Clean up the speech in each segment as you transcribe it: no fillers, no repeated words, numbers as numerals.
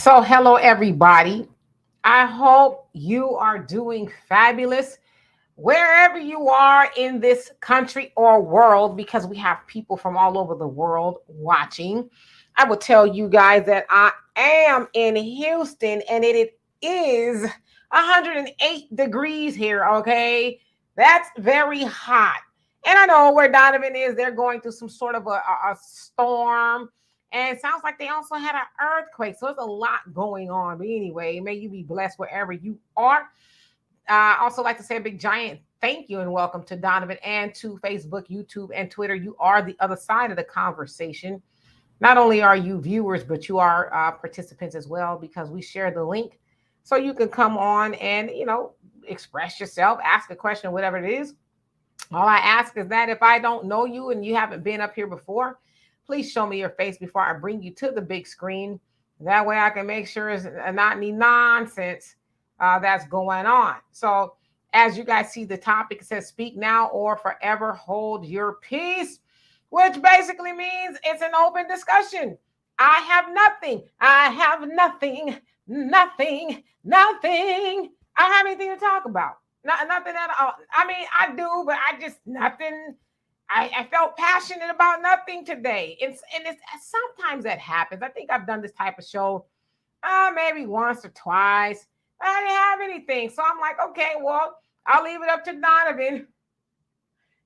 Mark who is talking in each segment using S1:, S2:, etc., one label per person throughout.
S1: So, hello, everybody. I hope you are doing fabulous wherever you are in this country or world because we have people from all over the world watching. I will tell you guys that I am in Houston and it is 108 degrees here, okay? That's very hot. And I know where Donovan is, they're going through some sort of a storm. And it sounds like they also had an earthquake. So there's a lot going on. But anyway, may you be blessed wherever you are. I also like to say a big giant thank you and welcome to Donovan and to Facebook, YouTube, and Twitter. You are the other side of the conversation. Not only are you viewers, but you are participants as well because we share the link so you can come on and, express yourself, ask a question, whatever it is. All I ask is that if I don't know you and you haven't been up here before, please show me your face before I bring you to the big screen. That way I can make sure it's not any nonsense that's going on. So as you guys see, the topic says speak now or forever hold your peace, which basically means it's an open discussion. I have nothing. I have nothing. I don't have anything to talk about. Nothing at all. I mean, I do, but I just nothing. I felt passionate about nothing today. It's sometimes that happens. I think I've done this type of show maybe once or twice. I didn't have anything. So I'm like, okay, well, I'll leave it up to Donovan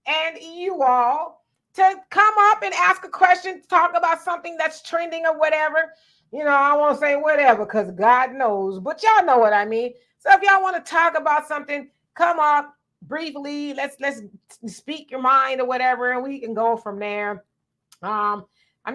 S1: and you all to come up and ask a question, talk about something that's trending or whatever. I won't say whatever because God knows, but y'all know what I mean. So if y'all want to talk about something, come up briefly. Let's speak your mind or whatever, and we can go from there. I'm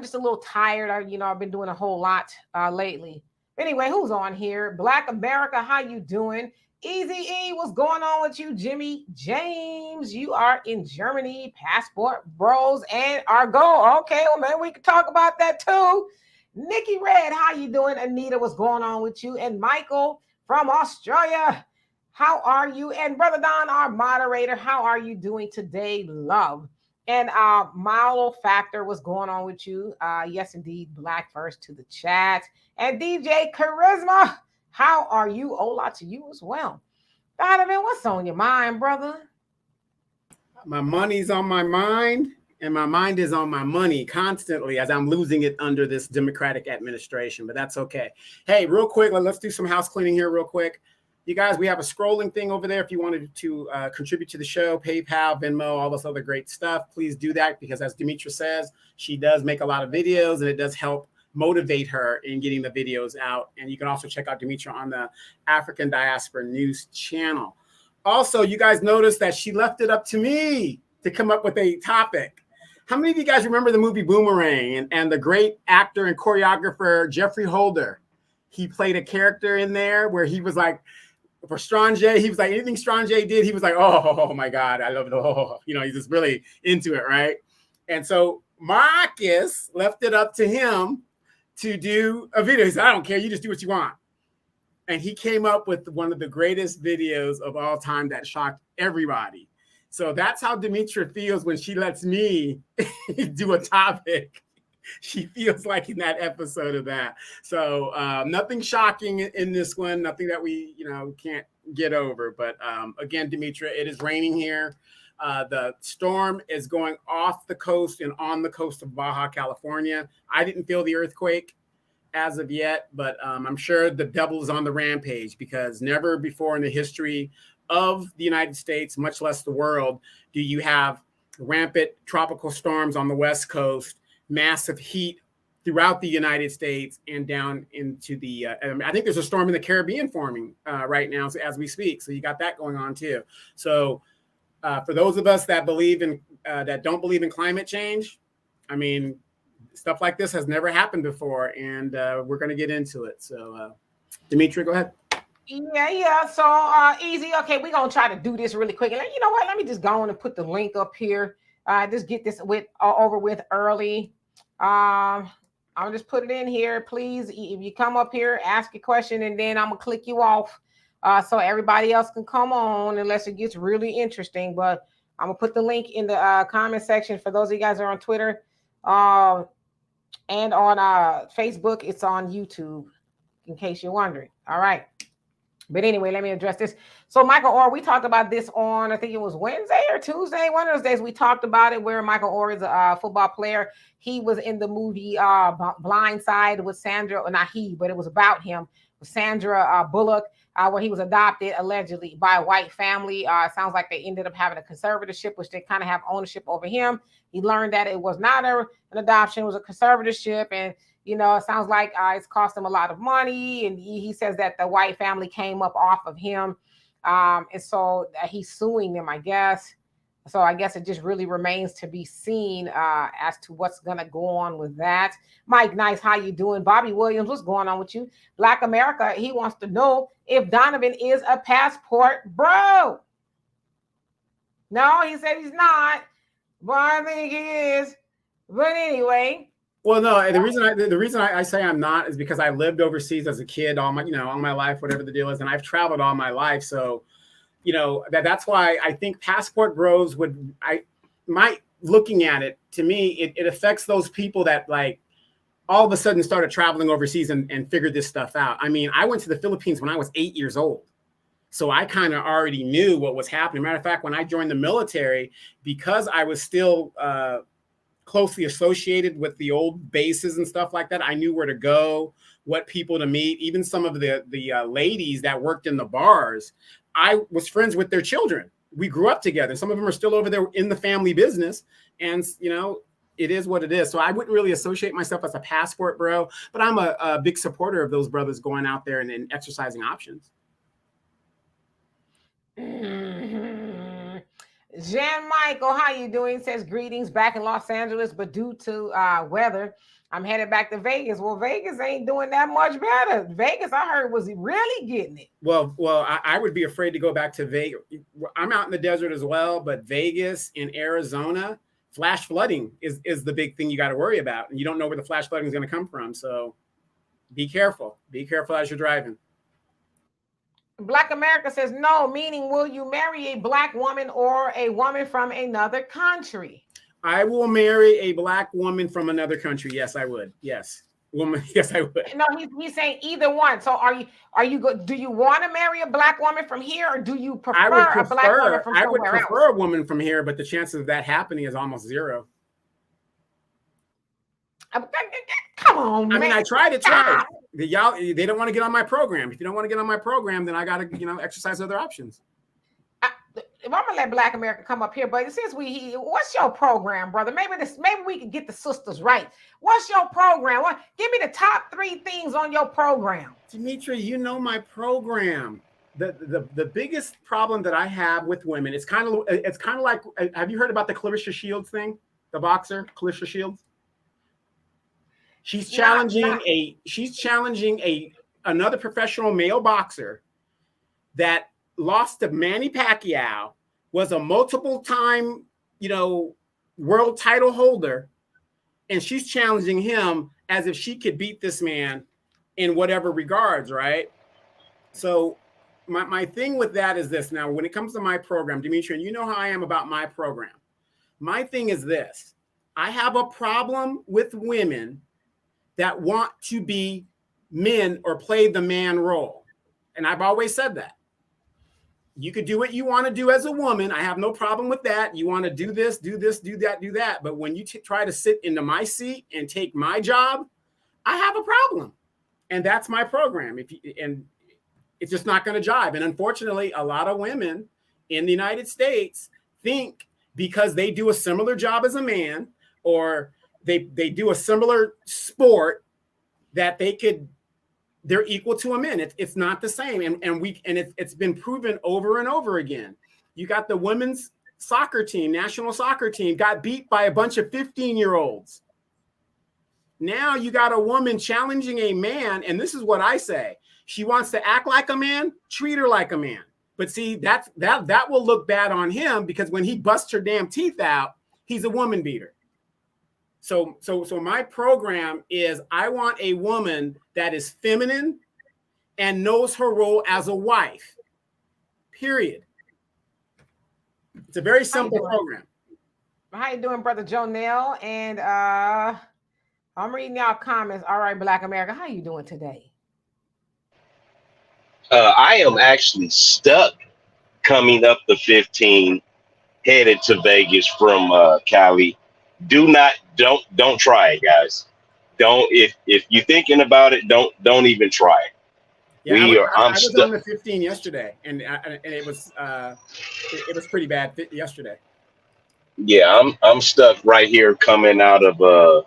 S1: just a little tired. I've been doing a whole lot lately. Anyway, who's on here? Black America, how you doing? Easy E, what's going on with you? Jimmy James, you are in Germany. Passport Bros and Argo. Okay, well, man, we can talk about that too. Nikki Red, how you doing? Anita, what's going on with you? And Michael from Australia, how are you? And Brother Don, our moderator, how are you doing today, love? And Milo Factor, what's going on with you? Yes, indeed, Black first to the chat. And DJ Charisma, how are you? Hola to you as well. Donovan, what's on your mind, brother?
S2: My money's on my mind, and my mind is on my money constantly as I'm losing it under this Democratic administration, but that's okay. Hey, real quick, let's do some house cleaning here real quick. You guys, we have a scrolling thing over there. If you wanted to contribute to the show, PayPal, Venmo, all this other great stuff, please do that because as Demetra says, she does make a lot of videos and it does help motivate her in getting the videos out. And you can also check out Demetra on the African Diaspora News channel. Also, you guys notice that she left it up to me to come up with a topic. How many of you guys remember the movie Boomerang and the great actor and choreographer Jeffrey Holder? He played a character in there where he was like, for Strange, he was like, anything Strange did, he was like, oh my God, I love it. Oh, he's just really into it, right? And so Marcus left it up to him to do a video. He said, I don't care, you just do what you want. And he came up with one of the greatest videos of all time that shocked everybody. So that's how Demetra feels when she lets me do a topic. She feels like in that episode of that. So nothing shocking in this one, nothing that we can't get over. But again, Demetra, it is raining here. The storm is going off the coast and on the coast of Baja California. I didn't feel the earthquake as of yet, but I'm sure the devil is on the rampage because never before in the history of the United States, much less the world, do you have rampant tropical storms on the West Coast, massive heat throughout the United States and down into the, I think there's a storm in the Caribbean forming right now as we speak. So you got that going on too. So for those of us that believe in, that don't believe in climate change, I mean, stuff like this has never happened before and we're going to get into it. So Demetra, go ahead.
S1: Yeah. So easy. Okay, we're going to try to do this really quick. And you know what? Let me just go on and put the link up here. Just get this over with early. I'll just put it in here. Please, if you come up here, ask a question, and then I'm gonna click you off so everybody else can come on unless it gets really interesting. But I'm gonna put the link in the comment section for those of you guys that are on Twitter and on Facebook. It's on YouTube. in case you're wondering. All right. But anyway, let me address this. So Michael Oher, we talked about this on, I think it was Wednesday or Tuesday. One of those days we talked about it, where Michael Oher is a football player. He was in the movie Blind Side with Sandra, or not he, but it was about him, with Sandra Bullock, where he was adopted allegedly by a white family. Sounds like they ended up having a conservatorship, which they kind of have ownership over him. He learned that it was not an adoption, it was a conservatorship. And you know, it sounds like it's cost him a lot of money. And he says that the white family came up off of him. And so he's suing them, I guess. So I guess it just really remains to be seen as to what's going to go on with that. Mike Nice, how you doing? Bobby Williams, what's going on with you? Black America, he wants to know if Donovan is a passport bro. No, he said he's not. But I think he is. But anyway.
S2: Well, no, the reason I say I'm not is because I lived overseas as a kid all my life, whatever the deal is, and I've traveled all my life. So, you know, that's why I think passport bros looking at it, to me, it affects those people that like all of a sudden started traveling overseas and figured this stuff out. I mean, I went to the Philippines when I was 8 years old. So I kind of already knew what was happening. Matter of fact, when I joined the military, because I was still closely associated with the old bases and stuff like that, I knew where to go, what people to meet. Even some of the ladies that worked in the bars, I was friends with their children. We grew up together. Some of them are still over there in the family business. And, you know, it is what it is. So I wouldn't really associate myself as a passport bro, but I'm a big supporter of those brothers going out there and exercising options.
S1: Jan Michael, how you doing? Says greetings back in Los Angeles, but due to weather, I'm headed back to Vegas. Well, Vegas ain't doing that much better. Vegas, I heard, was really getting it.
S2: Well, I would be afraid to go back to Vegas. I'm out in the desert as well, but Vegas and Arizona, flash flooding is the big thing you got to worry about. And you don't know where the flash flooding is going to come from. So be careful. Be careful as you're driving.
S1: Black America says no, meaning will you marry a black woman or a woman from another country?
S2: I will marry a black woman from another country. Yes, I would. Yes. Woman. Yes, I would.
S1: No, he's saying either one. So do you want to marry a black woman from here, or do you prefer a black woman from somewhere else?
S2: I would prefer a woman from here, but the chances of that happening is almost zero.
S1: Come on, man.
S2: I mean, I tried it twice. They don't want to get on my program. If you don't want to get on my program, then I got to, exercise other options.
S1: If I'm gonna let Black America come up here, but since what's your program, brother? Maybe we can get the sisters right. What's your program? Give me the top 3 things on your program.
S2: Dimitri, you know my program. The biggest problem that I have with women, it's kind of like, have you heard about the Clarissa Shields thing? The boxer, Clarissa Shields? She's challenging another professional male boxer that lost to Manny Pacquiao, was a multiple time, world title holder. And she's challenging him as if she could beat this man in whatever regards, right? So my thing with that is this. Now, when it comes to my program, Dimitri, and you know how I am about my program. My thing is this. I have a problem with women that want to be men or play the man role. And I've always said that. You could do what you want to do as a woman. I have no problem with that. You want to do this, do that. But when you try to sit into my seat and take my job, I have a problem. And that's my program. And it's just not going to jive. And unfortunately, a lot of women in the United States think because they do a similar job as a man, or they do a similar sport, that they're equal to a man. It's not the same. And it's been proven over and over again. You got the women's soccer team, national soccer team, got beat by a bunch of 15-year-olds. Now you got a woman challenging a man. And this is what I say. She wants to act like a man, treat her like a man. But see, that will look bad on him, because when he busts her damn teeth out, he's a woman beater. So my program is, I want a woman that is feminine and knows her role as a wife. Period. It's a very simple program.
S1: How you doing, Brother Jonelle? And I'm reading y'all comments. All right, Black America, how you doing today?
S3: I am actually stuck coming up the 15, headed to Vegas from Cali. Don't try it, guys. Don't if you're thinking about it, don't even try it.
S2: Yeah,
S3: I'm
S2: I was on
S3: stuck.
S2: the 15 yesterday, and it was pretty bad yesterday.
S3: Yeah, I'm stuck right here coming out of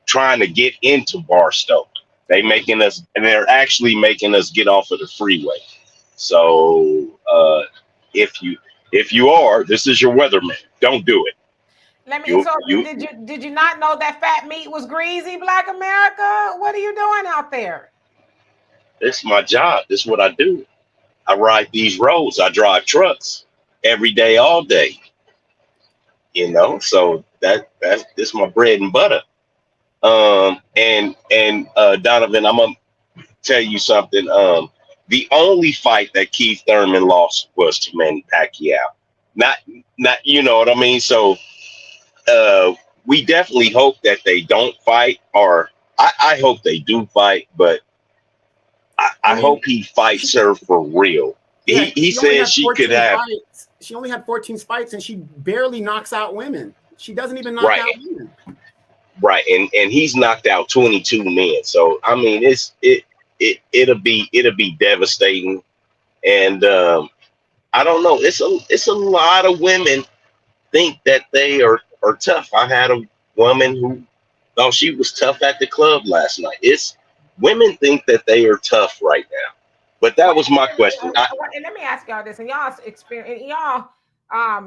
S3: trying to get into Barstow. They're actually making us get off of the freeway. So if you are, this is your weatherman. Don't do it.
S1: Let me.
S3: You
S1: So
S3: you
S1: did you not know that fat meat was greasy, Black America? What are you doing out there?
S3: This is my job. This is what I do. I ride these roads. I drive trucks every day, all day. So that's this my bread and butter. And Donovan, I'm gonna tell you something. The only fight that Keith Thurman lost was to Manny Pacquiao. Not, you know what I mean? So we definitely hope that they don't fight, or I hope they do fight, but I hope he fights her for real.
S2: Yeah,
S3: He said she could have
S2: fights. She only had 14 fights, and she barely knocks out women. She doesn't even knock
S3: right,
S2: out women.
S3: right, and he's knocked out 22 men. So I mean, it'll be devastating, and I don't know. It's a lot of women think that they are tough. I had a woman who thought she was tough at the club last night. It's women think that they are tough right now. But that was my question.
S1: And let me ask y'all this, and y'all's experience, y'all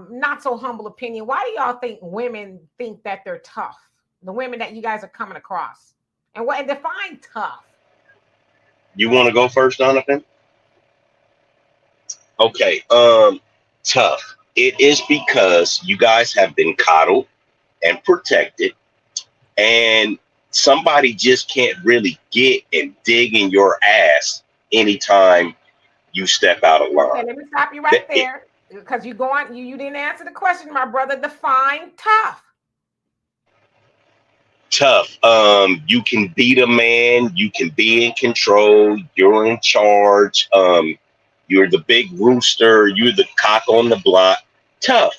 S1: not so humble opinion. Why do y'all think women think that they're tough? The women that you guys are coming across, and define tough?
S3: You want to go first, Donovan? Okay. Tough. It is because you guys have been coddled and protected, and somebody just can't really get and dig in your ass anytime you step out of line.
S1: Okay, let me stop you right there, because you didn't answer the question, my brother. Define tough.
S3: Tough. You can beat a man. You can be in control. You're in charge. You're the big rooster. You're the cock on the block. Tough.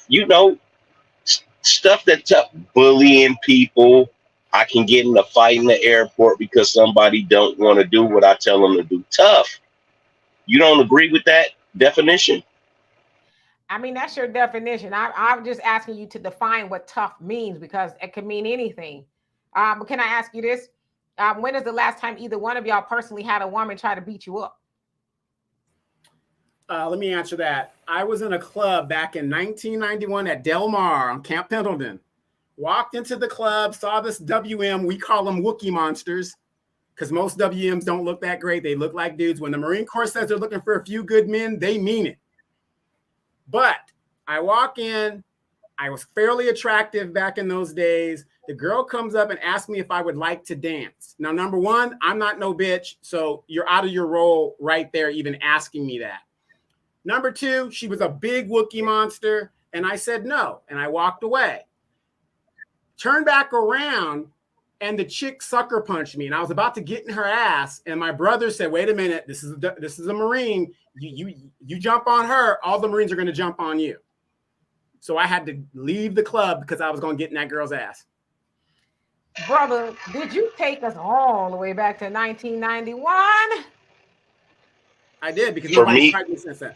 S3: Stuff that tough. Bullying people. I can get in a fight in the airport because somebody don't want to do what I tell them to do. Tough. You don't agree with that definition?
S1: I mean, that's your definition. I'm just asking you to define what tough means, because it can mean anything. But can I ask you this? When is the last time either one of y'all personally had a woman try to beat you up?
S2: Let me answer that. I was in a club back in 1991 at Del Mar on Camp Pendleton. Walked into the club, saw this WM. We call them Wookiee monsters, because most WMs don't look that great. They look like dudes. When the Marine Corps says they're looking for a few good men, they mean it. But I walk in. I was fairly attractive back in those days. The girl comes up and asks me if I would like to dance. Now, number one, I'm not no bitch, so you're out of your role right there even asking me that. Number two, she was a big Wookiee monster, and I said no, and I walked away. Turned back around, and the chick sucker punched me, and I was about to get in her ass, and my brother said, "Wait a minute, this is a Marine. You jump on her, all the Marines are going to jump on you." So I had to leave the club because I was going to get in that girl's ass.
S1: Brother, did you take us all the way back to 1991?
S2: I did, because
S3: for
S2: nobody's
S3: me,
S2: tried me since then.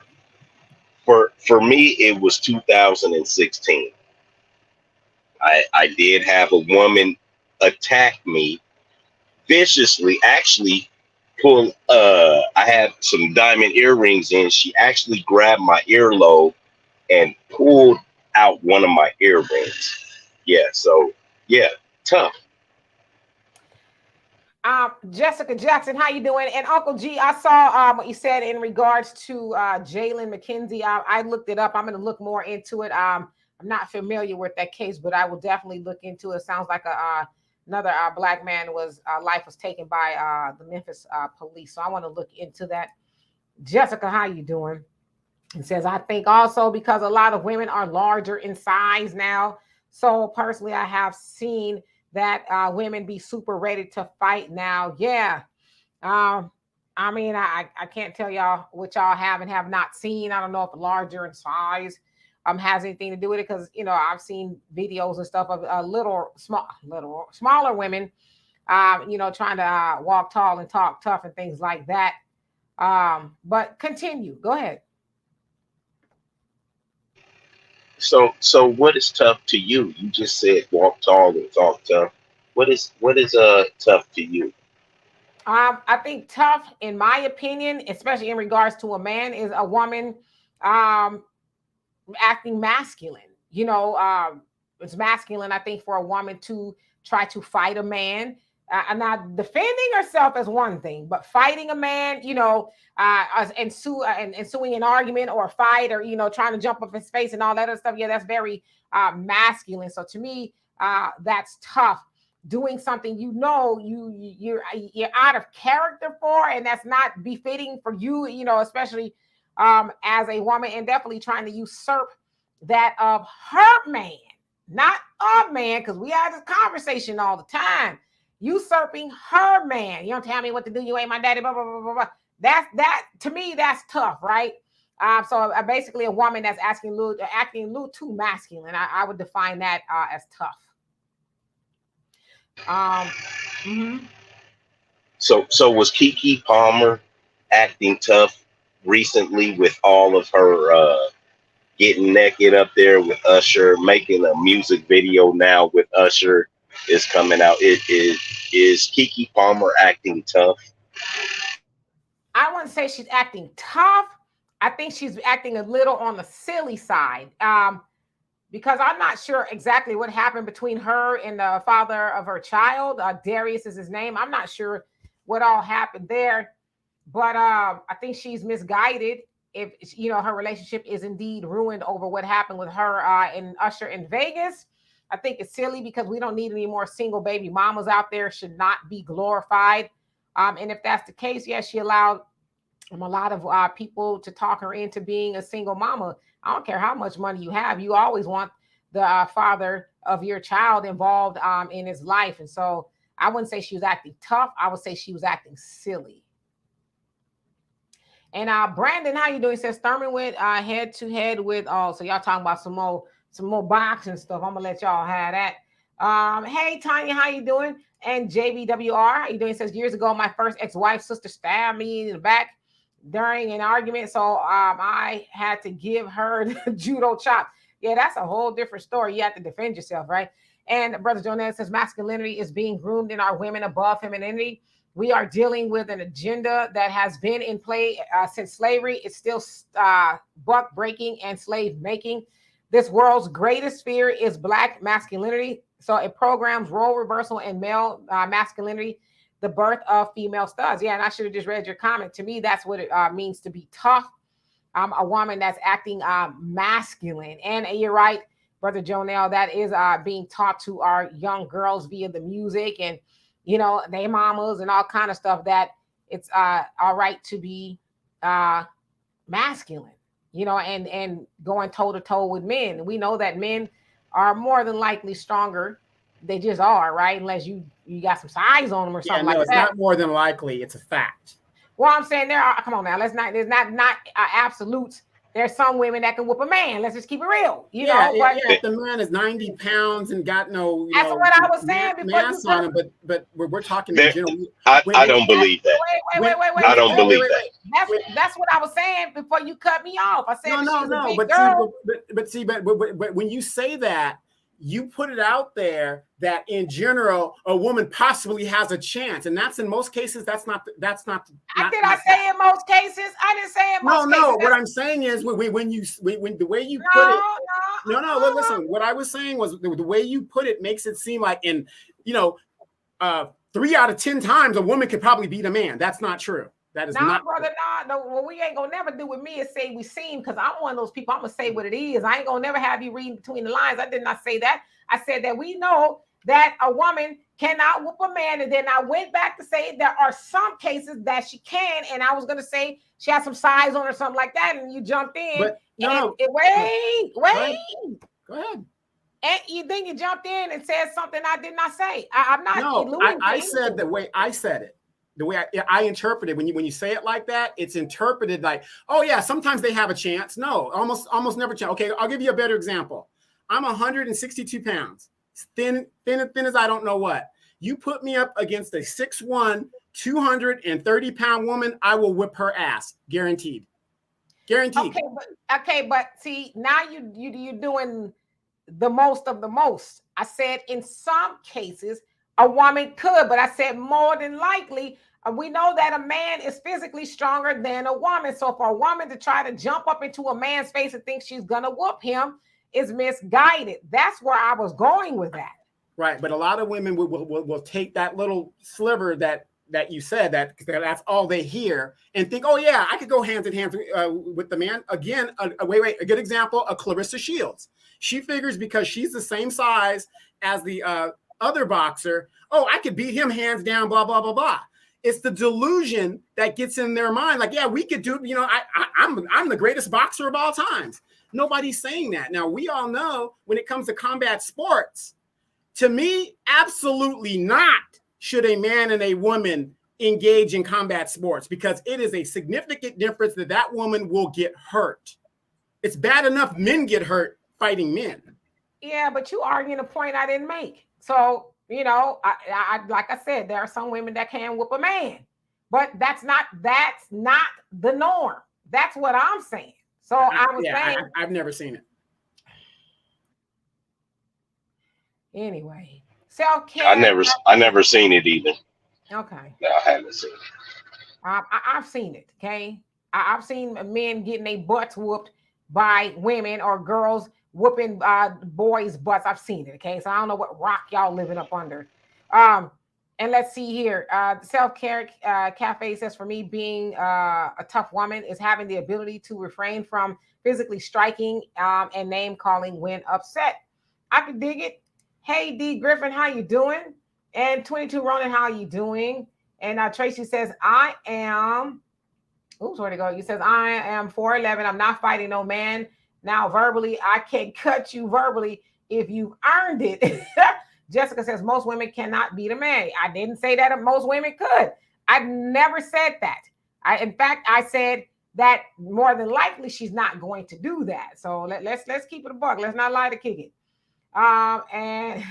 S3: For me, it was 2016. I did have a woman attack me viciously. Actually, I had some diamond earrings in. She actually grabbed my earlobe and pulled out one of my earrings. Yeah, so yeah, tough.
S1: Jessica Jackson, how you doing? And Uncle G, I saw what you said in regards to Jalen McKenzie. I looked it up. I'm going to look more into it. I'm not familiar with that case, but I will definitely look into it. Sounds like another black man life was taken by the Memphis police. So I want to look into that. Jessica, how you doing? It says, I think also because a lot of women are larger in size now. So personally, I have seen that women be super ready to fight now. Yeah. I mean, I can't tell y'all what y'all have and have not seen. I don't know if larger in size has anything to do with it, because I've seen videos and stuff of smaller women, trying to walk tall and talk tough and things like that. But continue. Go ahead.
S3: So what is tough to you? You just said walk tall and talk tough. What is tough to you?
S1: I think tough, in my opinion, especially in regards to a man, is a woman acting masculine. It's masculine, I think, for a woman to try to fight a man. Not defending herself is one thing, but fighting a man, ensuing an argument or a fight, or trying to jump up his face and all that other stuff. Yeah, that's very masculine. So to me, that's tough. Doing something you're out of character for, and that's not befitting for you, especially as a woman, and definitely trying to usurp that of her man, not a man, because we have this conversation all the time. Usurping her man. You don't tell me what to do. You ain't my daddy. Blah blah blah blah blah. That to me, that's tough, right? So basically, a woman that's acting a little too masculine. I would define that as tough.
S3: So was Keke Palmer acting tough recently with all of her getting naked up there with Usher, making a music video now with Usher is coming out? Is Keke Palmer acting tough?
S1: I wouldn't say she's acting tough. I think she's acting a little on the silly side. Because I'm not sure exactly what happened between her and the father of her child. Darius is his name. I'm not sure what all happened there, but I think she's misguided if her relationship is indeed ruined over what happened with her and Usher in Vegas. I think it's silly, because we don't need any more single baby mamas out there. Should not be glorified. And if that's the case, yes, she allowed a lot of people to talk her into being a single mama. I don't care how much money you have. You always want the father of your child involved in his life. And so I wouldn't say she was acting tough. I would say she was acting silly. And Brandon, how you doing? He says Thurman went head to head with so y'all talking about some more boxing stuff. I'm gonna let y'all have that. Hey Tanya, how you doing? And JBWR, how you doing? He says years ago, my first ex-wife's sister stabbed me in the back during an argument, so I had to give her the judo chop. Yeah, that's a whole different story. You have to defend yourself, right? And Brother Jonas says masculinity is being groomed in our women above femininity. We are dealing with an agenda that has been in play since slavery. It's still buck breaking and slave making. This world's greatest fear is Black masculinity. So it programs role reversal and male masculinity, the birth of female studs. Yeah, and I should have just read your comment. To me, that's what it means to be tough. A woman that's acting masculine. And you're right, Brother Jonelle, that is being taught to our young girls via the music and, they mamas and all kind of stuff, that it's all right to be masculine, and going toe to toe with men. We know that men are more than likely stronger. They just are, right? Unless you got some size on them or something like that.
S2: It's not more than likely. It's a fact.
S1: Well, I'm saying come on now. There's not absolutes. There's some women that can whoop a man. Let's just keep it real, But
S2: if the man is 90 pounds and got no,
S1: that's what I was saying before
S2: mass on him. But we're talking in general.
S3: I don't believe that.
S1: Wait.
S3: I don't believe that.
S1: That's what I was saying before you cut me off. I said
S2: no. But when you say that, you put it out there that in general a woman possibly has a chance, and that's in most cases. That's not.
S1: Did I say in most cases? I didn't say in most cases.
S2: No. What I'm saying is when the way you put it. No. Listen. What I was saying was the way you put it makes it seem like 3 out of 10 times a woman could probably beat a man. That's not true. That is not,
S1: brother. No. What we ain't gonna never do with me is say we seem, because I'm one of those people. I'm gonna say what it is. I ain't gonna never have you reading between the lines. I did not say that. I said that we know that a woman cannot whoop a man, and then I went back to say there are some cases that she can, and I was gonna say she has some size on or something like that, and you jumped in.
S2: But
S1: wait.
S2: Go ahead.
S1: And then you jumped in and said something I did not say. I'm not.
S2: No, I said the way I said it. The way I interpret it, when you say it like that, it's interpreted like, oh yeah, sometimes they have a chance. No, almost never chance. Okay, I'll give you a better example. I'm 162 pounds, thin as I don't know what. You put me up against a 6'1", 230-pound woman, I will whip her ass, guaranteed. Guaranteed.
S1: Okay, but see, now you're doing the most of the most. I said in some cases a woman could, but I said more than likely. We know that a man is physically stronger than a woman. So for a woman to try to jump up into a man's face and think she's gonna whoop him is misguided. That's where I was going with that.
S2: Right, but a lot of women will take that little sliver that you said that's all they hear and think, oh yeah, I could go hand in hand with the man. Again, a good example, Clarissa Shields. She figures because she's the same size as the other boxer, oh, I could beat him hands down, blah, blah, blah, blah. It's the delusion that gets in their mind. Like, yeah, we could do, I'm the greatest boxer of all times. Nobody's saying that. Now, we all know when it comes to combat sports, to me, absolutely not should a man and a woman engage in combat sports, because it is a significant difference that woman will get hurt. It's bad enough men get hurt fighting men. Yeah,
S1: but you arguing a point I didn't make. So, I like I said, there are some women that can whoop a man, but that's not the norm. That's what I'm saying. So
S2: I've never seen it.
S1: Anyway, self-care.
S3: I never seen it either.
S1: Okay.
S3: No, I haven't seen it.
S1: I've seen it. Okay. I've seen men getting their butts whooped by women or girls whooping boys' butts. I've seen it. Okay. So I don't know what rock y'all living up under. And let's see here. Self-care cafe says, for me, being a tough woman is having the ability to refrain from physically striking and name calling when upset. I could dig it. Hey, D. Griffin, how you doing? And 22 Ronan, how you doing? And Tracy says, I am, oops, where'd it go? You says, I am 4'11". I'm not fighting no man. Now, verbally, I can cut you verbally if you earned it. Jessica says, most women cannot beat a man. I didn't say that most women could. I never said that. In fact, I said that more than likely she's not going to do that. So let's keep it a buck. Let's not lie to kick it. And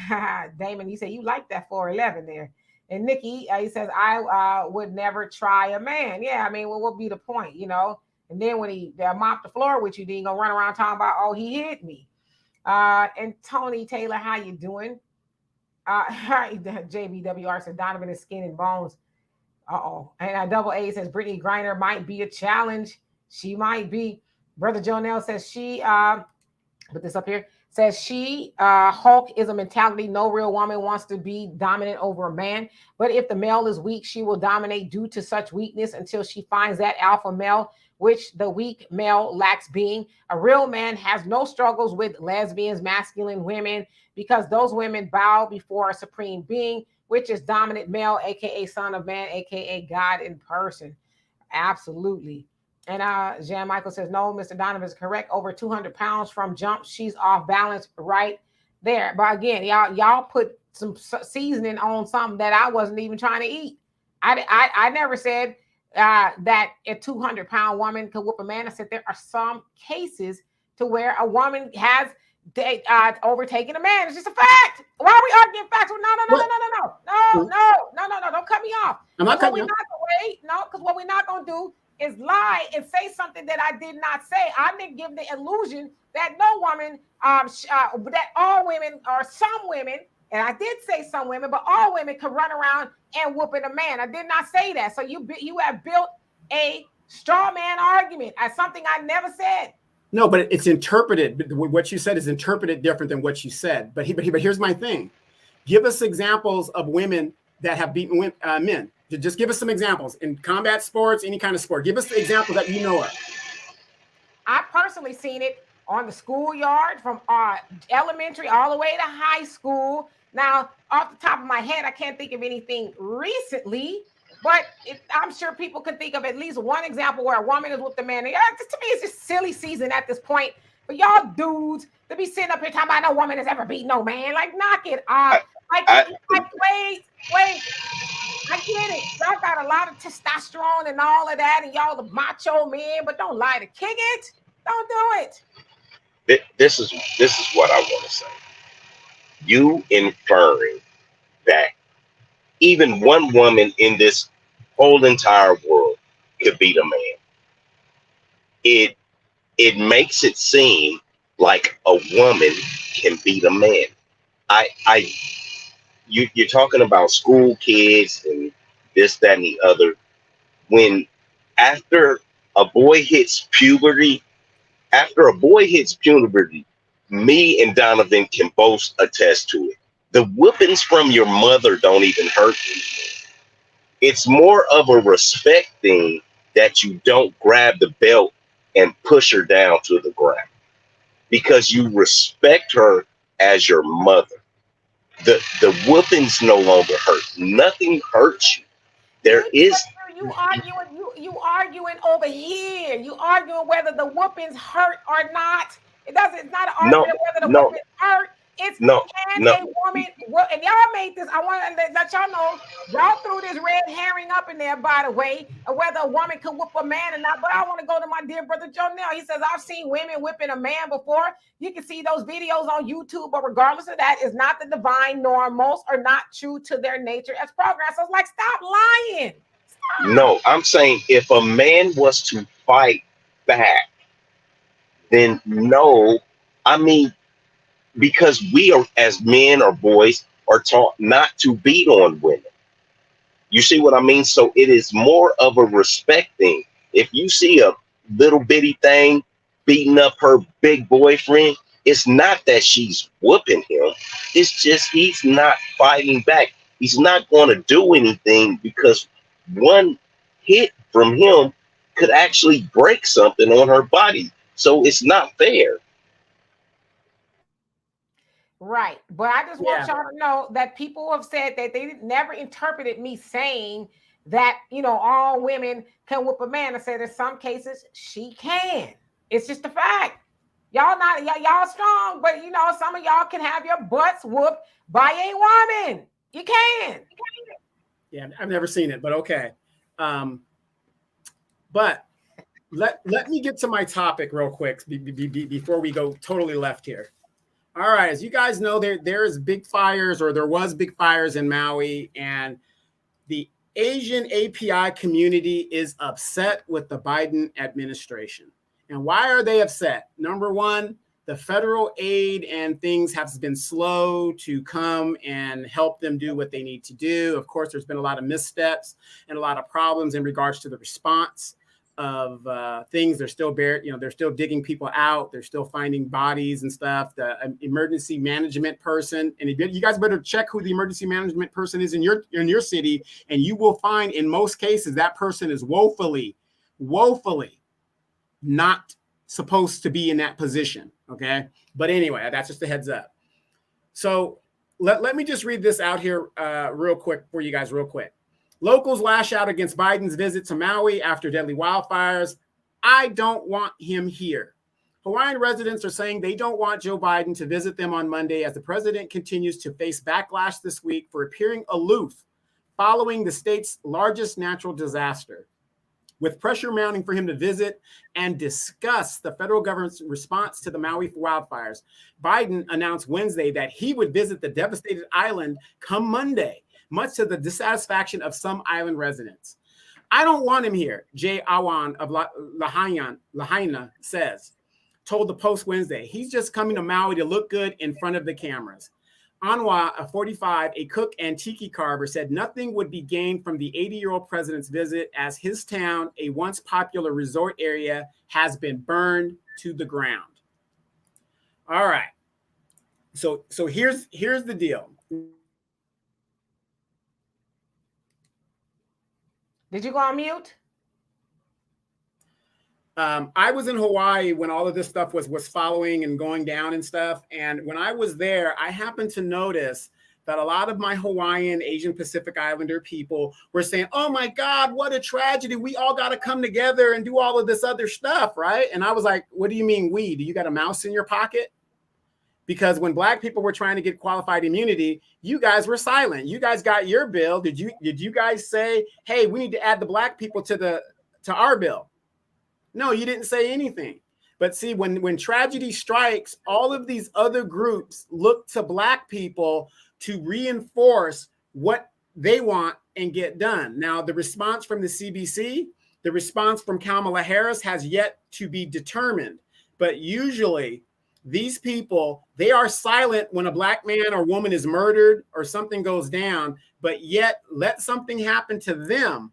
S1: Damon, you say you like that 4'11" there. And Nikki, he says, I would never try a man. Yeah, I mean, what would be the point, And then when he mopped the floor with you, then you gonna run around talking about, oh, he hit me. And Tony Taylor, how you doing? JBWR said Donovan is skin and bones. And Double A says Brittany Griner might be a challenge. She might be. Brother Jonelle says she put this up here. Says she, Hulk is a mentality. No real woman wants to be dominant over a man. But if the male is weak, she will dominate due to such weakness until she finds that alpha male, which the weak male lacks being. A real man has no struggles with lesbians, masculine women, because those women bow before a supreme being, which is dominant male, aka son of man, aka God in person. Absolutely. And Jan Michael says, no, Mr. Donovan is correct. Over 200 pounds from jump. She's off balance right there. But again, y'all put some seasoning on something that I wasn't even trying to eat. I never said that a 200-pound woman could whoop a man. I said there are some cases to where a woman has overtaken a man. It's just a fact. Why are we arguing facts? No. Don't cut me off.
S2: I'm not cutting you off.
S1: Because what we're not going to do is lie and say something that I did not say. I didn't give the illusion that no woman, that all women or some women, and I did say some women, but all women could run around and whooping a man. I did not say that. So you have built a straw man argument as something I never said.
S2: No, but it's interpreted. What you said is interpreted different than what you said. But here's my thing. Give us examples of women that have beaten men. Just give us some examples in combat sports, any kind of sport. Give us the examples that you know of.
S1: I've personally seen it on the schoolyard from elementary all the way to high school. Now, off the top of my head, I can't think of anything recently, but I'm sure people can think of at least one example where a woman is with the man. To me, it's just silly season at this point. But y'all dudes to be sitting up here talking about no woman has ever beat no man. Like, knock it off. Wait. I get it. Y'all got got a lot of testosterone and all of that, and y'all the macho men, but don't lie to kick it. Don't do it.
S3: This is what I want to say. You inferring that even one woman in this whole entire world could beat a man. It makes it seem like a woman can beat a man. You're talking about school kids and this, that, and the other. When after a boy hits puberty, me and Donovan can both attest to it. The whoopings from your mother don't even hurt you. It's more of a respect thing that you don't grab the belt and push her down to the ground because you respect her as your mother. The whoopings no longer hurt. Nothing hurts you. There is
S1: you arguing over here. You arguing whether the whoopings hurt or not. It's not an argument whether the whoopings hurt. It's can a woman, and y'all made this, I want to let y'all know, y'all threw this red herring up in there, by the way, of whether a woman could whip a man or not. But I want to go to my dear brother Jonell. He says, I've seen women whipping a man before. You can see those videos on YouTube, but regardless of that, it's not the divine norm. Most are not true to their nature as progress. So it's like, stop lying. Stop.
S3: No, I'm saying if a man was to fight back, then no, I mean, because we are, as men or boys, are taught not to beat on women. You see what I mean? So it is more of a respect thing. If you see a little bitty thing beating up her big boyfriend, it's not that she's whooping him. It's just he's not fighting back. He's not going to do anything because one hit from him could actually break something on her body. So it's not fair.
S1: Right. But I just want y'all to know that people have said that they never interpreted me saying that, all women can whoop a man. I said in some cases she can. It's just a fact. Y'all strong, but some of y'all can have your butts whooped by a woman. You can.
S2: Yeah, I've never seen it, but okay. But let me get to my topic real quick before we go totally left here. All right, as you guys know, there was big fires in Maui, and the Asian API community is upset with the Biden administration. And why are they upset? Number one, the federal aid and things have been slow to come and help them do what they need to do. Of course, there's been a lot of missteps and a lot of problems in regards to the response of things. They're still they're still digging people out. They're still finding bodies and stuff. The emergency management person, and you guys better check who the emergency management person is in your city, and you will find in most cases that person is woefully not supposed to be in that position. Okay, but anyway, that's just a heads up. So let me just read this out here real quick for you guys, real quick. Locals lash out against Biden's visit to Maui after deadly wildfires. I don't want him here. Hawaiian residents are saying they don't want Joe Biden to visit them on Monday as the president continues to face backlash this week for appearing aloof following the state's largest natural disaster. With pressure mounting for him to visit and discuss the federal government's response to the Maui wildfires, Biden announced Wednesday that he would visit the devastated island come Monday, much to the dissatisfaction of some island residents. I don't want him here, Jay Awan of Lahaina told the Post Wednesday. He's just coming to Maui to look good in front of the cameras. Anwa, a 45, a cook and tiki carver, said nothing would be gained from the 80-year-old president's visit as his town, a once popular resort area, has been burned to the ground. All right. So here's the deal.
S1: Did you go on mute?
S2: I was in Hawaii when all of this stuff was following and going down and stuff. And when I was there, I happened to notice that a lot of my Hawaiian, Asian Pacific Islander people were saying, oh my God, what a tragedy. We all got to come together and do all of this other stuff, right? And I was like, what do you mean we? Do you got a mouse in your pocket? Because when black people were trying to get qualified immunity, you guys were silent. You guys got your bill. Did you guys say, hey, we need to add the black people to our bill? No, you didn't say anything. But see, when tragedy strikes, all of these other groups look to black people to reinforce what they want and get done. Now, the response from the CBC, the response from Kamala Harris has yet to be determined. But usually these people, they are silent when a black man or woman is murdered or something goes down, but yet let something happen to them,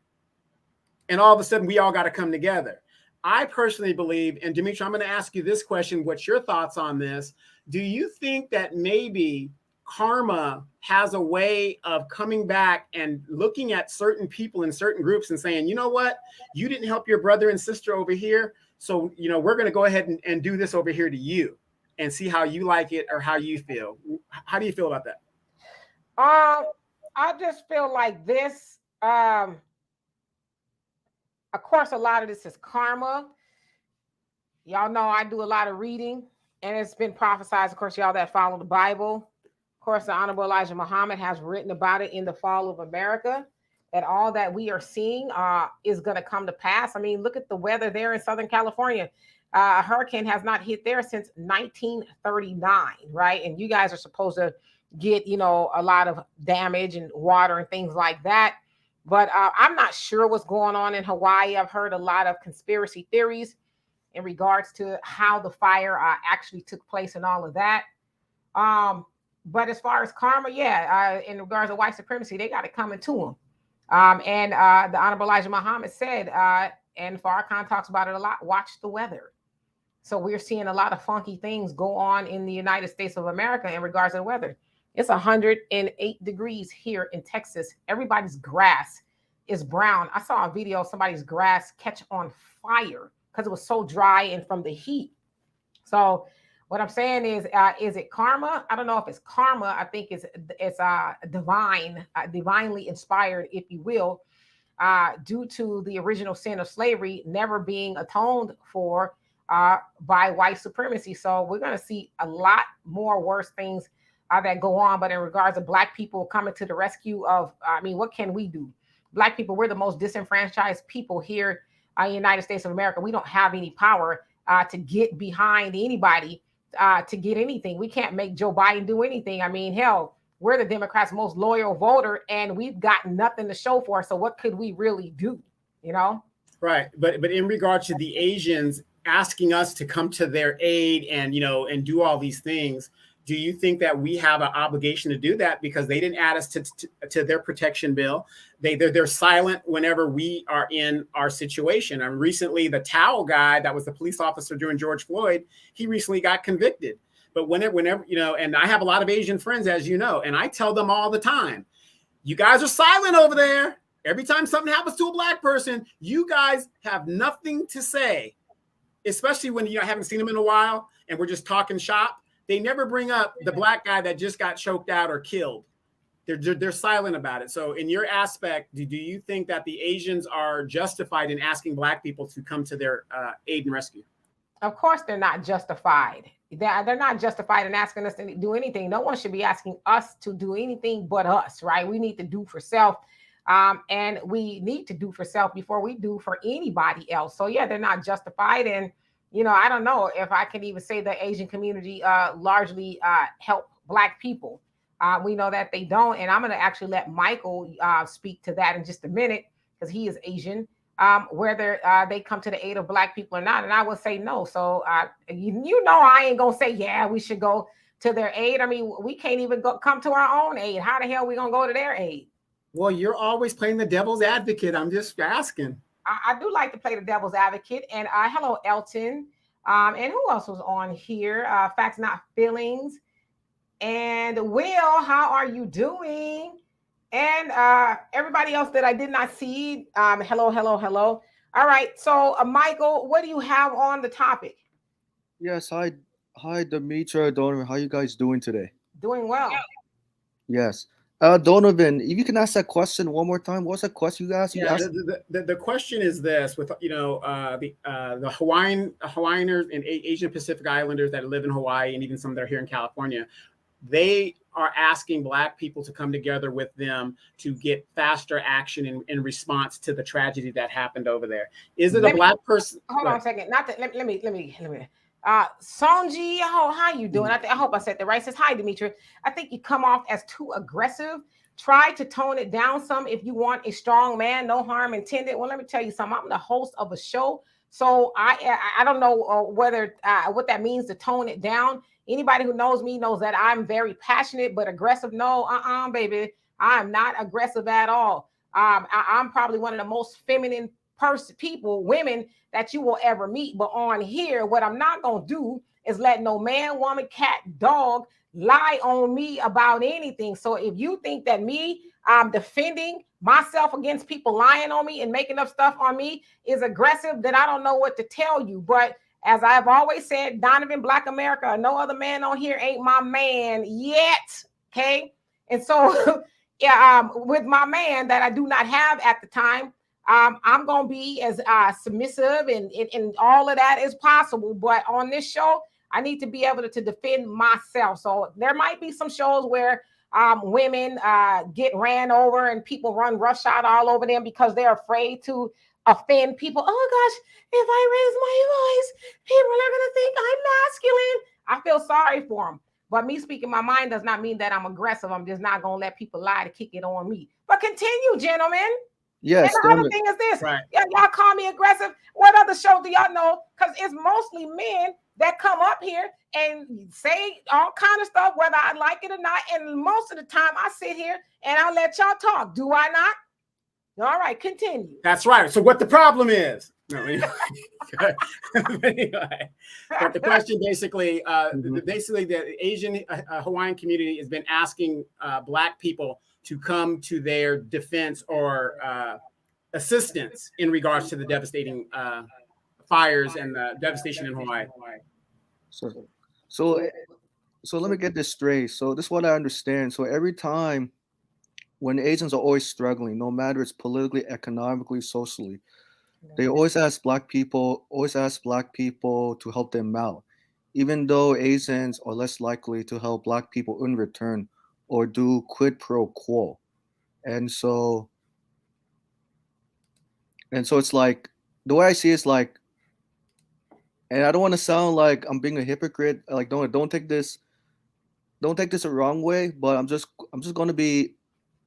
S2: and all of a sudden we all got to come together. I personally believe, and Demetri, I'm going to ask you this question. What's your thoughts on this? Do you think that maybe karma has a way of coming back and looking at certain people in certain groups and saying, you know what, you didn't help your brother and sister over here, so we're going to go ahead and do this over here to you and see how you like it or how you feel? How do you feel about that?
S1: I just feel like this. Of course, a lot of this is karma. Y'all know I do a lot of reading, and it's been prophesied. Of course, y'all that follow the Bible. Of course, the Honorable Elijah Muhammad has written about it in The Fall of America, that all that we are seeing is going to come to pass. I mean, look at the weather there in Southern California. A hurricane has not hit there since 1939, right? And you guys are supposed to get, a lot of damage and water and things like that. But I'm not sure what's going on in Hawaii. I've heard a lot of conspiracy theories in regards to how the fire actually took place and all of that. But as far as karma, in regards to white supremacy, they got it coming to them. And the Honorable Elijah Muhammad said, and Farrakhan talks about it a lot, watch the weather. So we're seeing a lot of funky things go on in the United States of America in regards to the weather. It's 108 degrees here in Texas. Everybody's grass is brown. I saw a video of somebody's grass catch on fire because it was so dry and from the heat. So what I'm saying is it karma? I don't know if it's karma. I think it's divinely inspired, if you will, due to the original sin of slavery never being atoned for by white supremacy. So we're going to see a lot more worse things that go on. But in regards to black people coming to the rescue of, what can we do? Black people, we're the most disenfranchised people here in the United States of America. We don't have any power to get behind anybody to get anything. We can't make Joe Biden do anything. I mean, hell, we're the Democrats' most loyal voter, and we've got nothing to show for it. So what could we really do? Right.
S2: But in regard to the Asians asking us to come to their aid and do all these things, do you think that we have an obligation to do that because they didn't add us to their protection bill? They're silent whenever we are in our situation. And recently, the towel guy that was the police officer during George Floyd, he recently got convicted. But whenever and I have a lot of Asian friends, as you know, and I tell them all the time, you guys are silent over there. Every time something happens to a black person, you guys have nothing to say, especially when I haven't seen them in a while and we're just talking shop. They never bring up the black guy that just got choked out or killed. They're silent about it. So in your aspect, do you think that the Asians are justified in asking black people to come to their aid and rescue?
S1: Of course, they're not justified. They're not justified in asking us to do anything. No one should be asking us to do anything but us, right? We need to do for self. And we need to do for self before we do for anybody else. So they're not justified. And I don't know if I can even say the Asian community largely help black people. We know that they don't. And I'm going to actually let Michael speak to that in just a minute because he is Asian, whether they come to the aid of black people or not. And I will say no. So, I ain't going to say, we should go to their aid. I mean, we can't even come to our own aid. How the hell are we going to go to their aid?
S2: Well, you're always playing the devil's advocate. I'm just asking.
S1: I do like to play the devil's advocate. And hello, Elton. And who else was on here? Facts Not Feelings. And Will, how are you doing? And everybody else that I did not see. Hello. All right. So, Michael, what do you have on the topic?
S4: Yes. Hi, Demetri, Donovan. How you guys doing today?
S1: Doing well.
S4: Yes. Donovan, if you can ask that question one more time. What's that question you asked? You
S2: Yeah,
S4: asked.
S2: the question is this: with the Hawaiianers and Asian Pacific Islanders that live in Hawaii, and even some that are here in California, they are asking Black people to come together with them to get faster action in response to the tragedy that happened over there. Is it a Black person?
S1: Hold on a second. Not that. Let me. Sonji, how you doing? I hope I said that right. Says hi, Dimitri. I think you come off as too aggressive. Try to tone it down some if you want a strong man. No harm intended. Well, let me tell you something. I'm the host of a show, so I don't know whether what that means to tone it down. Anybody who knows me knows that I'm very passionate, but aggressive. No, baby, I'm not aggressive at all. I'm probably one of the most feminine women that you will ever meet. But on here, what I'm not gonna do is let no man, woman, cat, dog lie on me about anything. So if you think that me defending myself against people lying on me and making up stuff on me is aggressive, then I don't know what to tell you. But as I've always said, Donovan, Black America, no other man on here ain't my man yet. Okay. And so with my man that I do not have at the time, I'm going to be as submissive and all of that as possible. But on this show, I need to be able to defend myself. So there might be some shows where women get ran over and people run roughshod all over them because they're afraid to offend people. Oh, gosh, if I raise my voice, people are going to think I'm masculine. I feel sorry for them. But me speaking my mind does not mean that I'm aggressive. I'm just not going to let people lie to kick it on me. But continue, gentlemen.
S4: Yes.
S1: And the other thing is this. Right. Y'all call me aggressive. What other show do y'all know? Because it's mostly men that come up here and say all kind of stuff, whether I like it or not. And most of the time I sit here and I let y'all talk. Do I not? All right, continue.
S2: That's right. So what the problem is? No, anyway. But the question basically, the Asian Hawaiian community has been asking Black people to come to their defense or assistance in regards to the devastating fires and the devastation in Hawaii.
S4: So let me get this straight. So this is what I understand. So every time when Asians are always struggling, no matter it's politically, economically, socially, they always ask Black people to help them out, even though Asians are less likely to help Black people in return or do quid pro quo. And so it's like, the way I see it's like, and I don't want to sound like I'm being a hypocrite. Like, don't take this the wrong way, but I'm just going to be,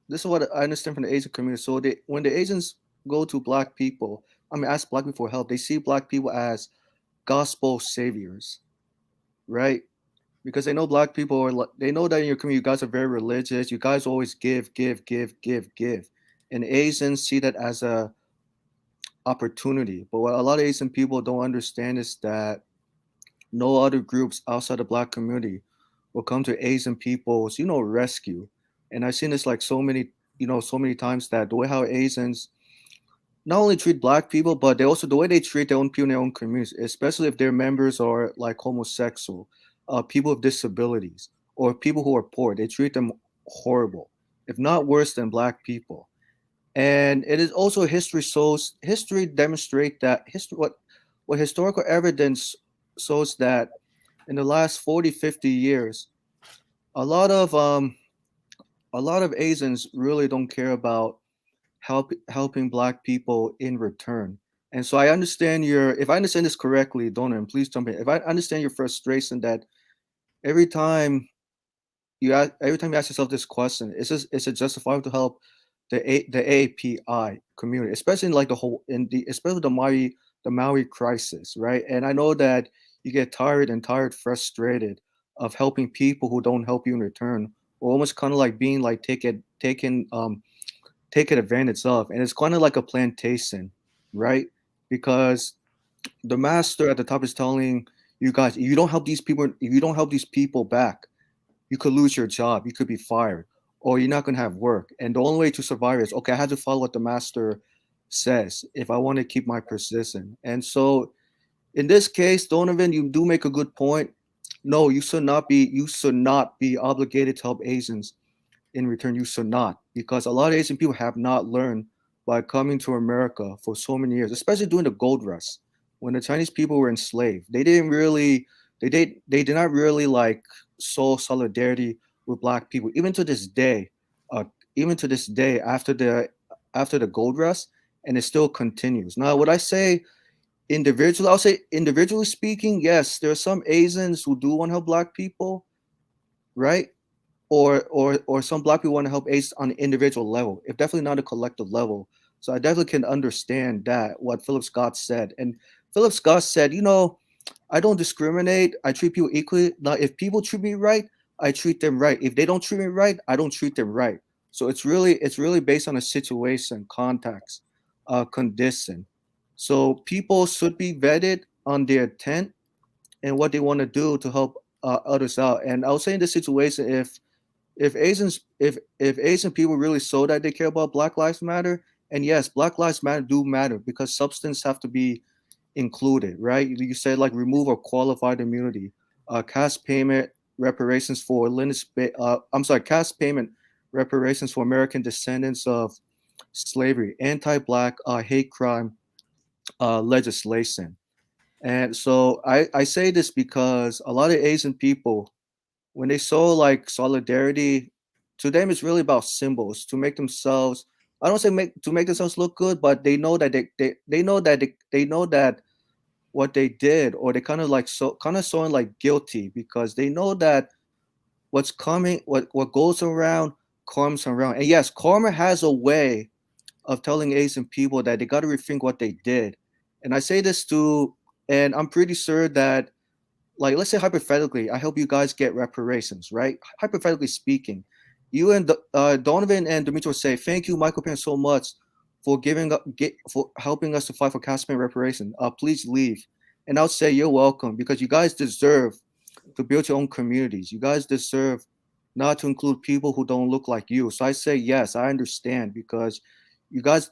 S4: this is what I understand from the Asian community. So when the Asians go to Black people, ask Black people for help, they see Black people as gospel saviors, right? Because they know Black people they know that in your community, you guys are very religious. You guys always give. And Asians see that as a opportunity. But what a lot of Asian people don't understand is that no other groups outside the Black community will come to Asian people's, rescue. And I've seen this like so many times, that the way how Asians not only treat Black people, but they also, the way they treat their own people in their own communities, especially if their members are like homosexual, people with disabilities, or people who are poor, they treat them horrible, if not worse than Black people. And it is also history demonstrate that what historical evidence shows that in the last 40, 50 years, a lot of Asians really don't care about helping Black people in return. And so I understand if I understand this correctly, Donovan, please jump in. If I understand your frustration that every time you ask yourself this question, is it justifiable to help the AAPI community, especially in especially the Maui crisis, right? And I know that you get tired, frustrated of helping people who don't help you in return, or almost kind of like being like taken advantage of. And it's kind of like a plantation, right? Because the master at the top is telling you guys, if you don't help these people back, you could lose your job, you could be fired, or you're not going to have work. And the only way to survive is, okay, I have to follow what the master says if I want to keep my position. And so in this case, Donovan, you do make a good point. No, you should not be obligated to help Asians in return, you should not, because a lot of Asian people have not learned by coming to America for so many years, especially during the gold rush, when the Chinese people were enslaved. They didn't really, they did not really like show solidarity with Black people, even to this day. Uh, Even to this day, after the gold rush, and it still continues. Now, would I say individually? I'll say individually speaking, yes, there are some Asians who do want to help Black people, right? Or some Black people want to help Asians on an individual level, if definitely not a collective level. So I definitely can understand that what Philip Scott said. And Philip Scott said, I don't discriminate. I treat people equally. Now, if people treat me right, I treat them right. If they don't treat me right, I don't treat them right. So it's really based on a situation, context, condition. So people should be vetted on their intent and what they want to do to help others out. And I would say in this situation, if Asian people really show that they care about Black Lives Matter, and yes, Black Lives Matter do matter because substance have to be included, right? You said like remove or qualified immunity, cash payment reparations for cash payment reparations for American descendants of slavery, anti-Black hate crime legislation. And so I say this because a lot of Asian people, when they show like solidarity, to them it's really about symbols to make themselves. I don't say make themselves look good, but they know that they know that they know that what they did, or they kind of like showing like guilty because they know that what's coming, what goes around comes around. And yes, karma has a way of telling Asian people that they got to rethink what they did. And I say this and I'm pretty sure that, like, let's say hypothetically, I help you guys get reparations, right? Hypothetically speaking, you and Donovan and Dimitri say, "Thank you, Michael Penn, so much for for helping us to fight for cash payment reparation. Please leave." And I'll say, "You're welcome, because you guys deserve to build your own communities. You guys deserve not to include people who don't look like you." So I say, yes, I understand, because you guys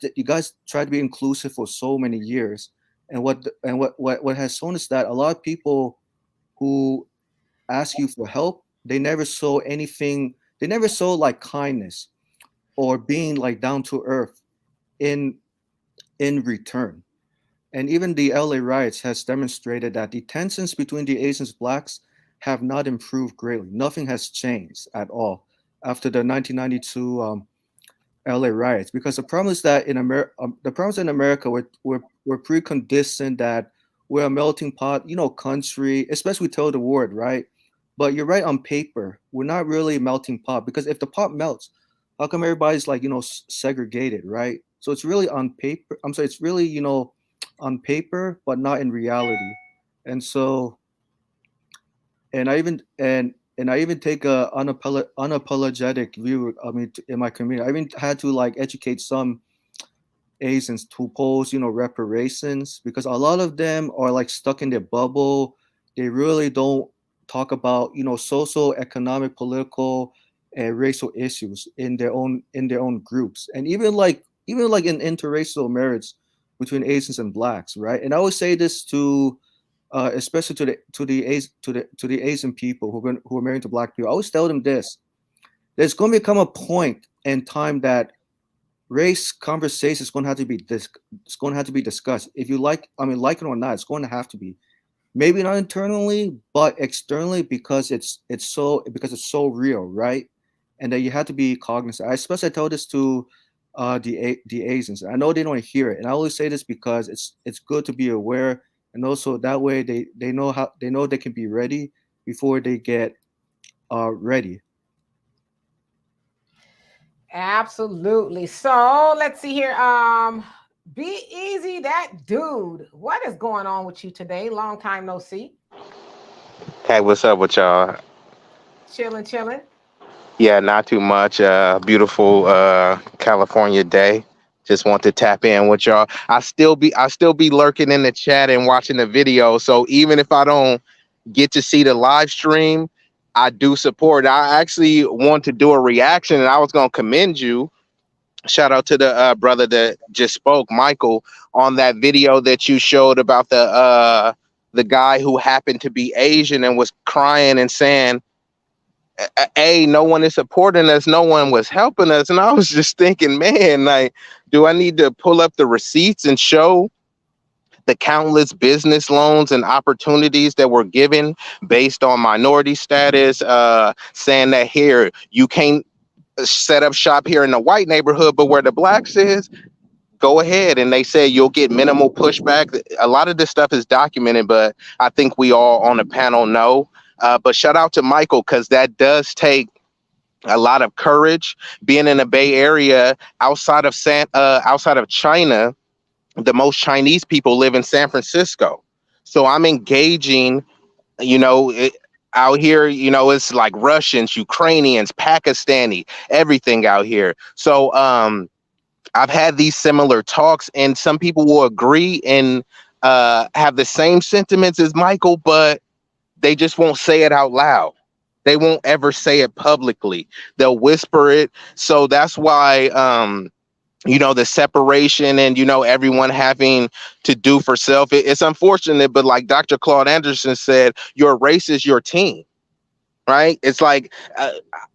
S4: try to be inclusive for so many years, and what has shown us that a lot of people who ask you for help, they never show anything. They never show like kindness or being like down to earth in return. And even the LA riots has demonstrated that the tensions between the Asians and Blacks have not improved greatly. Nothing has changed at all after the 1992 LA riots, because the problem is that in America, we're preconditioned that we're a melting pot, country, especially we tell the world, right? But you're right, on paper, we're not really a melting pot, because if the pot melts, how come everybody's like, segregated, right? So it's really on paper. I'm sorry, it's really, on paper, but not in reality. And so, and I even take a unapologetic view. I mean, in my community, I even had to like educate some Asians to oppose, reparations, because a lot of them are like stuck in their bubble. They really don't talk about, social, economic, political, and racial issues in their own groups, and even like in interracial marriage between Asians and Blacks, right? And I always say this to especially to the Asian people who are married to Black people. I always tell them this: there's going to become a point in time that race conversation is going to have to be discussed. If you like it or not, it's going to have to be. Maybe not internally, but externally, because it's so real, right? And that you have to be cognizant. I especially tell this to the Asians. I know they don't hear it, and I always say this because it's good to be aware, and also that way they know they can be ready before they get ready.
S1: Absolutely. So let's see here. Be easy, that dude. What is going on with you today? Long time no see.
S5: Hey, what's up with y'all?
S1: Chilling.
S5: Yeah, not too much. Beautiful California day. Just want to tap in with y'all. I still be lurking in the chat and watching the video. So even if I don't get to see the live stream, I do support. I actually want to do a reaction, and I was gonna commend you. Shout out to the brother that just spoke, Michael, on that video that you showed about the guy who happened to be Asian and was crying and saying, no one is supporting us, no one was helping us. And I was just thinking, man, like, do I need to pull up the receipts and show the countless business loans and opportunities that were given based on minority status, saying that here you can't set up shop here in the white neighborhood, but where the blacks is, go ahead. And they say you'll get minimal pushback. A lot of this stuff is documented, but I think we all on the panel know. But shout out to Michael, because that does take a lot of courage. Being in the Bay Area, outside of China, the most Chinese people live in San Francisco. So I'm engaging, out here, it's like Russians, Ukrainians, Pakistani, everything out here. So I've had these similar talks, and some people will agree and have the same sentiments as Michael, but they just won't say it out loud. They won't ever say it publicly. They'll whisper it. So that's why, the separation and, everyone having to do for self. It's unfortunate, but like Dr. Claude Anderson said, your race is your team. Right? It's like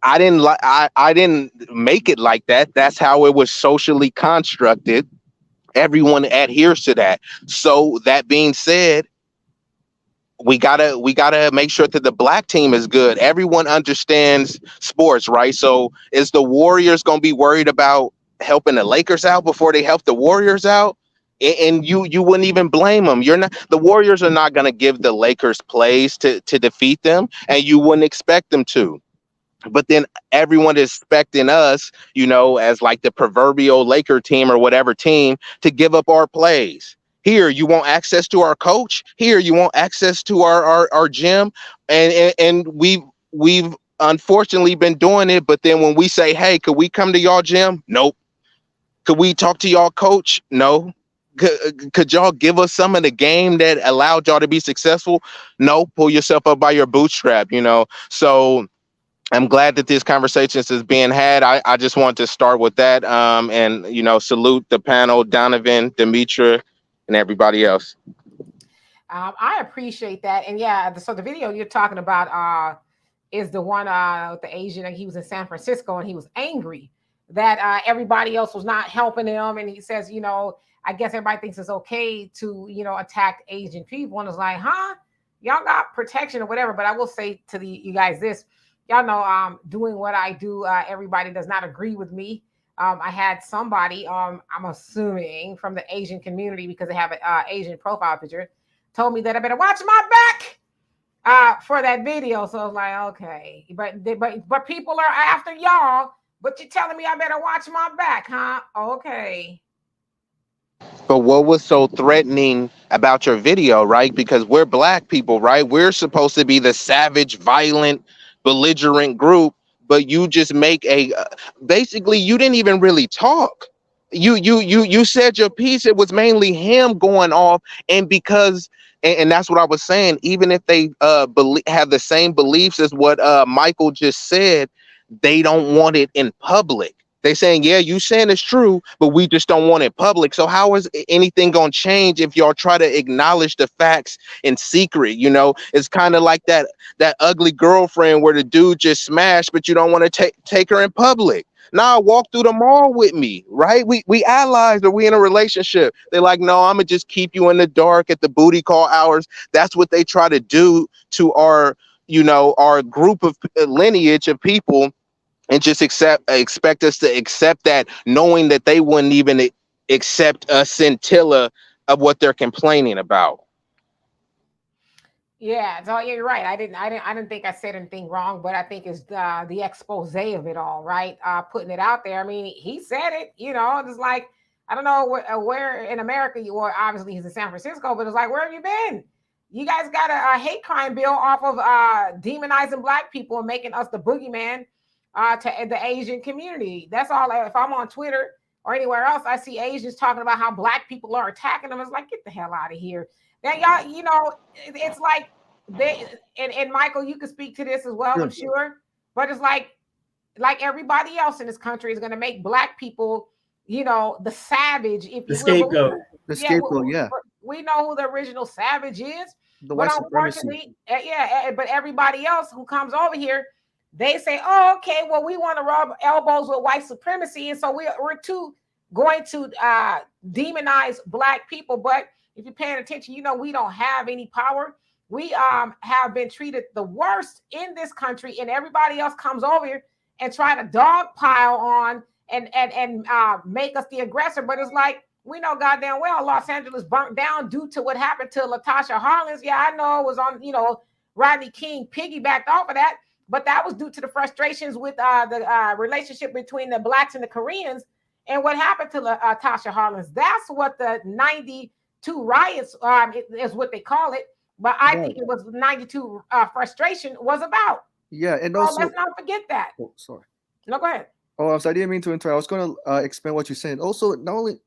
S5: I didn't make it like that. That's how it was socially constructed. Everyone adheres to that. So that being said, we gotta make sure that the black team is good. Everyone understands sports, right? So is the Warriors gonna be worried about helping the Lakers out before they help the Warriors out? And you wouldn't even blame them. The Warriors are not going to give the Lakers plays to defeat them, and you wouldn't expect them to. But then everyone is expecting us, as like the proverbial Laker team or whatever team, to give up our plays. Here, you want access to our coach. Here, you want access to our gym, and we've unfortunately been doing it. But then when we say, hey, could we come to y'all gym? Nope. Could we talk to y'all coach? No. Could y'all give us some of the game that allowed y'all to be successful? No, pull yourself up by your bootstrap, So I'm glad that this conversation is being had. I just want to start with that. And salute the panel, Donovan, Demetra, and everybody else.
S1: I appreciate that. And yeah, so the video you're talking about is the one with the Asian. He was in San Francisco and he was angry that everybody else was not helping him. And he says, I guess everybody thinks it's okay to, attack Asian people. And it's like, huh? Y'all got protection or whatever. But I will say to you guys this, y'all know, doing what I do, everybody does not agree with me. I had somebody, I'm assuming from the Asian community, because they have an Asian profile picture, told me that I better watch my back for that video. So I was like, okay, but people are after y'all, but you're telling me I better watch my back, huh? Okay.
S5: But what was so threatening about your video, right? Because we're black people, right? We're supposed to be the savage, violent, belligerent group, but you just make basically you didn't even really talk. You said your piece. It was mainly him going off, and because and that's what I was saying. Even if they have the same beliefs as what Michael just said, they don't want it in public. They saying, yeah, you saying it's true, but we just don't want it public. So how is anything going to change if y'all try to acknowledge the facts in secret? It's kind of like that ugly girlfriend where the dude just smashed, but you don't want to take her in public. Nah, walk through the mall with me, right? We allies, or we in a relationship. They're like, no, I'm gonna just keep you in the dark at the booty call hours. That's what they try to do to our group of lineage of people. And just expect us to accept that, knowing that they wouldn't even accept a scintilla of what they're complaining about.
S1: Yeah, so you're right. I didn't think I said anything wrong, but I think it's the expose of it all, right? Putting it out there. I mean, he said it. It's like, I don't know where in America you are. Obviously, he's in San Francisco, but it's like, where have you been? You guys got a hate crime bill off of demonizing black people and making us the boogeyman to the Asian community. That's all. If I'm on Twitter or anywhere else, I see Asians talking about how black people are attacking them. It's like, get the hell out of here. Now, y'all, it's like they and Michael, you can speak to this as well, sure. I'm sure. But it's like everybody else in this country is going to make black people, the savage. If
S2: the scapegoat.
S4: The scapegoat, yeah.
S1: We know who the original savage is.
S4: The white supremacy.
S1: But everybody else who comes over here, they say, oh, okay, well, we want to rub elbows with white supremacy. And so we're going to demonize Black people. But if you're paying attention, you know, we don't have any power. We have been treated the worst in this country, and everybody else comes over here and try to dogpile on and make us the aggressor. But it's like, we know goddamn well Los Angeles burnt down due to what happened to Latasha Harlins. Yeah, I know it was on, you know, Rodney King piggybacked off of that, but that was due to the frustrations with the relationship between the Blacks and the Koreans. And what happened to Latasha Harlins, that's what the 92 riots is what they call it. But I think it was 92 frustration was about.
S4: Yeah, and
S1: so
S4: also
S1: let's not forget that.
S4: Oh, sorry.
S1: No, go ahead.
S4: Oh, I'm sorry, I didn't mean to interrupt. I was going to explain what you're saying. Also, not only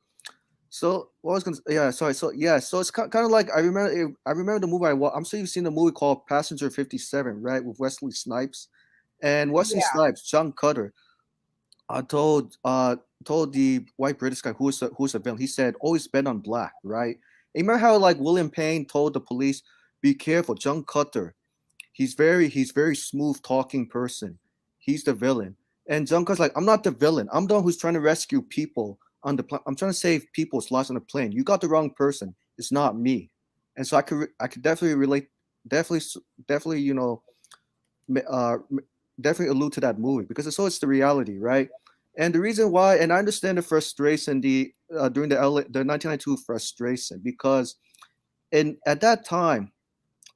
S4: so, what I was going to, yeah, sorry. So yeah, so it's kind of like I remember the movie I'm sure you've seen the movie called Passenger 57, right, with Wesley Snipes, and Wesley Snipes, John Cutter, told the white British guy who's a villain. He said, always bet on Black, right? And remember how like William Payne told the police, be careful, John Cutter. He's very smooth talking person. He's the villain. And John Cutter's like, I'm not the villain. I'm the one who's trying to rescue people on the plane. I'm trying to save people's lives on the plane. You got the wrong person. It's not me. And so I could definitely relate, definitely, you know, definitely allude to that movie because it's the reality, right? And the reason why, and I understand the frustration during the 1992 frustration, because at that time,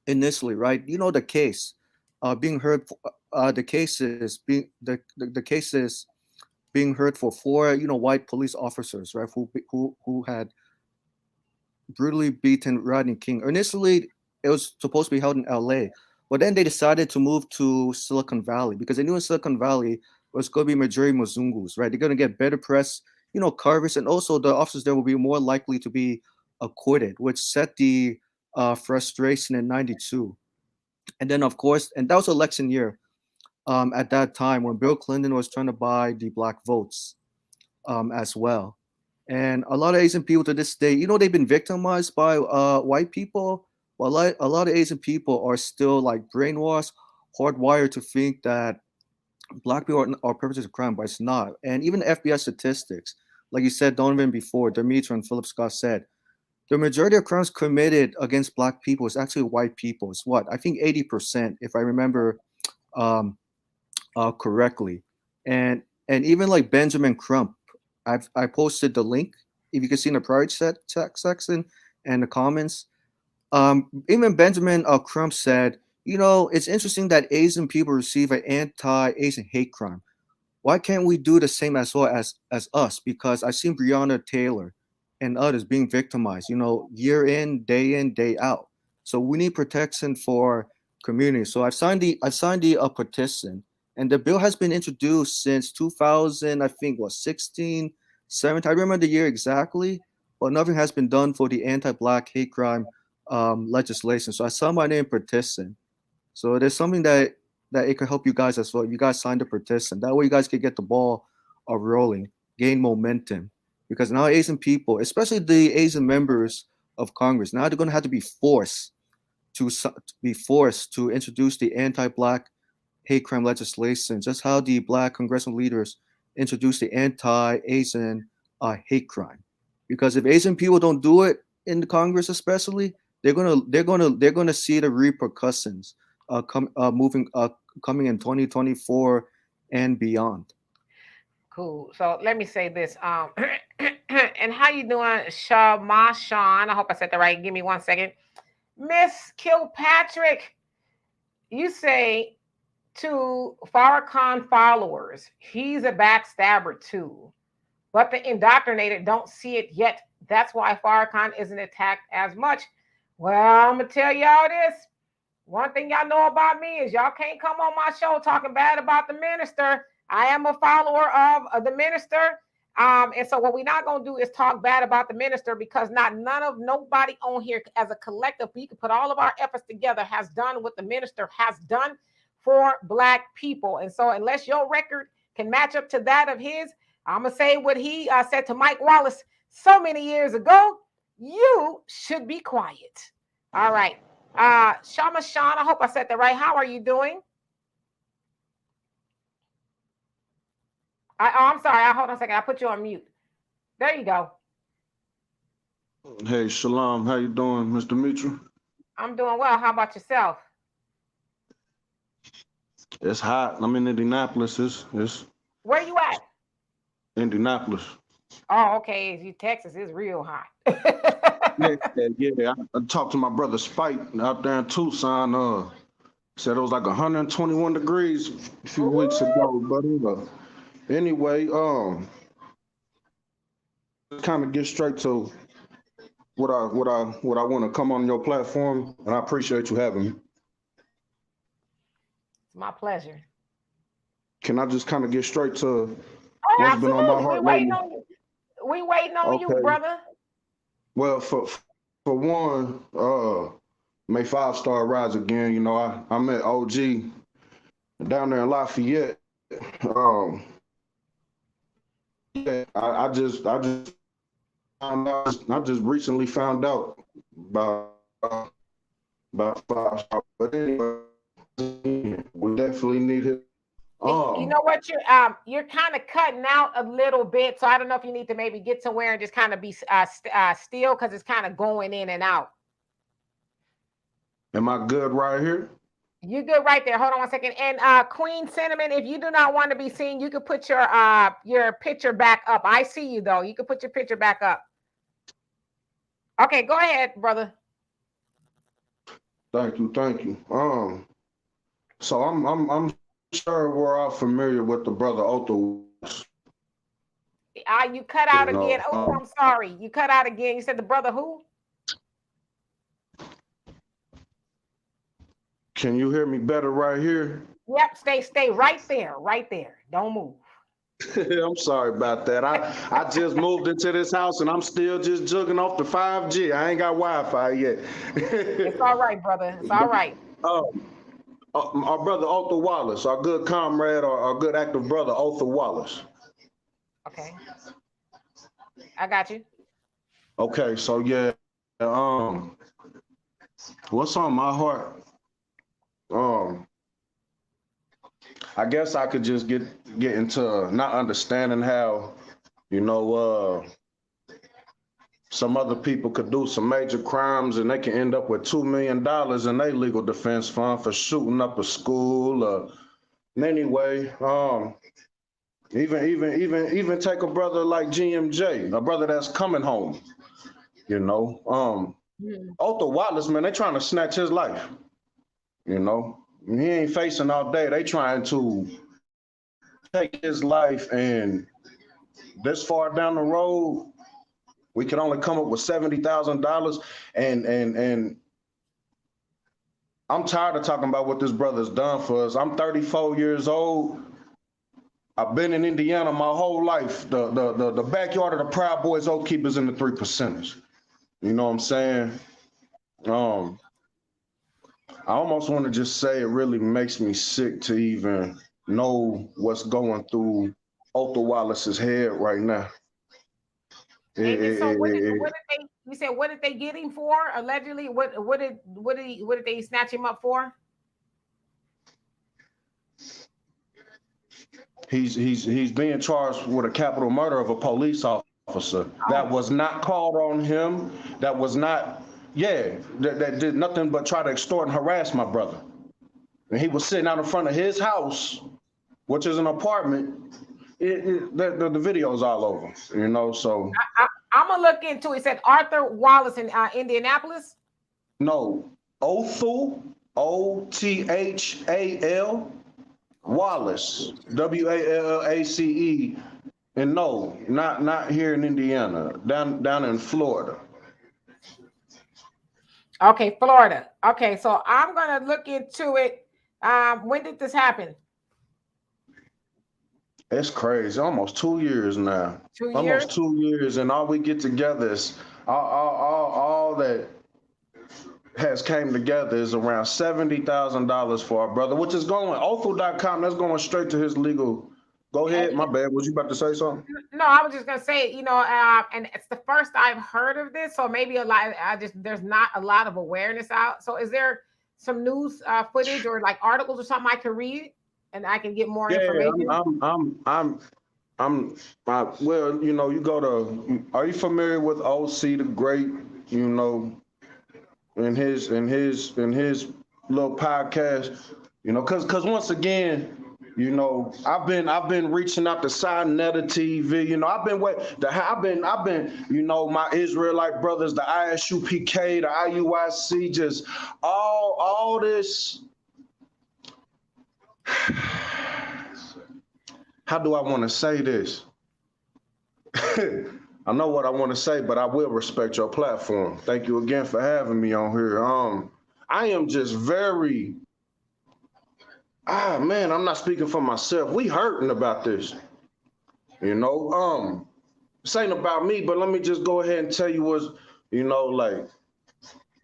S4: initially, right, you know, the case being heard, the cases being heard for 4, you know, white police officers, right, who had brutally beaten Rodney King. Initially, it was supposed to be held in LA, but then they decided to move to Silicon Valley because they knew in Silicon Valley was going to be majority Mzungus, right? They're going to get better press, you know, coverage, and also the officers there will be more likely to be acquitted, which set the frustration in 92. And then, of course, and that was election year at that time when Bill Clinton was trying to buy the Black votes as well. And a lot of Asian people to this day, you know, they've been victimized by white people. Well, a lot of Asian people are still like brainwashed, hardwired to think that Black people are perpetrators of crime, but it's not. And even the FBI statistics, like you said, Donovan before, Demetra and Philip Scott said, the majority of crimes committed against Black people is actually white people. It's what? I think 80%, if I remember correctly. And even like Benjamin Crump, I posted the link, if you can see in the private section and the comments. Even Benjamin Crump said, you know, it's interesting that Asian people receive an anti-Asian hate crime. Why can't we do the same as well as us? Because I've seen Breonna Taylor and others being victimized, you know, year in, day out. So we need protection for communities. So I've signed the petition, and the bill has been introduced since 2000, I think, 16, 17. I remember the year exactly, but nothing has been done for the anti-Black hate crime legislation. So I signed my name petition. So there's something that it could help you guys as well. You guys sign the petition. That way you guys can get the ball rolling, gain momentum. Because now Asian people, especially the Asian members of Congress, now they're going to have to be forced to introduce the anti-Black hate crime legislation, just how the Black congressional leaders introduced the anti-Asian hate crime. Because if Asian people don't do it in the Congress, especially, they're gonna see the repercussions coming in 2024 and beyond.
S1: Cool. So let me say this. And how you doing, Sean? I hope I said that right. Give me 1 second. Miss Kilpatrick, you say to Farrakhan followers, he's a backstabber too. But the indoctrinated don't see it yet. That's why Farrakhan isn't attacked as much. Well, I'm going to tell y'all this. One thing y'all know about me is y'all can't come on my show talking bad about the minister. I am a follower of the minister. And so what we're not going to do is talk bad about the minister, because nobody on here as a collective, we can put all of our efforts together, has done what the minister has done for Black people. And so unless your record can match up to that of his, I'm going to say what he said to Mike Wallace so many years ago: you should be quiet. All right. Shama Sean, I hope I said that right. How are you doing? I'm sorry. Hold on a second. I put you on mute. There you go.
S6: Hey, Shalom. How you doing, Mr. Mitra?
S1: I'm doing well. How about yourself?
S6: It's hot. I'm in Indianapolis. It's
S1: Where you at?
S6: Indianapolis.
S1: Oh, okay. Texas is real hot.
S6: Yeah. I talked to my brother Spike out there in Tucson. Said it was like 121 degrees a few weeks ago. But anyway, kind of get straight to what I want to come on your platform, and I appreciate you having me.
S1: It's my pleasure.
S6: Can I just kind of get straight to
S1: what's
S6: been on my heart lately?
S1: We waiting on you, brother.
S6: Well, for one, may 5-star rise again. You know, I met OG down there in Lafayette. I just found out. I just recently found out about 5-star. But anyway, we definitely need it.
S1: You know what, you're kind of cutting out a little bit, so I don't know if you need to maybe get somewhere and just kind of be still, because it's kind of going in and out.
S6: Am I good right here?
S1: You're good right there. Hold on one second. And Queen Cinnamon, if you do not want to be seen, you can put your picture back up. I see you though. You can put your picture back up. Okay, go ahead, brother.
S6: Thank you. So I'm sure we're all familiar with the brother Oher.
S1: You cut out again. Oh, I'm sorry. You cut out again. You said the brother who?
S6: Can you hear me better right here?
S1: Yep, stay right there. Don't move.
S6: I'm sorry about that. I just moved into this house and I'm still just jugging off the 5G. I ain't got Wi-Fi yet.
S1: It's all right, brother. It's all right.
S6: Our brother Oher Wallace, our good comrade, our good active brother Oher Wallace.
S1: Okay. I got you.
S6: Okay, so yeah, what's on my heart? I guess I could just get into not understanding how, some other people could do some major crimes and they can end up with $2 million in their legal defense fund for shooting up a school. Anyway, even take a brother like GMJ, a brother that's coming home. Oher Wallace, man, they trying to snatch his life. He ain't facing all day. They trying to take his life, and this far down the road, we can only come up with $70,000. And I'm tired of talking about what this brother's done for us. I'm 34 years old. I've been in Indiana my whole life. The backyard of the Proud Boys, Oath Keepers, and the 3 Percenters. You know what I'm saying? I almost want to just say it really makes me sick to even know what's going through Oher Wallace's head right now.
S1: So what did they get him for? Allegedly, what did they snatch him up for?
S6: He's being charged with a capital murder of a police officer. That was not called on him. That was not. That did nothing but try to extort and harass my brother. And he was sitting out in front of his house, which is an apartment. The video's all over, so.
S1: I'm going to look into it. It said Oher Wallace in Indianapolis?
S6: No, Othel, Othal, Wallace, Wallace. And no, not here in Indiana, down in Florida.
S1: Okay, Florida. Okay, so I'm going to look into it. When did this happen?
S6: It's crazy. Almost 2 years now.
S1: 2 years?
S6: Almost 2 years, and all we get together is all that has came together is around $70,000 for our brother, which is going Othel.com. That's going straight to his legal. Go ahead. My bad. Was you about to say something?
S1: No, I was just gonna say, and it's the first I've heard of this, so maybe there's not a lot of awareness out. So, is there some news footage or like articles or something I can read, and I can get more information?
S6: well, you know, you go to, are you familiar with OC the Great, you know, in his little podcast, you know, cause once again, you know, I've been reaching out to Netta TV, you know, I've been, you know, my Israelite brothers, the ISUPK, the IUIC, just all this. How do I want to say this? I know what I want to say, but I will respect your platform. Thank you again for having me on here. I am just very, man, I'm not speaking for myself. We hurting about this, you know. This ain't about me, but let me just go ahead and tell you what's, you know, like,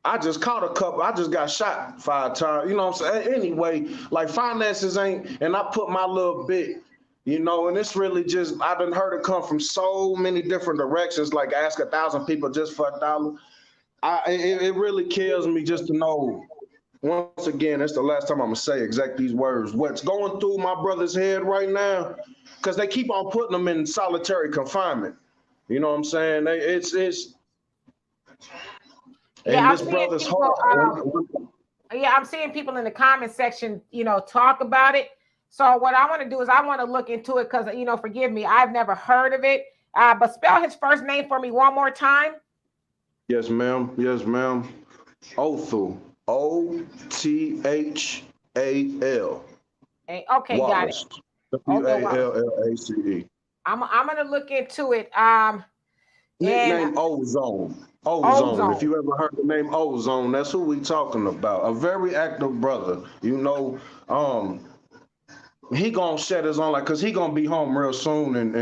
S6: I just caught a couple, I just got shot 5 times, you know what I'm saying? Anyway, like finances ain't, and I put my little bit, you know, and it's really just, I done heard it come from so many different directions, like ask 1,000 people just for $1. It really kills me just to know, once again, that's the last time I'm gonna say exactly these words, what's going through my brother's head right now, because they keep on putting them in solitary confinement. You know what I'm saying? It's
S1: Yeah,
S6: and
S1: I'm
S6: this
S1: seeing
S6: brother's
S1: people.
S6: heart.
S1: Yeah, I'm seeing people in the comment section, you know, talk about it. So what I want to do is I want to look into it because, you know, forgive me, I've never heard of it. But spell his first name for me one more time.
S6: Yes, ma'am. Yes, ma'am. Othel. Othal.
S1: Okay,
S6: Wallace.
S1: got it. Okay,
S6: Wallace.
S1: I'm gonna look into it.
S6: Nickname Ozone. Ozone. If you ever heard the name Ozone, that's who we talking about. A very active brother. You know, he gonna shed his own light because he gonna be home real soon, and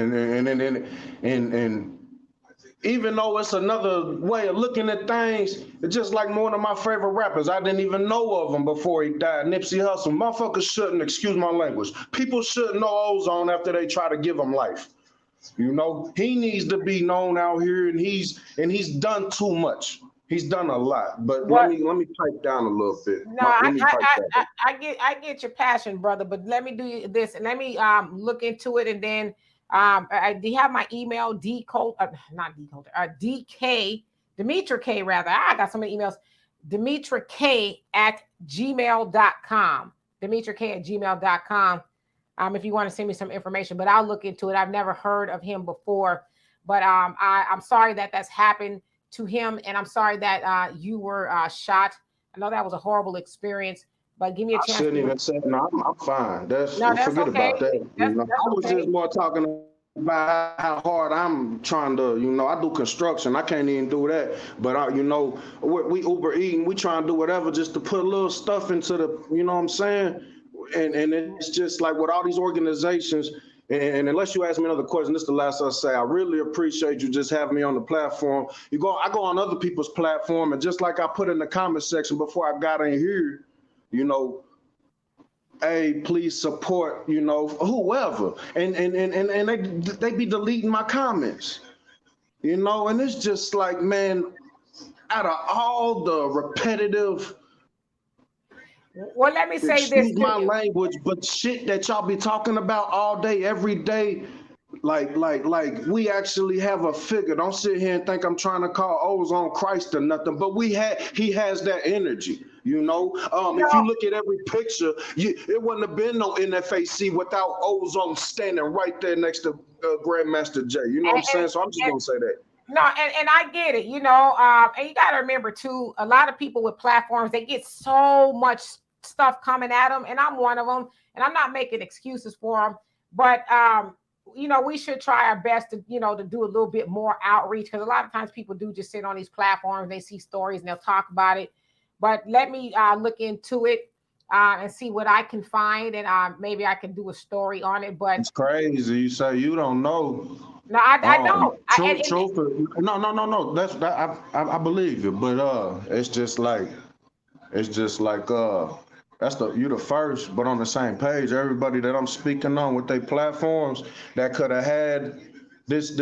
S6: even though it's another way of looking at things, it's just like one of my favorite rappers. I didn't even know of him before he died, Nipsey Hussle. Motherfuckers shouldn't, excuse my language, people shouldn't know Ozone after they try to give him life. You know, he needs to be known out here, and he's done too much. He's done a lot. But let me pipe down a little bit.
S1: No, I get your passion, brother. But let me do this, and let me look into it, and then do you have my email? DK Demetra K rather. I got so many emails. Demetra K at gmail.com. Demetra K at gmail.com. If you want to send me some information, but I'll look into it. I've never heard of him before, but I'm sorry that that's happened to him, and I'm sorry that you were shot. I know that was a horrible experience, but give me a chance.
S6: I shouldn't even say no. I'm fine. Forget okay. About that. I was just more talking about how hard I'm trying to. You know, I do construction. I can't even do that, but you know, we Uber eating. We trying to do whatever just to put a little stuff into the. You know what I'm saying? And it's just like with all these organizations, and unless you ask me another question, this is the last I'll say. I really appreciate you just having me on the platform. I go on other people's platform, and just like I put in the comment section before I got in here, you know, hey, please support, you know, whoever, and they be deleting my comments, you know, and it's just like, man, out of all the repetitive.
S1: Well, let me say this.
S6: Excuse my language, but shit that y'all be talking about all day, every day, like we actually have a figure. Don't sit here and think I'm trying to call Ozone Christ or nothing, but he has that energy, you know. If you look at every picture, it wouldn't have been no NFAC without Ozone standing right there next to Grandmaster J. You know what I'm saying? So I'm just gonna say that.
S1: No, and I get it, you know, and you got to remember too, a lot of people with platforms, they get so much stuff coming at them, and I'm one of them, and I'm not making excuses for them, but you know, we should try our best to, you know, to do a little bit more outreach, because a lot of times people do just sit on these platforms, they see stories and they'll talk about it. But let me look into it and see what I can find, and maybe I can do a story on it. But
S6: it's crazy. You say you don't know.
S1: No, I don't.
S6: No. That's that. I believe you, but it's just like that's you're the first, but on the same page, everybody that I'm speaking on with their platforms that could have had this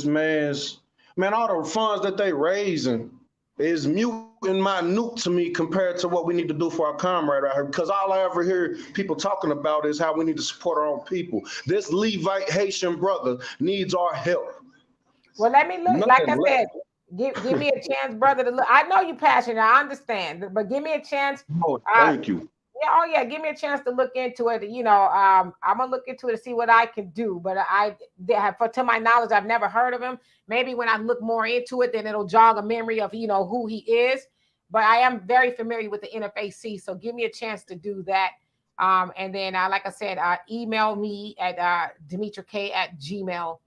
S6: man's all the funds that they raising is mute and minute to me compared to what we need to do for our comrade out here. Because all I ever hear people talking about is how we need to support our own people. This Levite Haitian brother needs our help.
S1: Well, let me look.
S6: Nothing
S1: Like I
S6: less.
S1: said, give me a chance, brother, to look. I know you're passionate. I understand, but give me a chance.
S6: Oh, thank you.
S1: Yeah, oh yeah, give me a chance to look into it. You know, I'm gonna look into it to see what I can do. But to my knowledge, I've never heard of him. Maybe when I look more into it, then it'll jog a memory of who he is. But I am very familiar with the NFAC, so give me a chance to do that. And then, like I said, email me at dimitrok@gmail,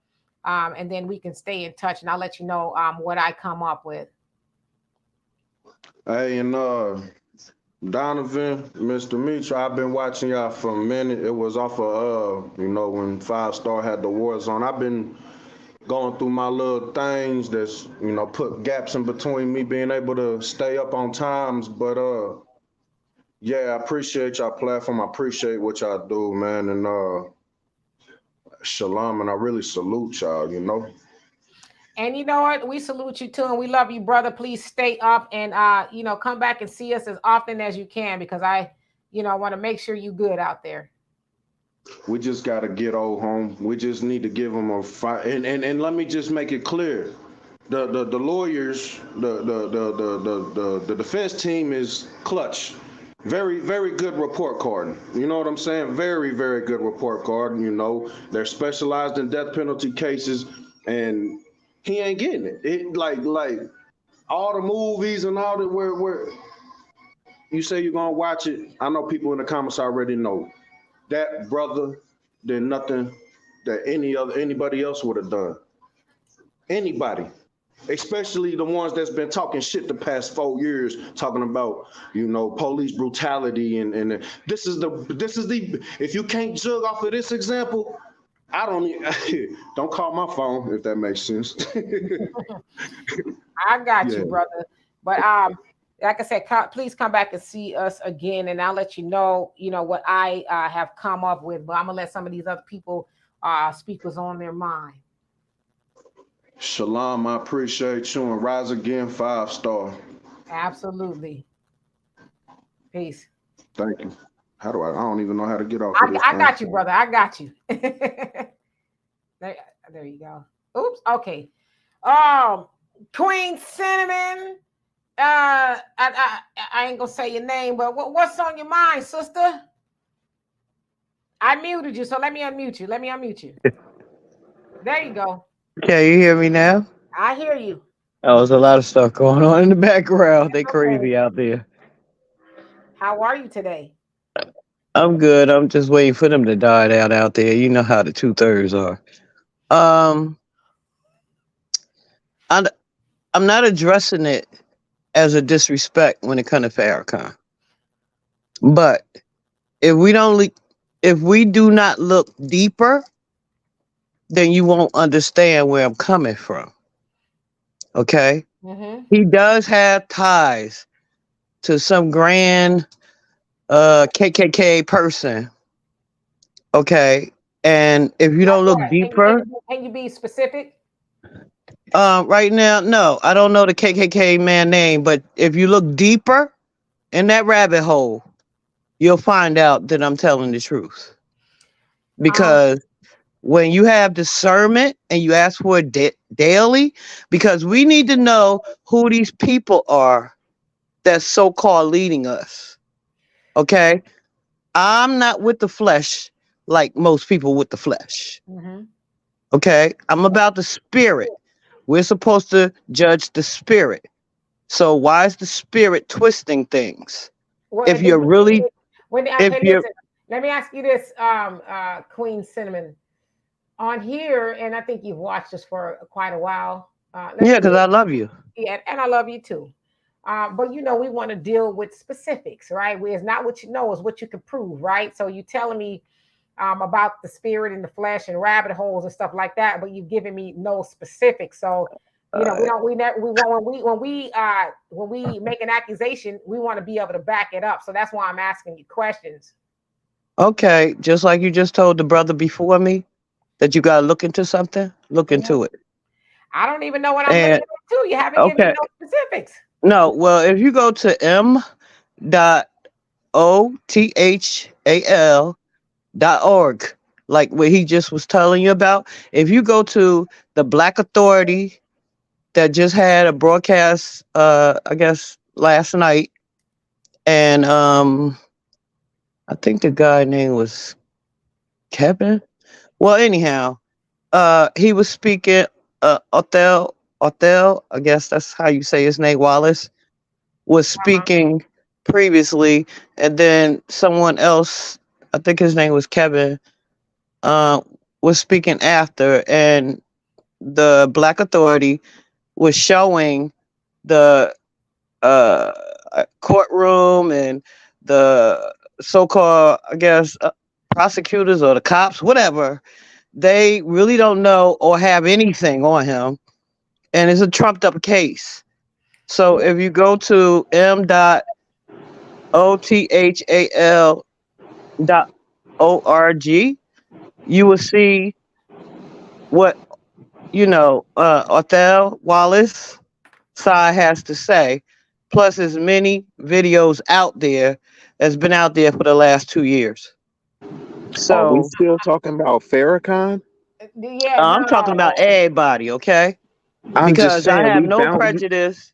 S1: and then we can stay in touch, and I'll let you know what I come up with.
S6: Hey, and Donovan, Mr. Mitra, I've been watching y'all for a minute. It was off of, when 5 Star had the war zone. I've been going through my little things that's, put gaps in between me being able to stay up on times. But, yeah, I appreciate y'all platform. I appreciate what y'all do, man. And shalom, and I really salute y'all,
S1: And you know what? We salute you too, and we love you, brother. Please stay up and come back and see us as often as you can, because I want to make sure you good out there.
S6: We just got to get old home. We just need to give them a fight. And let me just make it clear: the lawyers, the defense team is clutch. Very, very good report card. You know what I'm saying? Very, very good report card. They're specialized in death penalty cases, and he ain't getting it. It like all the movies and all that where you say you're gonna watch it. I know people in the comments already know that brother did nothing that anybody else would have done. Anybody, especially the ones that's been talking shit the past 4 years, talking about police brutality and this is the if you can't judge off of this example. I don't call my phone if that makes sense.
S1: I got you, brother. But like I said, please come back and see us again, and I'll let you know what I have come up with. But I'm gonna let some of these other people speak what's on their mind.
S6: Shalom, I appreciate you, and rise again, 5 Star.
S1: Absolutely. Peace.
S6: Thank you. How do I don't even know how to get off.
S1: I got you, brother. I got you. There you go. Oops. Okay. Queen Cinnamon. I ain't gonna say your name, but what's on your mind, sister? I muted you, so let me unmute you. There you go.
S7: Can you hear me now?
S1: I hear you.
S7: Oh, there's a lot of stuff going on in the background. They crazy out there.
S1: How are you today?
S7: I'm good. I'm just waiting for them to die out there. You know how the 2/3 are. I'm not addressing it as a disrespect when it comes to Farrakhan. But if we do not look deeper, then you won't understand where I'm coming from. Okay?
S1: Mm-hmm.
S7: He does have ties to some grand KKK person. Okay? And if you don't look deeper...
S1: Can you be specific?
S7: Right now, no. I don't know the KKK man name, but if you look deeper in that rabbit hole, you'll find out that I'm telling the truth. Because when you have discernment and you ask for it daily, because we need to know who these people are that's so-called leading us. Okay? I'm not with the flesh like most people with the flesh.
S1: Mm-hmm.
S7: Okay? I'm about the spirit. We're supposed to judge the spirit. So why is the spirit twisting things?
S1: Well,
S7: if you're really...
S1: Let me ask you this, Queen Cinnamon. On here, and I think you've watched us for quite a while.
S7: Because I love you.
S1: Yeah, and I love you too. But we want to deal with specifics, right? Where it's not what you know, it's what you can prove, right? So you telling me about the spirit and the flesh and rabbit holes and stuff like that, but you've given me no specifics. So when we make an accusation, we want to be able to back it up. So that's why I'm asking you questions.
S7: Okay, just like you just told the brother before me that you gotta look into something, look into it.
S1: I don't even know what I'm looking into. You haven't given me no specifics.
S7: No, well, if you go to m.othal.org, like what he just was telling you about, if you go to the Black Authority that just had a broadcast, I guess last night, and I think the guy name was Kevin. Well, anyhow, he was speaking. Othel, I guess that's how you say his name. Wallace was speaking previously, and then someone else, I think his name was Kevin, was speaking after, and the Black Authority was showing the courtroom and the so-called, I guess, prosecutors or the cops, whatever. They really don't know or have anything on him, and it's a trumped up case. So if you go to m.othal.org, you will see what Othel Wallace side has to say, plus as many videos out there that's been out there for the last 2 years.
S5: Are we
S7: So
S5: still talking about Farrakhan?
S1: Yeah,
S7: I'm talking about
S1: no.
S7: everybody, okay?
S5: I'm just
S7: Because I
S5: saying
S7: have
S5: we
S7: no
S5: bound.
S7: prejudice.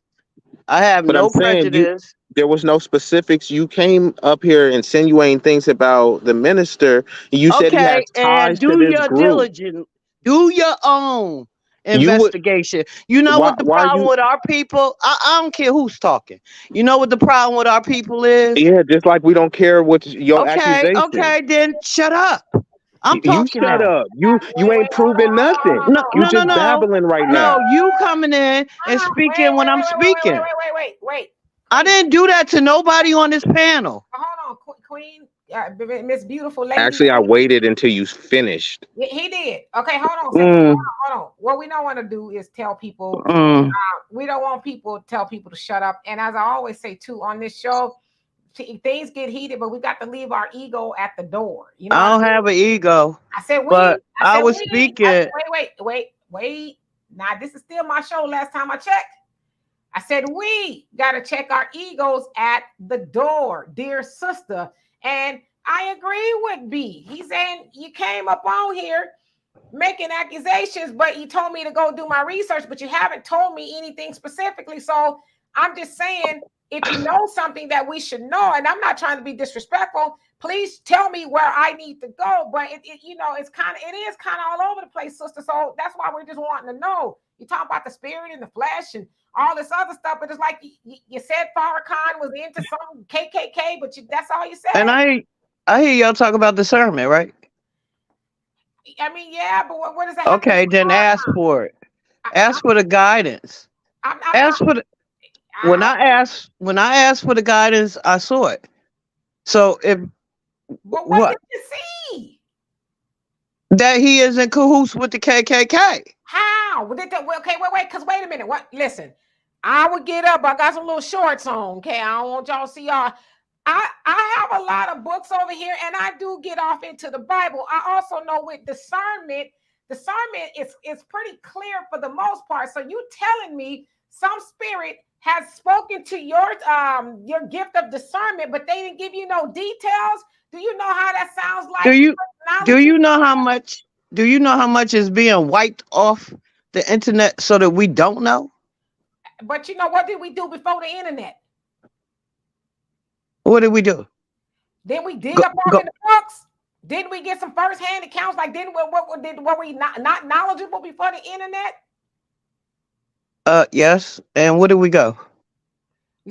S7: I have
S5: But I'm
S7: no
S5: saying
S7: prejudice.
S5: there was no specifics. You came up here insinuating things about the minister. You said he has
S7: Okay, and
S5: ties to
S7: do
S5: this
S7: your
S5: group.
S7: diligence. Do your own
S5: You would
S7: investigation. You know
S5: why?
S7: what the
S5: Why are
S7: problem
S5: you?
S7: with our people? I don't care who's talking. You know what the problem with our people is?
S5: Yeah, just like we don't care what your accusation.
S7: Okay, then shut up. I'm
S5: You
S7: talking
S5: shut
S7: now.
S5: up. You ain't proving nothing.
S7: No,
S5: You
S7: no, no,
S5: just
S7: no.
S5: babbling right
S7: No,
S5: now.
S7: you coming in and speaking when I'm speaking. I didn't do that to nobody on this panel.
S1: Hold on, Queen, Miss Beautiful Lady.
S5: Actually, I waited until you finished.
S1: He did. Okay, hold on a second.
S7: Mm,
S1: Hold on. What we don't want to do is tell people.
S7: mm.
S1: We don't want people to tell people to shut up. And as I always say too, on this show, things get heated, but we got to leave our ego at the door. You know,
S7: I don't have an ego,
S1: I said we.
S7: but
S1: I
S7: I
S1: said
S7: was
S1: we.
S7: speaking.
S1: Wait. Now this is still my show. Last time I checked, I said we got to check our egos at the door, dear sister. And I agree with B. He's saying you came up on here making accusations, but you told me to go do my research, but you haven't told me anything specifically. So I'm just saying, if you know something that we should know, and I'm not trying to be disrespectful, please tell me where I need to go. But it is kind of all over the place, sister. So that's why we're just wanting to know. You talk about the spirit and the flesh and all this other stuff, but it's like you said Farrakhan was into some KKK, but that's all you said.
S7: And I hear y'all talk about discernment, right?
S1: I mean, yeah, but what does that?
S7: Okay, then ask for it. Ask for the guidance. Ask for the. When I asked for the guidance, I saw it. So if
S1: what did you see?
S7: That he is in cahoots with the KKK.
S1: How? Okay, wait, because wait a minute. What? Listen, I would get up. I got some little shorts on. Okay, I don't want y'all to see y'all. I have a lot of books over here, and I do get off into the Bible. I also know with discernment is pretty clear for the most part. So you telling me some spirit has spoken to your gift of discernment, but they didn't give you no details? Do you know how that sounds like?
S7: Do you know how much? Do you know how much is being wiped off the internet so that we don't know?
S1: But you know what did we do before the internet?
S7: What did we do?
S1: Then we dig up all in the books. Didn't we get some first-hand accounts? Like, were we not knowledgeable before the internet?
S7: Yes. And where did we go?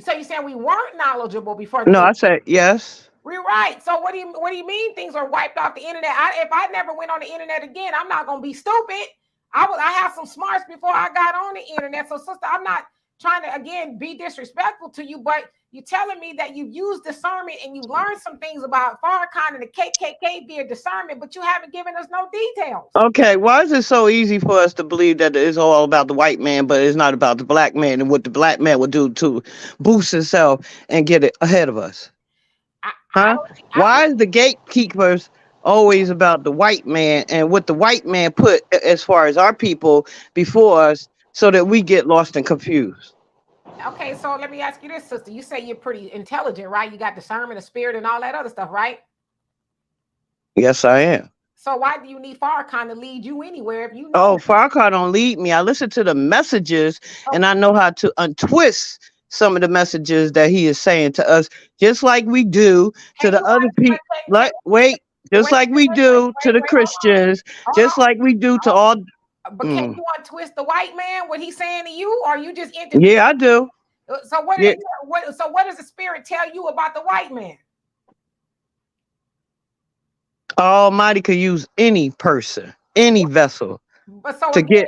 S1: So you're saying we weren't knowledgeable before?
S7: No, I said yes.
S1: We're right. So what do you mean things are wiped off the internet? If I never went on the internet again, I'm not gonna be stupid. I have some smarts before I got on the internet. So sister, I'm not trying to again be disrespectful to you, but you're telling me that you use discernment and you learned some things about Farrakhan and the KKK via discernment, but you haven't given us no details.
S7: Okay, why is it so easy for us to believe that it's all about the white man, but it's not about the black man and what the black man would do to boost himself and get it ahead of us? Why is the gatekeepers always about the white man and what the white man put as far as our people before us so that we get lost and confused?
S1: Okay, so let me ask you this, sister. You say you're pretty intelligent, right? You got discernment of spirit and all that other stuff, right?
S7: Yes, I am.
S1: So why do you need Farrakhan to lead you anywhere if you
S7: Oh,
S1: know?
S7: Farrakhan don't lead me. I listen to the messages and I know how to untwist some of the messages that he is saying to us, just like we do to
S1: Can
S7: the
S1: you
S7: other people. Like, wait, just like we do to the Christians,
S1: hold
S7: just like we do to all.
S1: on. But can you untwist the white man, what he's saying to you, or you just
S7: Yeah, I do.
S1: So what?
S7: Yeah.
S1: So what does the spirit tell you about the white man?
S7: Almighty could use any person, any vessel
S1: But so
S7: to
S1: again,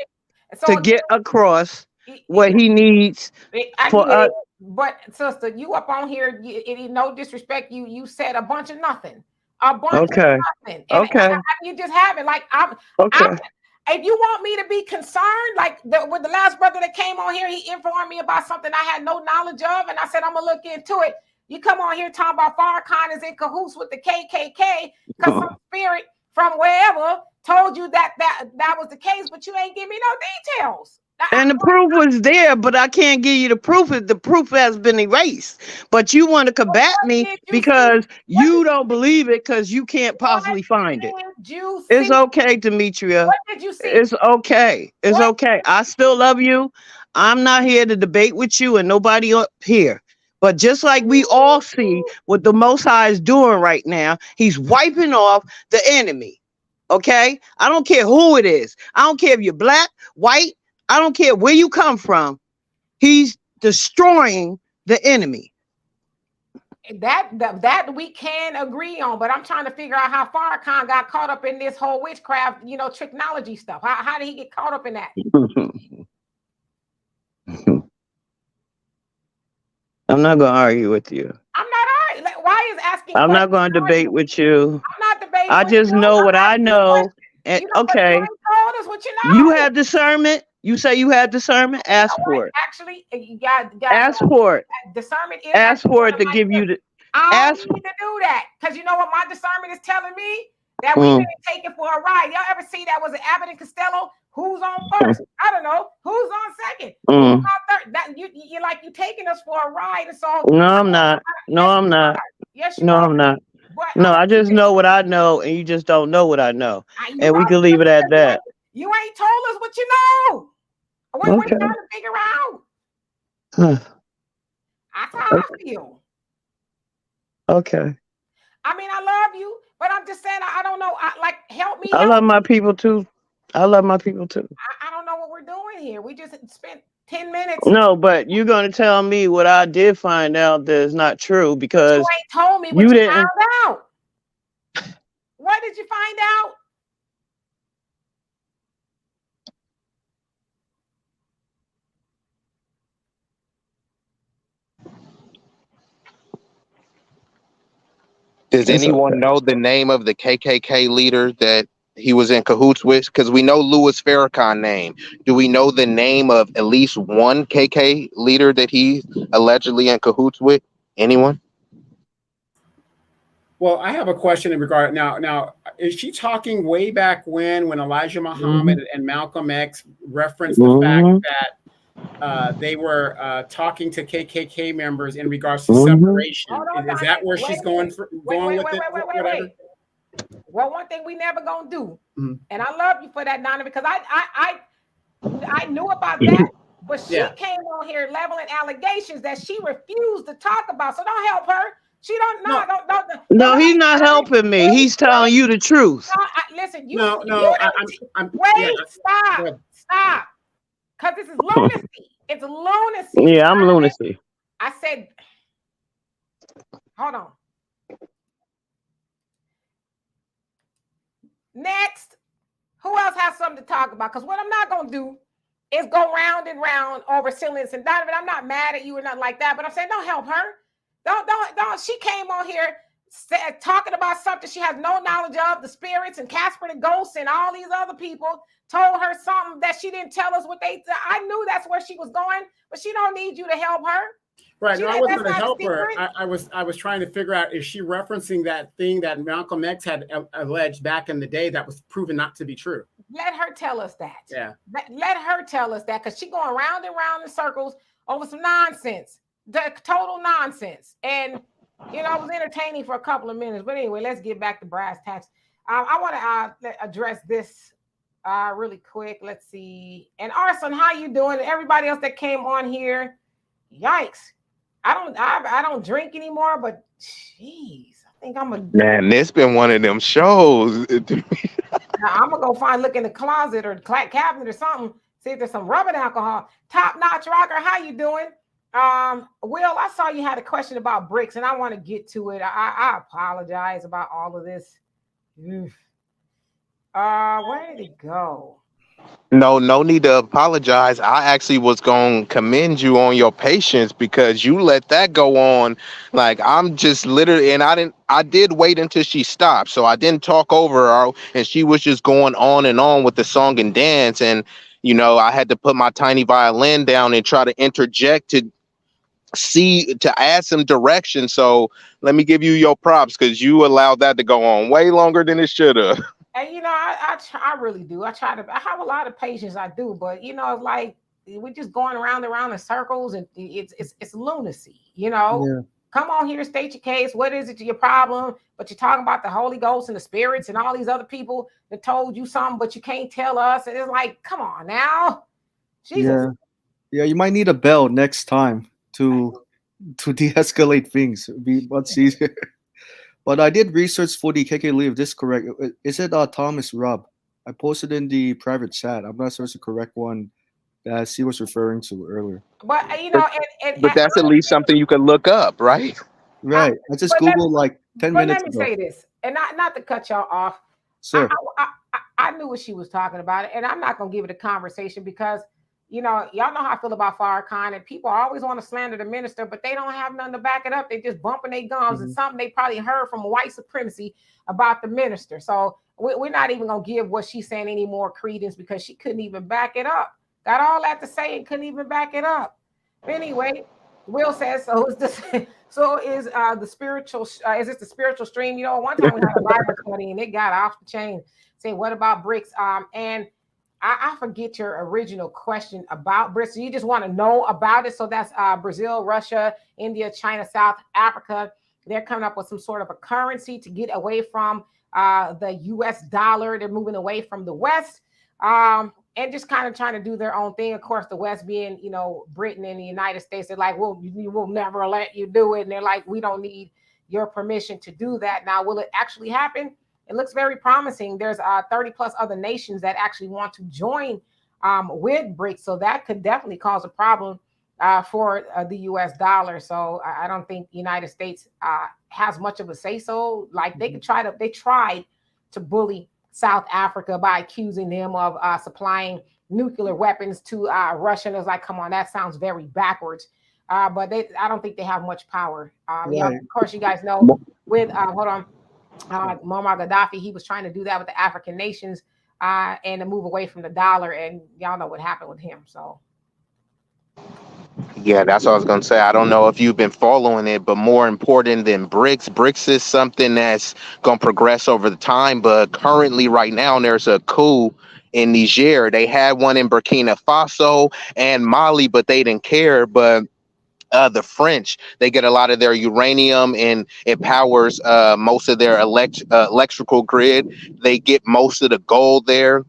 S7: get across what he needs for us.
S1: But sister, you up on here, no disrespect, you said a bunch of nothing. A bunch of nothing. And
S7: Okay.
S1: you just haven't. Like if you want me to be concerned, like with the last brother that came on here, he informed me about something I had no knowledge of, and I said I'm gonna look into it. You come on here talking about Farrakhan is in cahoots with the KKK because some spirit from wherever told you that was the case, but you ain't give me no details.
S7: And the proof was there, but I can't give you the proof. The proof has been erased. But you want to combat me because you don't believe it because you can't possibly find it. It's okay, Demetria.
S1: What did you see?
S7: It's okay. It's okay. I still love you. I'm not here to debate with you and nobody up here. But just like we all see what the Most High is doing right now, he's wiping off the enemy. Okay? I don't care who it is. I don't care if you're black, white. I don't care where you come from. He's destroying the enemy.
S1: That we can agree on, but I'm trying to figure out how Farrakhan got caught up in this whole witchcraft, technology stuff. How did he get caught up in that?
S7: I'm not going to argue with you.
S1: I'm not arguing. Why is asking?
S7: I'm not going to debate with you.
S1: I'm not debating.
S7: I just know what I know. And okay,
S1: you told us what you know.
S7: You have discernment. You say you have discernment. Ask for it.
S1: Actually, you got
S7: ask for it.
S1: Discernment is
S7: ask for it to give you the.
S1: I don't need to do that because you know what my discernment is telling me that we didn't take it for a ride. Y'all ever see that was an Abbott and Costello? Who's on first? I don't know. Who's on second? Who's on third? That you're like you taking us for a ride. And so
S7: no, I'm not. No, I'm not.
S1: Yes,
S7: no, I'm not. But no, I just know what I know, and you just don't know what I know, and we can leave it at that.
S1: You ain't told us what you know. We're trying to figure out. That's how I feel.
S7: Okay.
S1: I mean, I love you, but I'm just saying, I don't know. Help me.
S7: I love my people too. I love my people too.
S1: I don't know what we're doing here. We just spent 10 minutes.
S7: No, but you're going to tell me what I did find out that is not true because
S1: you ain't told me what you didn't found out. What did you find out?
S5: Does anyone know the name of the KKK leader that he was in cahoots with? Because we know Louis Farrakhan name. Do we know the name of at least one KK leader that he's allegedly in cahoots with? Anyone?
S2: Well, I have a question in regard now. Is she talking way back when Elijah Muhammad and Malcolm X referenced the fact that they were talking to KKK members in regards to separation? Is that where she's going with it?
S1: Well, one thing we never gonna do, and I love you for that, Donovan, because I knew about that, but she came on here leveling allegations that she refused to talk about. So don't help her. She don't know.
S7: No, he's not helping me. He's telling you the truth.
S1: Listen, stop. Because this is lunacy. It's lunacy.
S7: Yeah, I'm lunacy.
S1: I said, hold on. Next, who else has something to talk about? Because what I'm not going to do is go round and round over silliness. And Donovan, I'm not mad at you or nothing like that, but I'm saying don't help her. Don't. She came on here talking about something she has no knowledge of, the spirits and Casper the Ghost and all these other people told her something that she didn't tell us what they. I knew that's where she was going, but she don't need you to help her.
S2: Right. No, I wasn't going to help her. I was trying to figure out, is she referencing that thing that Malcolm X had alleged back in the day that was proven not to be true?
S1: Let her tell us that.
S2: Yeah.
S1: Let her tell us that, because she's going round and round in circles over some nonsense, the total nonsense. And you know, it was entertaining for a couple of minutes. But anyway, let's get back to brass tacks. I want to address this really quick. Let's see. And Arson, how you doing? Everybody else that came on here, yikes! I don't drink anymore, but jeez, I think I'm a
S5: Man, this been one of them shows.
S1: I'm gonna go look in the closet or cabinet or something, see if there's some rubbing alcohol. Top notch rocker, how you doing? Will, I saw you had a question about BRICS, and I want to get to it. I apologize about all of this. Oof. Where did it go?
S5: No need to apologize. I actually was going to commend you on your patience because you let that go on. Like, I'm just literally, and I did wait until she stopped. So I didn't talk over her, and she was just going on and on with the song and dance. And, you know, I had to put my tiny violin down and try to interject to add some direction. So let me give you your props because you allowed that to go on way longer than it should have.
S1: And you know, I really do. I have a lot of patience. I do, but you know, like we're just going around in circles, and it's lunacy. You know,
S4: Yeah.
S1: Come on here, state your case. What is it your problem? But you're talking about the Holy Ghost and the spirits and all these other people that told you something, but you can't tell us. And it's like, come on now, Jesus.
S4: Yeah, you might need a bell next time to de-escalate things. It'd be much easier. But I did research for the KK Leave. This correct? Is it Thomas Rubb? I posted in the private chat. I'm not sure it's the correct one that she was referring to earlier.
S1: But you know,
S5: But that's at least something you can look up, right?
S4: Right. I just
S1: but let-
S4: Googled like 10
S1: but
S4: minutes
S1: let me
S4: ago.
S1: say this, and not to cut y'all off.
S4: Sir.
S1: I knew what she was talking about, and I'm not gonna give it a conversation because you know y'all know how I feel about Farrakhan, and people always want to slander the minister, but they don't have nothing to back it up. They just bumping their gums and something they probably heard from white supremacy about the minister. So we're not even gonna give what she's saying any more credence because she couldn't even back it up. Got all that to say and couldn't even back it up. But anyway, Will says so. Is this so? Is the spiritual? Is this the spiritual stream? You know, one time we had a Bible study and it got off the chain. Say, what about BRICS? And I forget your original question about BRICS. So you just want to know about it. So that's Brazil, Russia, India, China, South Africa. They're coming up with some sort of a currency to get away from the U.S. dollar. They're moving away from the West. And just kind of trying to do their own thing. Of course, the West being, you know, Britain and the United States, they're like, well, we will never let you do it. And they're like, we don't need your permission to do that. Now, will it actually happen? It looks very promising. There's 30 plus other nations that actually want to join with BRICS. So that could definitely cause a problem for the US dollar. So I don't think the United States has much of a say so. Like they tried to bully South Africa by accusing them of supplying nuclear weapons to Russia. And it's like, come on, that sounds very backwards. But I don't think they have much power. Yeah, of course, you guys know with Muammar Gaddafi, he was trying to do that with the African nations and to move away from the dollar. And y'all know what happened with him. So.
S5: Yeah, that's what I was going to say. I don't know if you've been following it, but more important than BRICS is something that's going to progress over the time. But currently, right now, there's a coup in Niger. They had one in Burkina Faso and Mali, but they didn't care. But the French, they get a lot of their uranium and it powers most of their electrical grid. They get most of the gold there.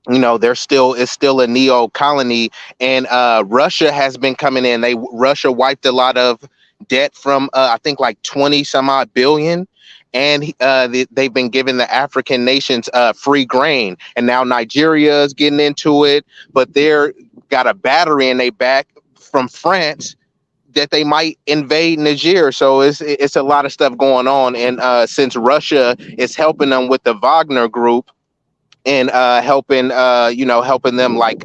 S5: You know, it's still a neo colony, and Russia has been coming in. Russia wiped a lot of debt from I think like 20 some odd billion, and they've been giving the African nations free grain, and now Nigeria is getting into it, but they're got a battery in their back from France that they might invade Niger. So it's a lot of stuff going on, and since Russia is helping them with the Wagner group. And helping them like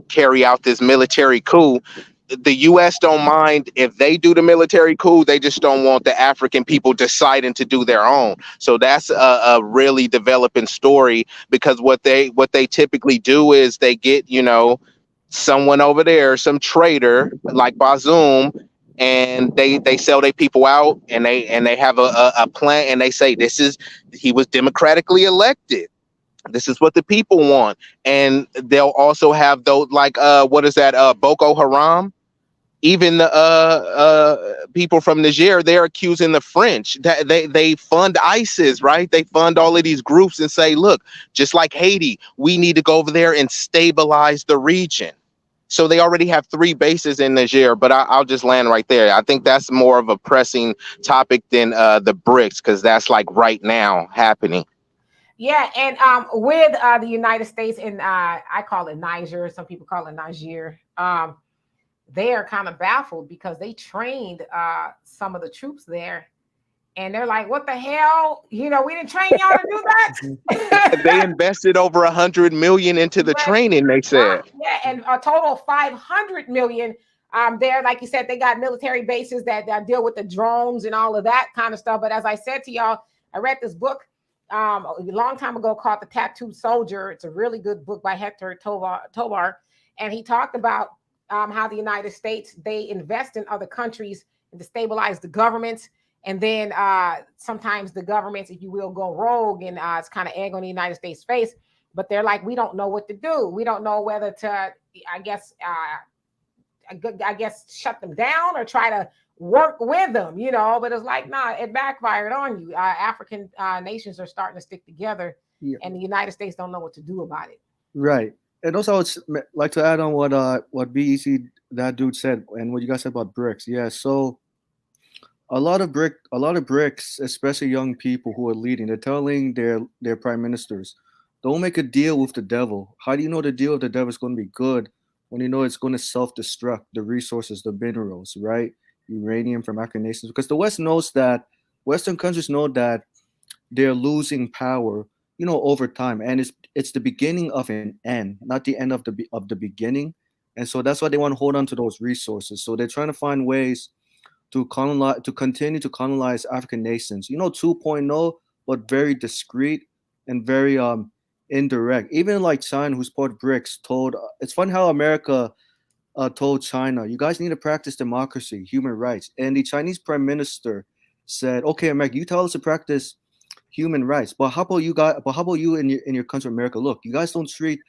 S5: carry out this military coup. The U.S. don't mind if they do the military coup. They just don't want the African people deciding to do their own. So that's a really developing story because what they typically do is they get, you know, someone over there, some traitor like Bazoum, and they sell their people out, and they have a plan, and they say he was democratically elected. This is what the people want. And they'll also have those like what is that? Boko Haram. even the people from Niger, they're accusing the French that they fund ISIS, right? They fund all of these groups and say, look, just like Haiti, we need to go over there and stabilize the region. So they already have 3 bases in Niger, but I'll just land right there. I think that's more of a pressing topic than the BRICS, because that's like right now happening.
S1: Yeah, and with the United States and I call it Niger, some people call it Niger. They are kind of baffled because they trained some of the troops there, and they're like, "What the hell? You know, we didn't train y'all to do that."
S5: They invested over $100 million into the training. They said,
S1: yeah, and a total of $500 million. There, like you said, they got military bases that deal with the drones and all of that kind of stuff. But as I said to y'all, I read this book a long time ago called The Tattooed Soldier. It's a really good book by Hector Tovar, and he talked about how the United States, they invest in other countries and to stabilize the governments. And then sometimes the governments, if you will, go rogue and it's kind of egg on the United States face. But they're like, we don't know what to do. We don't know whether to, I guess, shut them down or try to work with them, you know. But it's like, nah, it backfired on you. African nations are starting to stick together, and the United States don't know what to do about it.
S4: Right. And also, I would like to add on what BEC, that dude said, and what you guys said about BRICS. Yeah, so a lot of BRICS, especially young people who are leading, they're telling their prime ministers, don't make a deal with the devil. How do you know the deal with the devil is going to be good when you know it's going to self-destruct the resources, the minerals, right? Uranium from African nations, because the West knows that, Western countries know that they're losing power, you know, over time, and it's the beginning of an end, not the end of the beginning, and so that's why they want to hold on to those resources. So they're trying to find ways to continue to colonize African nations, you know, 2.0, but very discreet and very indirect. Even like China, who's part of BRICS, told, it's funny how America told China, you guys need to practice democracy, human rights, and the Chinese prime minister said, okay, America, you tell us to practice human rights, but how about you guys? But how about you in your country, America? Look, you guys don't treat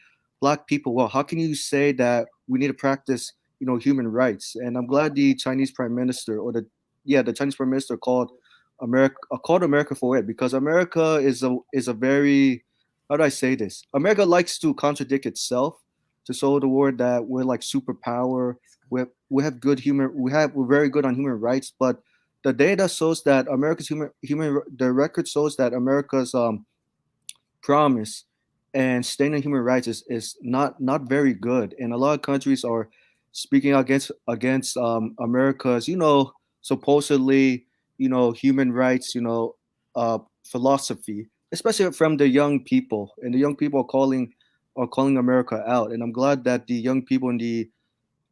S4: Black people well. How can you say that we need to practice, you know, human rights? And I'm glad the Chinese prime minister, or the Chinese prime minister called America for it, because America is a very, how do I say this? America likes to contradict itself to show the world that we're like superpower. We have good we're very good on human rights, but the data shows that America's the record shows that America's promise and staying on human rights is not very good, and a lot of countries are speaking against America's, you know, supposedly, you know, human rights, you know, philosophy, especially from the young people, and the young people are calling America out. And I'm glad that the young people in the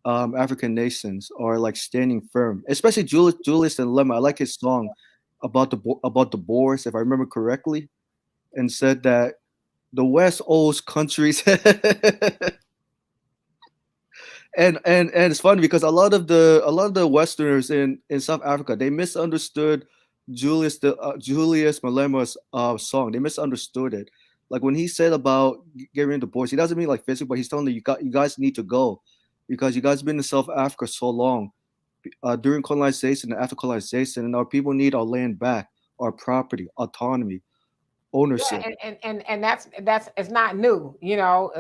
S4: African nations are like standing firm, especially Julius and Lemma. I like his song about the Boers, if I remember correctly, and said that the West owes countries. and it's funny because a lot of the Westerners in South Africa, they misunderstood Julius Malema's song. They misunderstood it. Like when he said about getting rid of the Boers, he doesn't mean like physically, but he's telling them you guys need to go, because you guys have been in South Africa so long, during colonization and after colonization, and our people need our land back, our property, autonomy, ownership.
S1: Yeah, and that's it's not new. You know,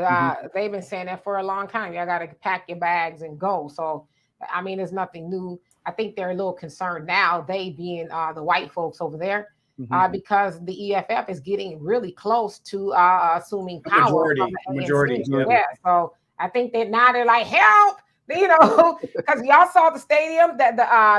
S1: they've been saying that for a long time. Y'all got to pack your bags and go. So, I mean, it's nothing new. I think they're a little concerned now, they being the white folks over there, because the EFF is getting really close to assuming power.
S2: Majority.
S1: Yeah. So I think that now they're like, help, you know, because y'all saw the stadium, that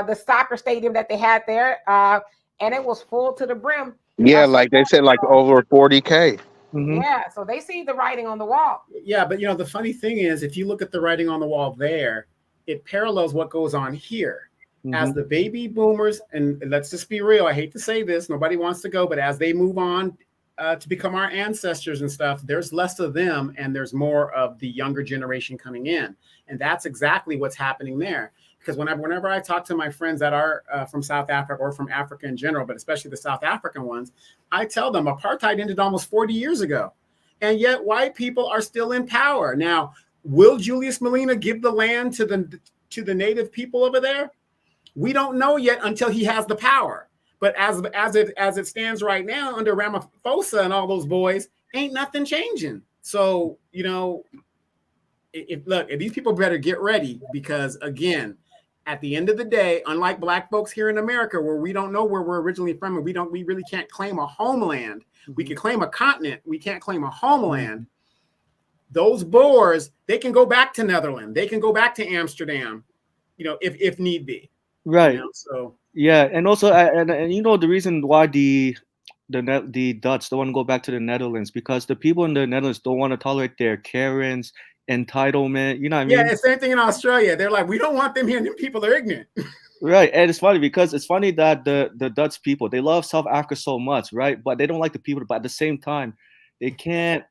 S1: the soccer stadium that they had there, and it was full to the brim.
S5: Yeah, like they said, like over 40K.
S1: Yeah, so they see the writing on the wall.
S2: Yeah, but you know, the funny thing is, if you look at the writing on the wall there, it parallels what goes on here. As the baby boomers, and let's just be real, I hate to say this, nobody wants to go, but as they move on to become our ancestors and stuff, there's less of them and there's more of the younger generation coming in. And that's exactly what's happening there. Because whenever I talk to my friends that are from South Africa or from Africa in general, but especially the South African ones, I tell them apartheid ended almost 40 years ago. And yet white people are still in power. Now, will Julius Malema give the land to to the native people over there? We don't know yet until he has the power. But as it stands right now under Ramaphosa and all those boys, ain't nothing changing. So, you know, if these people better get ready, because again, at the end of the day, unlike black folks here in America, where we don't know where we're originally from, and we really can't claim a homeland. We can claim a continent. We can't claim a homeland. Those Boers, they can go back to Netherlands. They can go back to Amsterdam, you know, if need be.
S4: Right.
S2: You know, so
S4: yeah, and also and you know the reason why the Dutch don't want to go back to the Netherlands, because the people in the Netherlands don't want to tolerate their Karens, entitlement. You know what I mean?
S2: Yeah, it's the same thing in Australia. They're like, we don't want them here. Them people are ignorant.
S4: Right, and it's funny because it's funny that the Dutch people, they love South Africa so much, right? But they don't like the people. But at the same time, they can't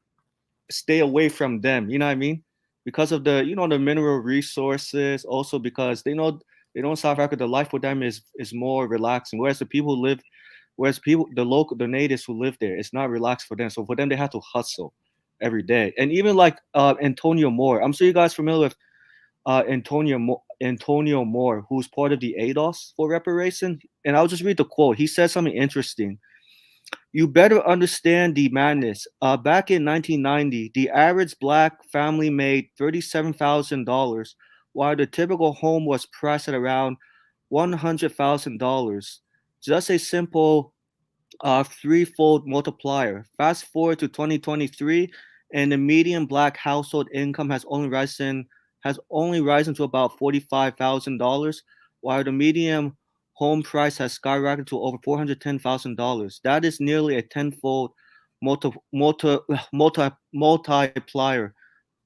S4: stay away from them. You know what I mean? Because of the the mineral resources, also because they know in South Africa the life for them is more relaxing, whereas the natives who live there, it's not relaxed for them. So for them, they have to hustle every day. And even like Antonio Moore, I'm sure you guys familiar with Antonio Moore, who's part of the ADOS for reparation. And I'll just read the quote. He said something interesting. You better understand the madness. Back in 1990, the average black family made $37,000, while the typical home was priced at around $100,000. Just a simple threefold multiplier. Fast forward to 2023, and the median black household income has only risen to about $45,000, while the median home price has skyrocketed to over $410,000. That is nearly a tenfold multiplier.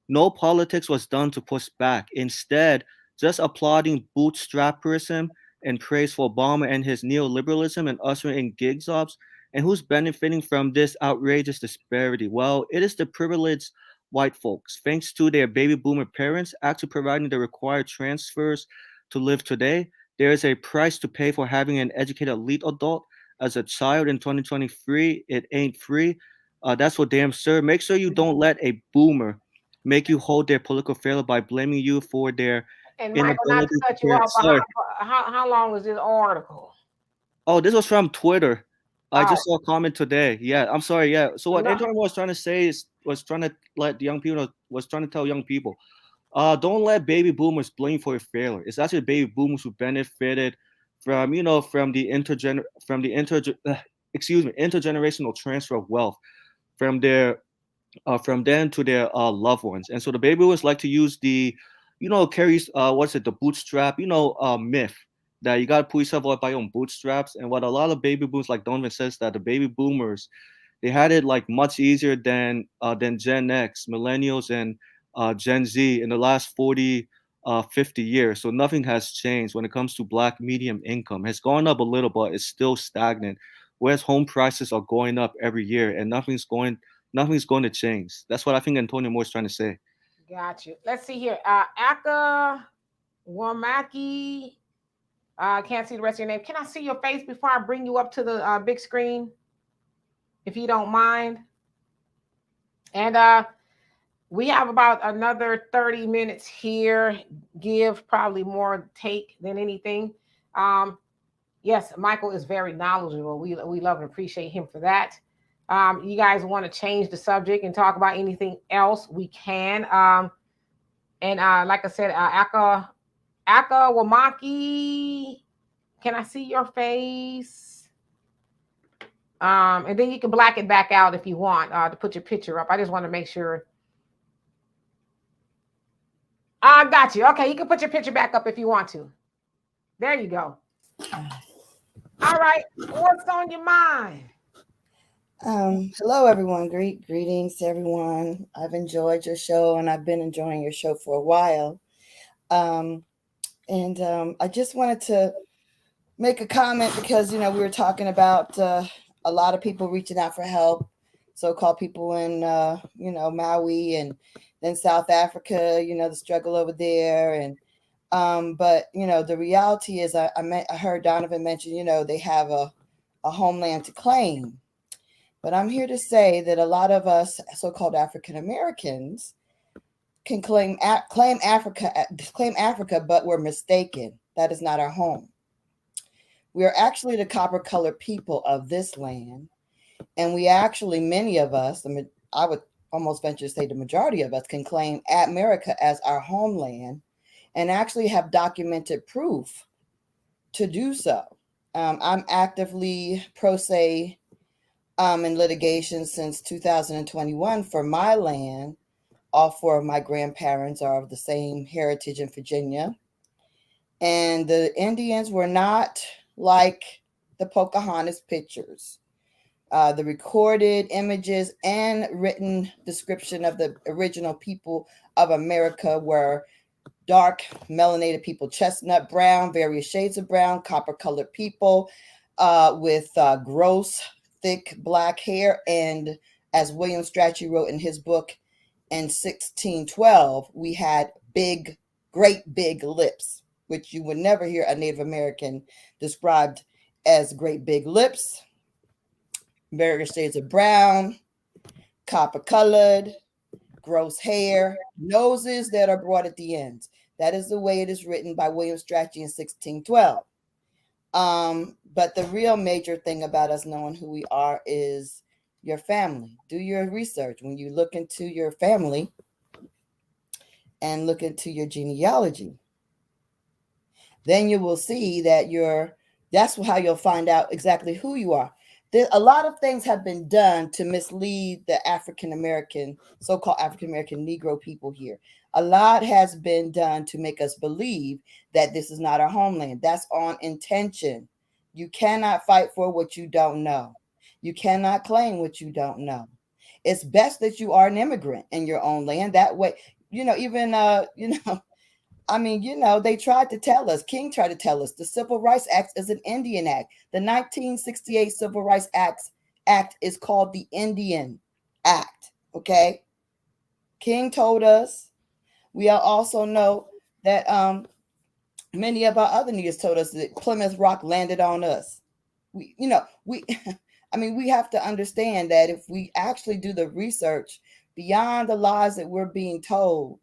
S4: No politics was done to push back. Instead, just applauding bootstrapperism and praise for Obama and his neoliberalism and ushering in gig jobs. And who's benefiting from this outrageous disparity? Well, it is the privileged white folks, thanks to their baby boomer parents actually providing the required transfers to live today. There is a price to pay for having an educated elite adult as a child in 2023. It ain't free. That's for damn sure. Make sure you don't let a boomer make you hold their political failure by blaming you for their
S1: And Michael, not to cut you off, how long was this article?
S4: Oh, this was from Twitter. I just saw a comment today. Yeah, I'm sorry. Yeah. So what Antonio was trying to say was trying to tell young people, don't let baby boomers blame for your failure. It's actually baby boomers who benefited from the intergenerational transfer of wealth from them to their loved ones. And so the baby boomers like to use the carries the bootstrap myth that you got to pull yourself up by your own bootstraps. And what a lot of baby boomers, like Donovan says, that the baby boomers, they had it like much easier than Gen X, millennials, and Gen Z in the last 40, 50 years. So nothing has changed when it comes to black medium income. It's gone up a little, but it's still stagnant. Whereas home prices are going up every year, and nothing's going to change. That's what I think Antonio Moore is trying to say.
S1: Got you. Let's see here. Aka Wamaki. I can't see the rest of your name. Can I see your face before I bring you up to the big screen? If you don't mind. And we have about another 30 minutes here. Give probably more take than anything. Yes, Michael is very knowledgeable. We love and appreciate him for that. You guys want to change the subject and talk about anything else, we can. And like I said, Aka Wamaki, can I see your face? And then you can black it back out if you want to put your picture up. I just want to make sure. I got you. Okay, you can put your picture back up if you want to. There you go. All right, what's on your mind?
S8: Hello, everyone. Greetings to everyone. I've enjoyed your show, and I've been enjoying your show for a while. I just wanted to make a comment because, we were talking about a lot of people reaching out for help, so-called people in, Maui and then South Africa, the struggle over there. And but, the reality is I heard Donovan mention, they have a homeland to claim. But I'm here to say that a lot of us so-called African Americans, can claim Africa, but we're mistaken. That is not our home. We are actually the copper-colored people of this land, and we actually, many of us, I would almost venture to say the majority of us, can claim America as our homeland, and actually have documented proof to do so. I'm actively pro se in litigation since 2021 for my land. All four of my grandparents are of the same heritage in Virginia. And the Indians were not like the Pocahontas pictures. The recorded images and written description of the original people of America were dark, melanated people, chestnut brown, various shades of brown, copper-colored people with gross, thick black hair. And as William Strachey wrote in his book in 1612, we had great big lips, which you would never hear a Native American described as great big lips, various shades of brown, copper-colored, gross hair, noses that are broad at the ends. That is the way it is written by William Strachey in 1612. But the real major thing about us knowing who we are is your family. Do your research. When you look into your family and look into your genealogy, then you will see that that's how you'll find out exactly who you are. A lot of things have been done to mislead the African-American, so-called African-American Negro people here. A lot has been done to make us believe that this is not our homeland. That's on intention. You cannot fight for what you don't know. You cannot claim what you don't know. It's best that you are an immigrant in your own land. That way, they tried to tell us, King tried to tell us, the Civil Rights Act is an Indian Act. The 1968 Civil Rights Act is called the Indian Act, okay? King told us. We also know that many of our other niggas told us that Plymouth Rock landed on us. We have to understand that if we actually do the research beyond the lies that we're being told,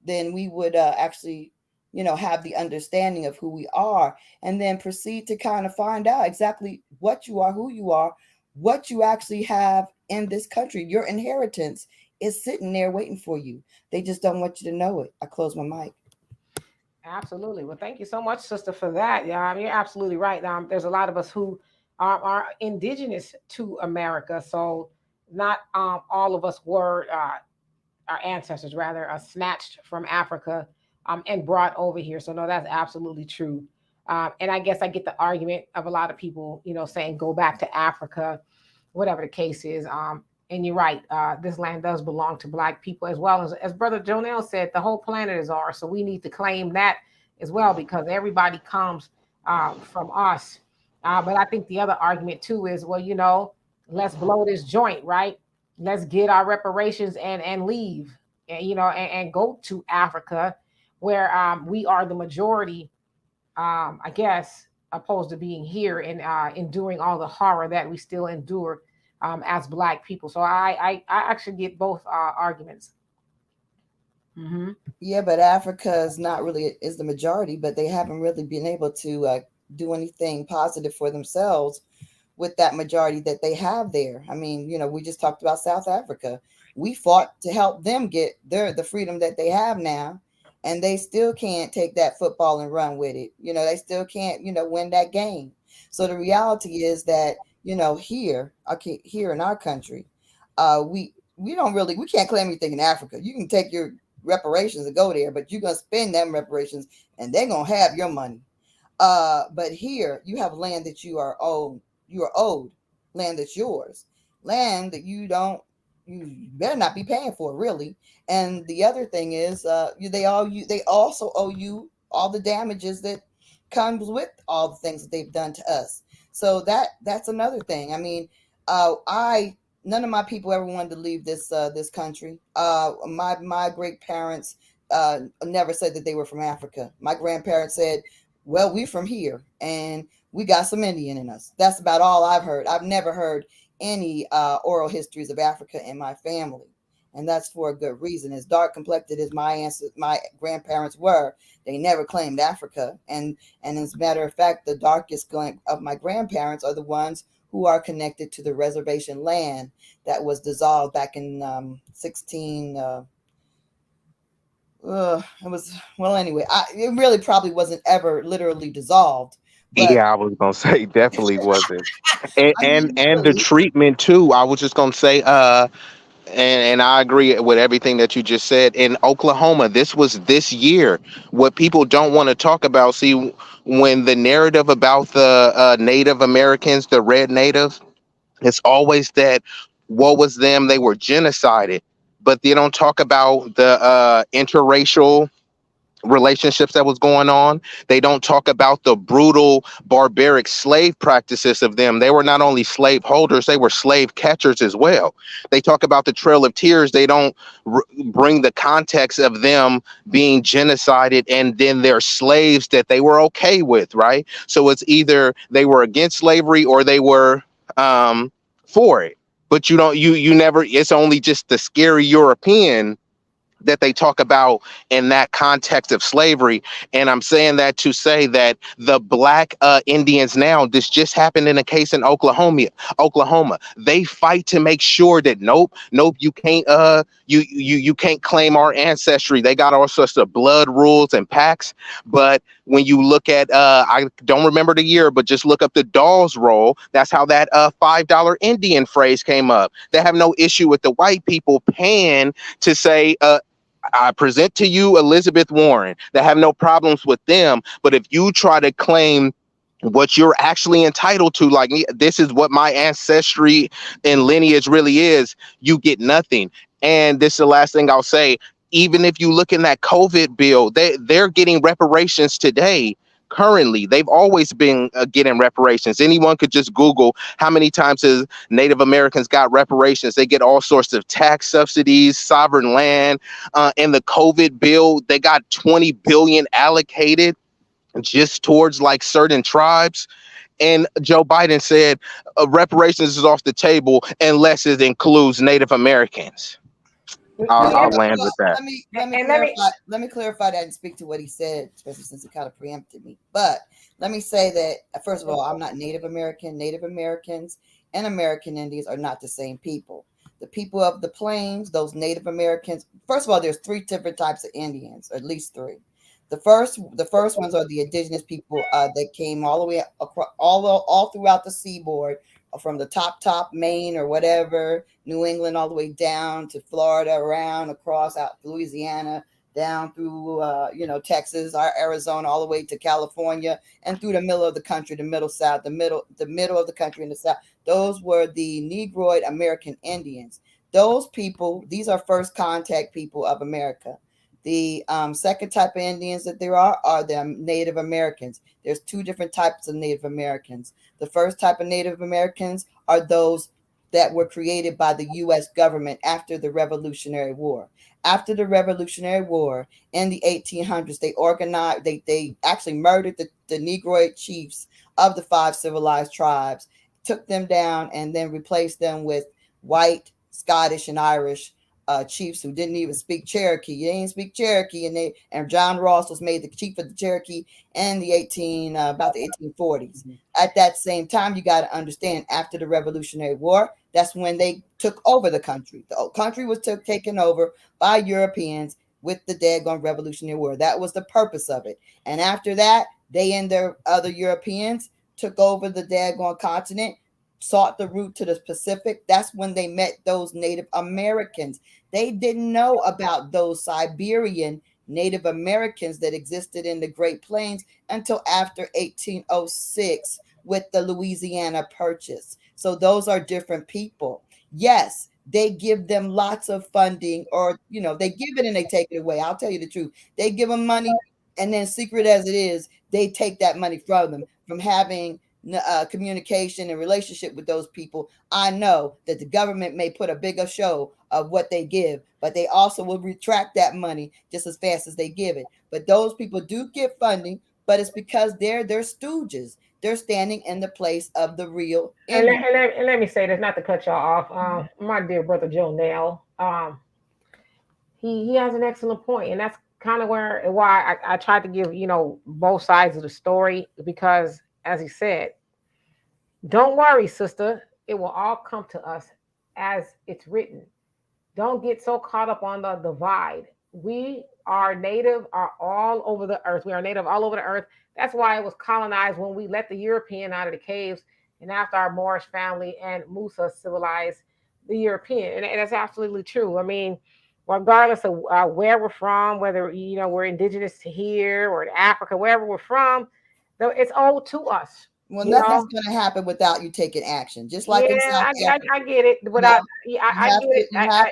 S8: then we would actually, have the understanding of who we are, and then proceed to kind of find out exactly what you are, who you are, what you actually have in this country. Your inheritance is sitting there waiting for you. They just don't want you to know it. I close my mic.
S1: Absolutely. Well, thank you so much, sister, for that. Yeah, you're absolutely right. There's a lot of us who are indigenous to America. So not all of us were, our ancestors rather, are snatched from Africa and brought over here. So no, that's absolutely true. And I guess I get the argument of a lot of people, saying go back to Africa, whatever the case is. And you're right. This land does belong to Black people, as well as Brother Jonell said, the whole planet is ours. So we need to claim that as well, because everybody comes from us. But I think the other argument too is, well, let's blow this joint, right? Let's get our reparations and leave, and go to Africa, where we are the majority, I guess, opposed to being here and enduring all the horror that we still endure as Black people. So I actually get both arguments. Mm-hmm.
S8: Yeah, but Africa is the majority, but they haven't really been able to do anything positive for themselves with that majority that they have there. I mean, we just talked about South Africa. We fought to help them get the freedom that they have now, and they still can't take that football and run with it. They still can't, win that game. So the reality is that, here in our country, we can't claim anything in Africa. You can take your reparations and go there, but you're gonna spend them reparations, and they're gonna have your money. But here you have land that you are owed, land that's yours, land that you better not be paying for, really. And the other thing is, they also owe you all the damages that comes with all the things that they've done to us. So that's another thing. I mean, none of my people ever wanted to leave this country. My great parents never said that they were from Africa. My grandparents said, well, we from here and we got some Indian in us. That's about all I've heard. I've never heard any oral histories of Africa in my family. and that's for a good reason. As dark complected as my grandparents were, they never claimed Africa. And as a matter of fact, the darkest of my grandparents are the ones who are connected to the reservation land that was dissolved back in 16. It was, well, anyway, it really probably wasn't ever literally dissolved. But
S5: Yeah, I was gonna say definitely wasn't. And
S8: I
S5: and
S8: mean,
S5: and the
S8: really,
S5: treatment too. I was just gonna say, and I agree with everything that you just said. In Oklahoma, this was this year. What people don't want to talk about, see, when the narrative about the Native Americans, the red natives, it's always that woe was them, they were genocided. But they don't talk about the interracial relationships that was going on. They don't talk about the brutal, barbaric slave practices of them. They were not only slave holders, they were slave catchers as well. They talk about the Trail of Tears. They don't bring the context of them being genocided and then their slaves that they were okay with, right? So it's either they were against slavery or they were for it. But you never, it's only just the scary European that they talk about in that context of slavery. And I'm saying that to say that the black Indians now, this just happened in a case in Oklahoma. They fight to make sure that nope, you can't you can't claim our ancestry. They got all sorts of blood rules and pacts. But when you look at I don't remember the year, but just look up the Dawes roll. That's how that $5 Indian phrase came up. They have no issue with the white people paying to say I present to you Elizabeth Warren. They have no problems with them. But if you try to claim what you're actually entitled to, like this is what my ancestry and lineage really is, you get nothing. And this is the last thing I'll say. Even if you look in that COVID bill, they're getting reparations today. Currently, they've always been getting reparations. Anyone could just Google how many times has Native Americans got reparations. They get all sorts of tax subsidies, sovereign land. In the COVID bill, they got 20 billion allocated just towards like certain tribes. And Joe Biden said reparations is off the table unless it includes Native Americans. I'll land with that.
S8: Let me clarify that and speak to what he said, especially since he kind of preempted me. But let me say that first of all, I'm not Native American. Native Americans and American Indians are not the same people. The people of the plains, those Native Americans. First of all, there's 3 different types of Indians, or at least 3. The first ones are the indigenous people that came all the way across, all throughout the seaboard, from the top Maine or whatever, New England, all the way down to Florida, around across out Louisiana, down through Texas, Arizona, all the way to California, and through the middle of the country, the middle south, the middle of the country in the south. Those were the Negroid American Indians. Those people, these are first contact people of America. The second type of Indians that there are the Native Americans. There's 2 different types of Native Americans. The first type of Native Americans are those that were created by the U.S. government after the Revolutionary War. After the Revolutionary War in the 1800s, they organized, they actually murdered the Negroid chiefs of the 5 civilized tribes, took them down, and then replaced them with white, Scottish, and Irish chiefs who didn't even speak Cherokee. They didn't speak Cherokee, and John Ross was made the chief of the Cherokee in the 1840s. Mm-hmm. At that same time, you got to understand, after the Revolutionary War, that's when they took over the country. The country was taken over by Europeans with the daggone Revolutionary War. That was the purpose of it. And after that, they and their other Europeans took over the daggone continent, sought the route to the Pacific. That's when they met those Native Americans. They didn't know about those Siberian Native Americans that existed in the Great Plains until after 1806 with the Louisiana Purchase. So those are different people. Yes, they give them lots of funding, or, they give it and they take it away. I'll tell you the truth. They give them money, and then, secret as it is, they take that money from them, from having communication and relationship with those people. I know that the government may put a bigger show of what they give, but they also will retract that money just as fast as they give it. But those people do get funding, but it's because they're stooges. They're standing in the place of the real.
S1: And let me say this, not to cut y'all off. My dear brother Joe Nell, he has an excellent point, and that's kind of why I tried to give both sides of the story, because as he said, don't worry, sister, it will all come to us as it's written. Don't get so caught up on the divide. We are native, are all over the earth. We are native all over the earth. That's why it was colonized when we let the European out of the caves, and after our Moorish family and Musa civilized the European. And that's absolutely true. I mean, regardless of where we're from, whether we're indigenous to here or to Africa, wherever we're from, though it's owed to us.
S8: Well, nothing's going to happen without you taking action. Just like in South Africa.
S1: I get it. But I get it. I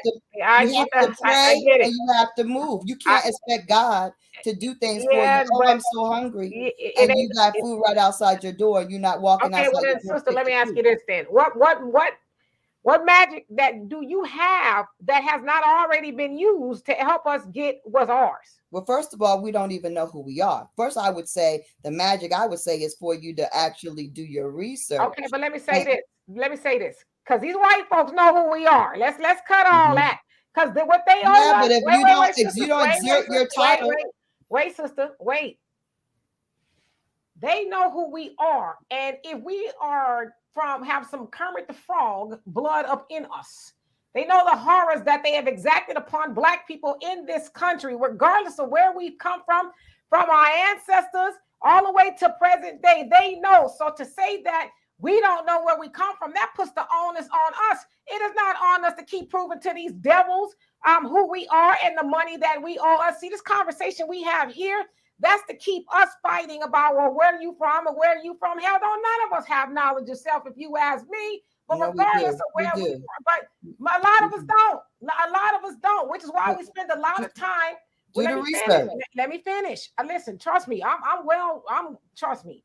S1: get it.
S8: You have to move. You can't expect God to do things for you. Oh, I'm so hungry, and you got food right outside your door. You're not walking outside.
S1: Okay, well then, sister, let me ask you this then. What magic that do you have that has not already been used to help us get what's ours?
S8: Well, first of all, we don't even know who we are. First, I would say the magic I would say is for you to actually do your research.
S1: Okay, but let me say this. Because these white folks know who we are. Let's cut all that. Because what they owe us.
S8: But if you don't exert your title.
S1: Wait, sister, wait. They know who we are. And if we have some Kermit the Frog blood up in us, they know the horrors that they have exacted upon Black people in this country, regardless of where we've come from our ancestors all the way to present day. They know. So to say that we don't know where we come from, that puts the onus on us. It is not on us to keep proving to these devils who we are and the money that we owe us. See, this conversation we have here, that's to keep us fighting about, well, where are you from or where are you from? Hell, none of us have knowledge of self, if you ask me. But regardless of where we are, but a lot of us don't. A lot of us don't, which is why we spend a lot of time.
S8: Let
S1: me finish. Listen, trust me. Trust me.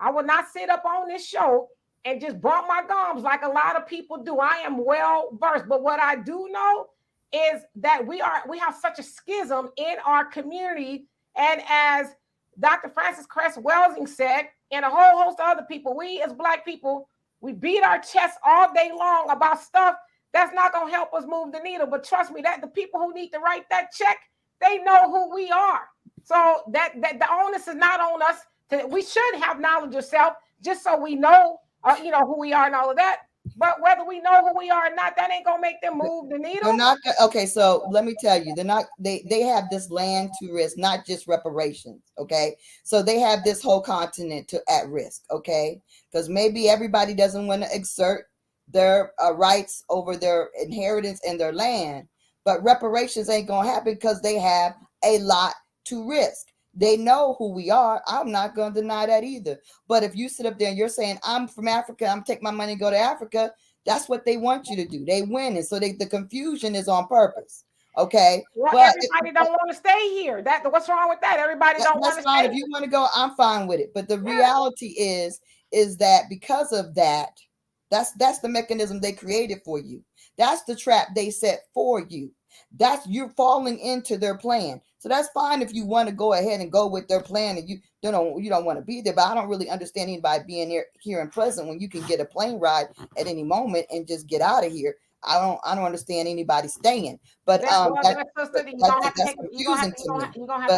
S1: I will not sit up on this show and just bump my gums like a lot of people do. I am well versed. But what I do know is that we have such a schism in our community. And as Dr. Francis Cress Welsing said, and a whole host of other people, we as Black people, we beat our chests all day long about stuff that's not going to help us move the needle. But trust me, that the people who need to write that check, they know who we are. So that the onus is not on us. We should have knowledge of self just so we know, who we are and all of that. But whether we know who we are or not, that ain't gonna make them move the needle.
S8: They're not okay. So let me tell you, they have this land to risk, not just reparations. Okay, so they have this whole continent at risk. Okay, because maybe everybody doesn't want to exert their rights over their inheritance and their land, but reparations ain't gonna happen because they have a lot to risk. They know who we are. I'm not going to deny that either. But if you sit up there and you're saying, I'm from Africa, I'm taking my money and go to Africa, that's what they want you to do. They win. And so the confusion is on purpose. Okay.
S1: Well, but everybody don't want to stay here. What's wrong with that? Everybody don't want to stay.
S8: If you want to go, I'm fine with it. But the reality is that because of that, that's the mechanism they created for you. That's the trap they set for you. You're falling into their plan. So that's fine if you want to go ahead and go with their plan and you don't want to be there. But I don't really understand anybody being here and present when you can get a plane ride at any moment and just get out of here. I don't understand anybody staying. But that's confusing to me.
S1: You're gonna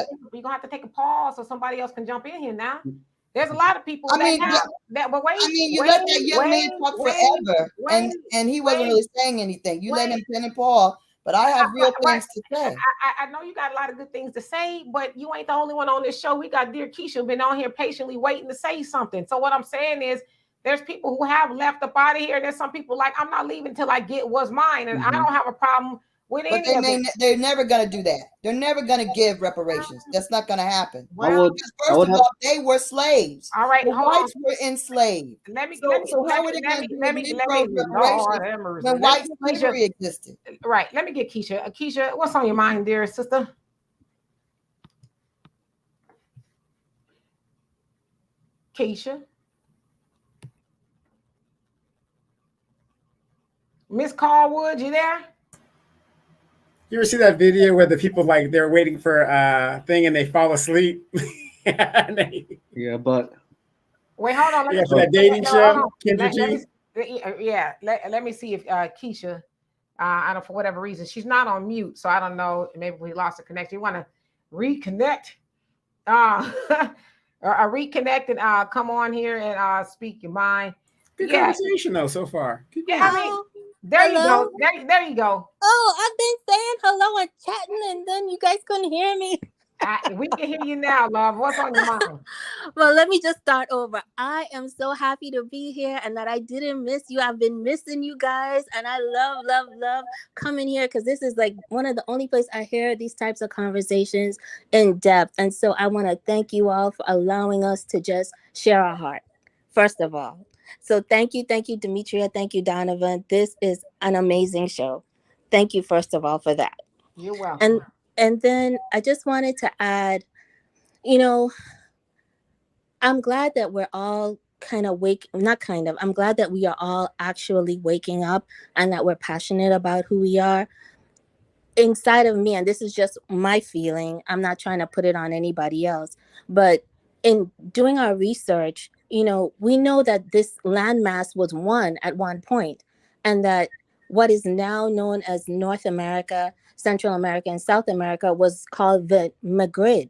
S1: have to take a pause so somebody else can jump in here now. There's a lot of people
S8: you let that young man talk forever, and he wasn't really saying anything. You let him pen and Paul. But I have real things to say.
S1: I know you got a lot of good things to say, but you ain't the only one on this show. We got dear Keisha been on here patiently waiting to say something. So what I'm saying is there's people who have left up out of here. There's some people like, I'm not leaving till I get what's mine. And I don't have a problem with any of it.
S8: They're never going to do that. They're never going to give reparations. That's not going to happen.
S1: Well,
S8: first of all, they were slaves.
S1: All right,
S8: the whites were enslaved. So how are they going to do reparations when white slavery existed?
S1: Right. Let me get Keisha. Keisha, what's on your mind, dear sister? Keisha. Miss Carwood, you there?
S2: You ever see that video where the people they're waiting for a thing and they fall asleep?
S4: Yeah, but
S1: wait, hold on.
S2: That dating show.
S1: Let me see if Keisha. I don't, for whatever reason, she's not on mute, so I don't know. Maybe we lost the connection. You want to reconnect? Or reconnect and come on here and speak your mind.
S2: Good conversation though so far.
S1: Yeah, I mean, there you go. There you go.
S9: Oh, I've been saying hello and chatting, and then you guys couldn't hear me.
S1: We can hear you now, love. What's on your mind?
S9: Well, let me just start over. I am so happy to be here and that I didn't miss you. I've been missing you guys, and I love coming here because this is like one of the only places I hear these types of conversations in depth. And so I want to thank you all for allowing us to just share our heart, first of all. So thank you, Demetria. Thank you, Donovan. This is an amazing show. Thank you, first of all, for that.
S1: You're welcome.
S9: And then I just wanted to add, I'm glad that we're all I'm glad that we are all actually waking up and that we're passionate about who we are inside of me. And this is just my feeling. I'm not trying to put it on anybody else. But in doing our research, we know that this landmass was one at one point, and that what is now known as North America, Central America, and South America was called the Maghreb.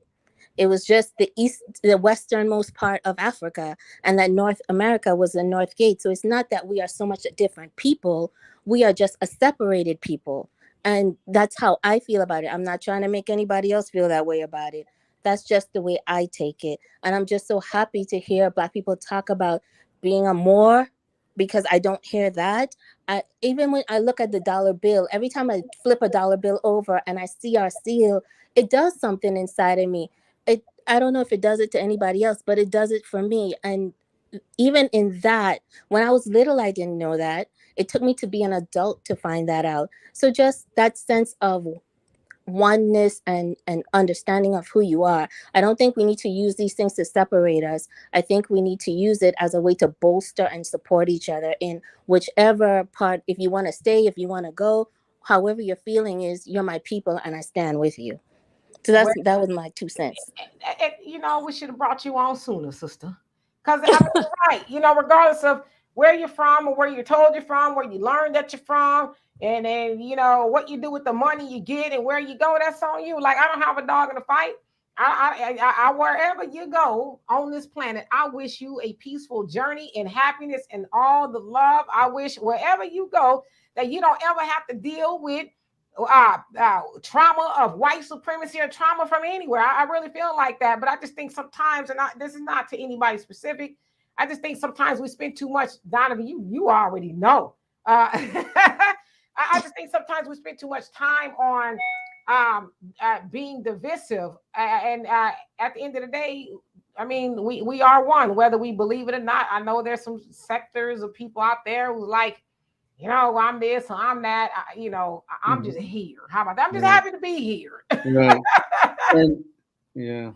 S9: It was just the westernmost part of Africa, and that North America was the North Gate. So it's not that we are so much different people. We are just a separated people. And that's how I feel about it. I'm not trying to make anybody else feel that way about it. That's just the way I take it. And I'm just so happy to hear Black people talk about being a more, because I don't hear that. Even when I look at the dollar bill, every time I flip a dollar bill over and I see our seal, it does something inside of me. I don't know if it does it to anybody else, but it does it for me. And even in that, when I was little, I didn't know that. It took me to be an adult to find that out. So just that sense of oneness and understanding of who you are. I don't think we need to use these things to separate us. I think we need to use it as a way to bolster and support each other in whichever part. If you want to stay, if you want to go, however your feeling is, you're my people and I stand with you. So that was my 2 cents.
S1: We should have brought you on sooner, sister. Because I'm right. Regardless of where you're from or where you're told you're from, where you learned that you're from, and then what you do with the money you get and where you go, that's on you. Like, I don't have a dog in the fight. I wherever you go on this planet, I wish you a peaceful journey and happiness and all the love. I wish wherever you go that you don't ever have to deal with trauma of white supremacy or trauma from anywhere. I really feel like that. But I just think sometimes, and this is not to anybody specific, I just think sometimes we spend too much, Donovan, you already know. I just think sometimes we spend too much time on being divisive. And at the end of the day, I mean, we are one, whether we believe it or not. I know there's some sectors of people out there who like, I'm this or I'm that. I'm just here. How about that? I'm just happy to be here.
S4: Right. Yeah.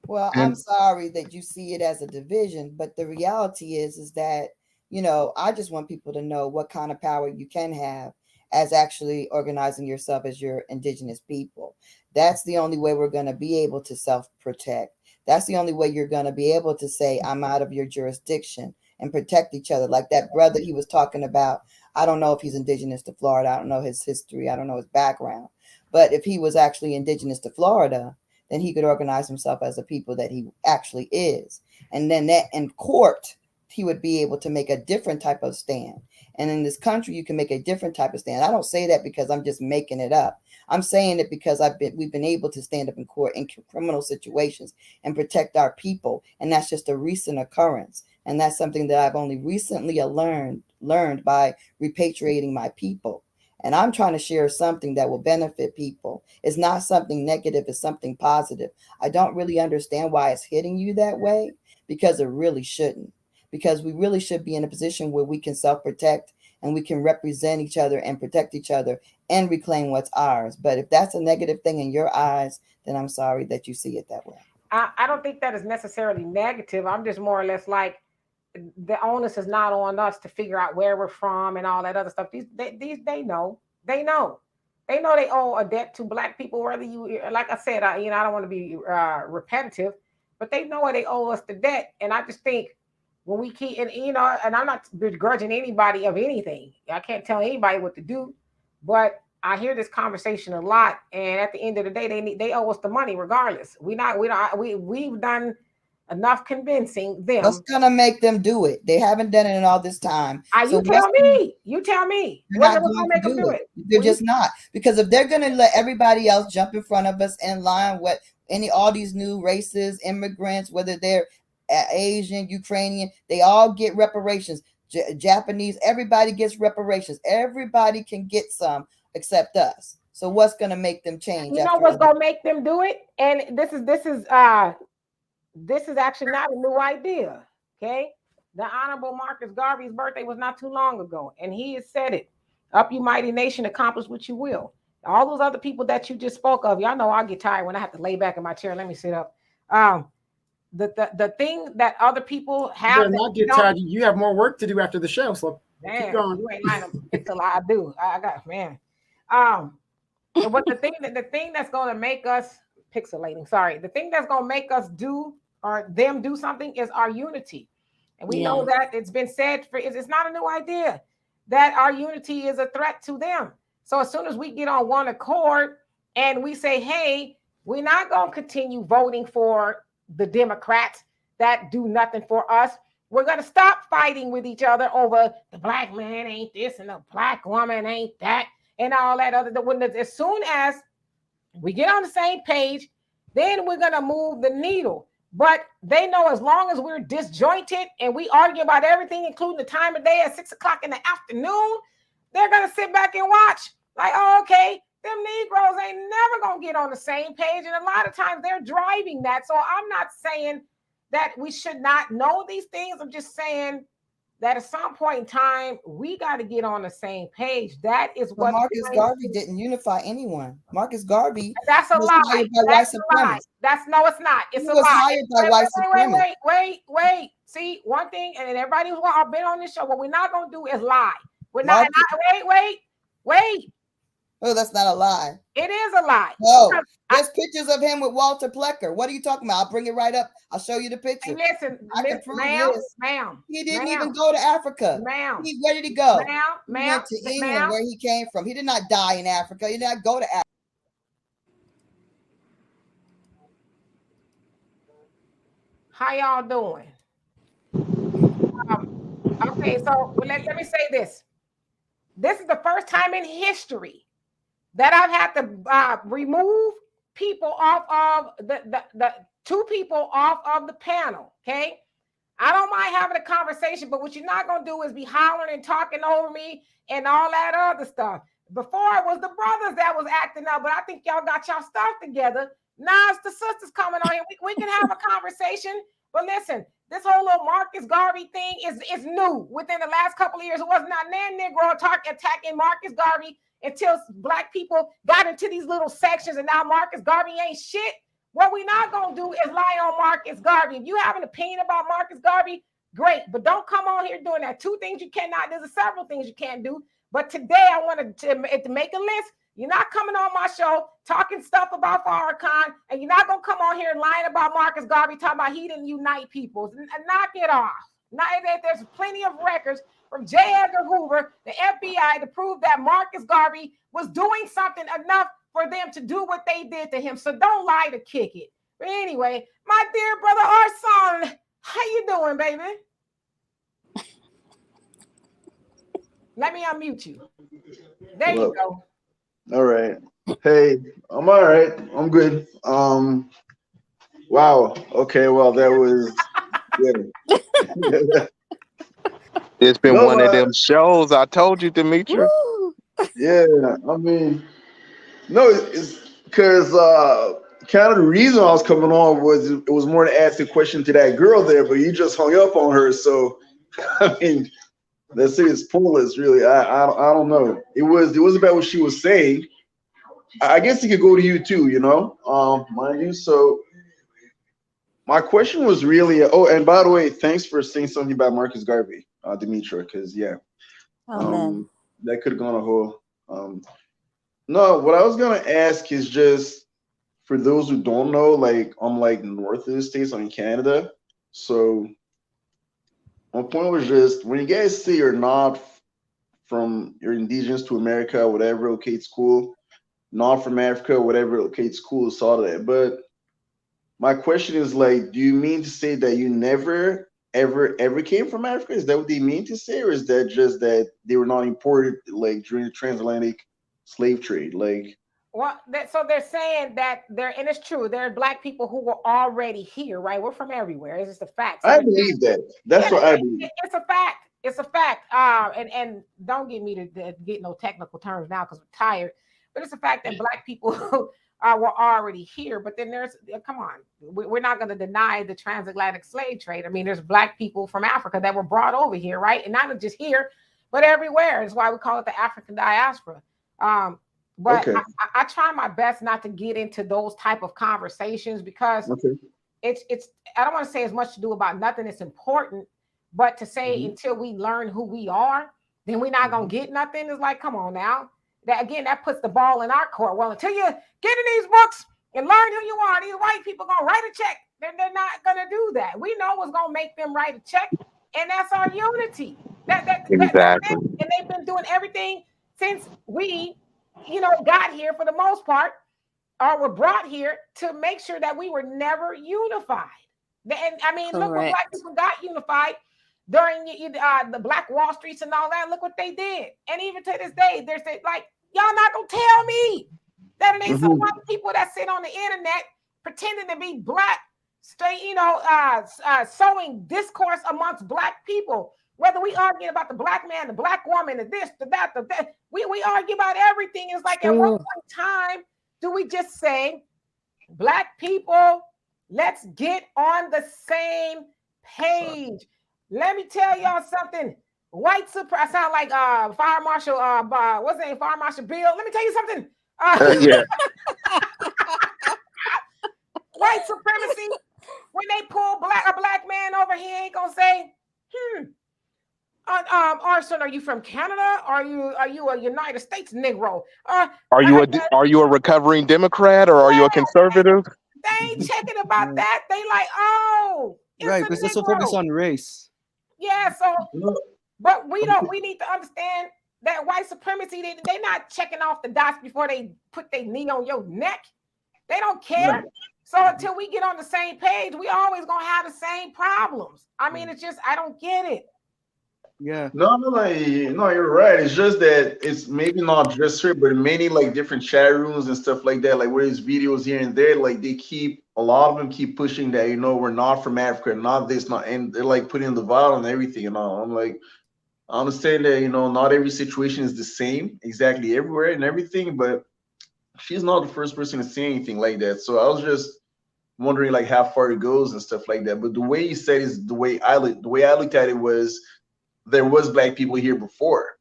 S8: Well, I'm sorry that you see it as a division, but the reality is that, I just want people to know what kind of power you can have as actually organizing yourself as your indigenous people. That's the only way we're going to be able to self-protect. That's the only way you're going to be able to say, I'm out of your jurisdiction, and protect each other. Like that brother he was talking about, I don't know if he's indigenous to Florida. I don't know his history. I don't know his background. But if he was actually indigenous to Florida, then he could organize himself as a people that he actually is. And then that in court, he would be able to make a different type of stand. And in this country, you can make a different type of stand. I don't say that because I'm just making it up. I'm saying it because we've been able to stand up in court in criminal situations and protect our people. And that's just a recent occurrence. And that's something that I've only recently learned by repatriating my people. And I'm trying to share something that will benefit people. It's not something negative, it's something positive. I don't really understand why it's hitting you that way, because it really shouldn't. Because we really should be in a position where we can self-protect and we can represent each other and protect each other and reclaim what's ours. But if that's a negative thing in your eyes, then I'm sorry that you see it that way.
S1: I don't think that is necessarily negative. I'm just more or less like, the onus is not on us to figure out where we're from and all that other stuff. They know they owe a debt to Black people, whether you, like I said, I don't want to be repetitive, but they know they owe us the debt. And I just think when we keep, and I'm not begrudging anybody of anything. I can't tell anybody what to do, But I hear this conversation a lot, and at the end of the day, they owe us the money regardless. We've done enough convincing them.
S8: What's gonna make them do it? They haven't done it in all this time.
S1: You tell me. You tell me.
S8: What's gonna make them do it? They're just not. Because if they're gonna let everybody else jump in front of us in line with all these new races, immigrants, whether they're Asian, Ukrainian, they all get reparations. Japanese, everybody gets reparations. Everybody can get some except us. So what's gonna make them change?
S1: You know what's gonna make them do it? And this is actually not a new idea. Okay, the Honorable Marcus Garvey's birthday was not too long ago, and he has said it: "Up, you mighty nation, accomplish what you will." All those other people that you just spoke of, y'all know I'll get tired when I have to lay back in my chair. Let me sit up. The thing that other people have,
S2: you not get tired. You have more work to do after the show, so keep going.
S1: You ain't lying. It's a lie. I do. I got, man. But the thing that's going to make us pixelating. Sorry, the thing that's going to make us do or them do something is our unity, and we know that it's been said it's not a new idea that our unity is a threat to them. So as soon as we get on one accord and we say, hey, we're not going to continue voting for the Democrats that do nothing for us. We're going to stop fighting with each other over the black man ain't this and the black woman ain't that and all that other. As soon as we get on the same page, then we're going to move the needle. But they know as long as we're disjointed and we argue about everything, including the time of day at 6 o'clock in the afternoon, they're going to sit back and watch like, oh, okay, them Negroes ain't never going to get on the same page. And a lot of times they're driving that. So I'm not saying that we should not know these things. I'm just saying that at some point in time, we got to get on the same page. That is what
S8: Marcus Garvey didn't unify anyone. Marcus Garvey.
S1: That's a lie. That's a lie. No, it's not. It's a lie.
S8: Hired by white supremacists.
S1: Wait. See, one thing, and everybody who's been on this show, what we're not going to do is lie. We're not. Wait.
S8: Oh, that's not a lie.
S1: It is a lie.
S8: No, there's pictures of him with Walter Plecker. What are you talking about? I'll bring it right up. I'll show you the picture.
S1: Listen, ma'am.
S8: He didn't even go to Africa.
S1: Ma'am.
S8: Where did he go?
S1: Ma'am.
S8: He went to England, where he came from. He did not die in Africa. He did not go to Africa.
S1: How y'all doing? Okay, so let me say this. This is the first time in history that I've had to remove people off of the two people off of the panel. Okay, I don't mind having a conversation, but what you're not gonna do is be hollering and talking over me and all that other stuff. Before it was the brothers that was acting up, but I think y'all got y'all stuff together. Now it's the sisters coming on here. We can have a conversation, but listen. This whole little Marcus Garvey thing is new. Within the last couple of years, it was not nan Negro attacking Marcus Garvey until black people got into these little sections, and now Marcus Garvey ain't shit. What we not gonna do is lie on Marcus Garvey. If you have an opinion about Marcus Garvey, great, but don't come on here doing that. Two things you cannot. There's several things you can't do. But today I wanted to make a list. You're not coming on my show talking stuff about Farrakhan, and you're not going to come on here lying about Marcus Garvey, talking about he didn't unite people. Knock it off. There's plenty of records from J. Edgar Hoover, the FBI, to prove that Marcus Garvey was doing something enough for them to do what they did to him. So don't lie to kick it. But anyway, my dear brother Arson, how you doing, baby? Let me unmute you. There you go.
S10: All right. Hey, I'm all right. I'm good. Wow. Okay. Well, that was good.
S5: It's been one of them shows. I told you, Demetri.
S10: Yeah. I mean, no, it's because kind of the reason I was coming on was it was more to ask a question to that girl there, but you just hung up on her. So, I mean, that's it's pointless, really. I don't know. It was about what she was saying. I guess it could go to you too, mind you. So my question was really, and by the way, thanks for saying something about Marcus Garvey, Demetra, because that could have gone a whole. No, what I was gonna ask is just for those who don't know, like I'm like north of the States, I'm in Canada, so my point was just when you guys say you're not from you're indigenous to America, whatever, okay, it's cool. Not from Africa, whatever, okay, it's cool, it's all that. But my question is like, do you mean to say that you never ever came from Africa? Is that what they mean to say, or is that just that they were not imported like during the transatlantic slave trade? Like,
S1: well, so they're saying that and it's true. There are Black people who were already here, right? We're from everywhere. It's just a fact. So
S10: I believe that. That's what I believe.
S1: It's a fact. It's a fact. And don't get me to get no technical terms now because we're tired. But it's a fact that Black people were already here. But then come on, we're not going to deny the transatlantic slave trade. I mean, there's Black people from Africa that were brought over here, right? And not just here, but everywhere. That's why we call it the African diaspora. But okay. I try my best not to get into those type of conversations because it's I don't want to say as much to do about nothing. It's important, but to say until we learn who we are, then we're not gonna get nothing. It's like, come on now. That puts the ball in our court. Well, until you get in these books and learn who you are, these white people gonna write a check. They're not gonna do that. We know what's gonna make them write a check, and that's our unity. Exactly. And they've been doing everything since we got here for the most part, or were brought here to make sure that we were never unified. And I mean, look what Black people got unified during the Black Wall Streets and all that. Look what they did. And even to this day, they're like, y'all not gonna tell me that it ain't some white people that sit on the internet pretending to be Black, sowing discourse amongst Black people. Whether we argue about the Black man, the Black woman, the this, the that, we argue about everything. It's like at one point in time, do we just say, Black people, let's get on the same page? Let me tell y'all something. White supremacy. I sound like Fire Marshal. What's his name? Fire Marshal Bill. Let me tell you something. White supremacy. When they pull a Black man over, he ain't gonna say, Arson, are you from Canada? Are you a United States Negro?
S5: Are you a recovering Democrat or are you a conservative?
S1: They ain't checking about that. They like, oh,
S4: right, because this will focus on race.
S1: Yeah, so but we need to understand that white supremacy, they're not checking off the dots before they put their knee on your neck. They don't care. Right. So until we get on the same page, we always gonna have the same problems. I mean, it's just I don't get it.
S4: Yeah.
S10: No, you're right. It's just that it's maybe not just here, but many like different chat rooms and stuff like that. Like where there's videos here and there, like a lot of them keep pushing that, we're not from Africa, not this, not, and they're like putting the vial and everything and all. I'm like, I understand that, not every situation is the same exactly everywhere and everything, but she's not the first person to say anything like that. So I was just wondering like how far it goes and stuff like that. But the way you said is the way I looked at it was, there was Black people here before,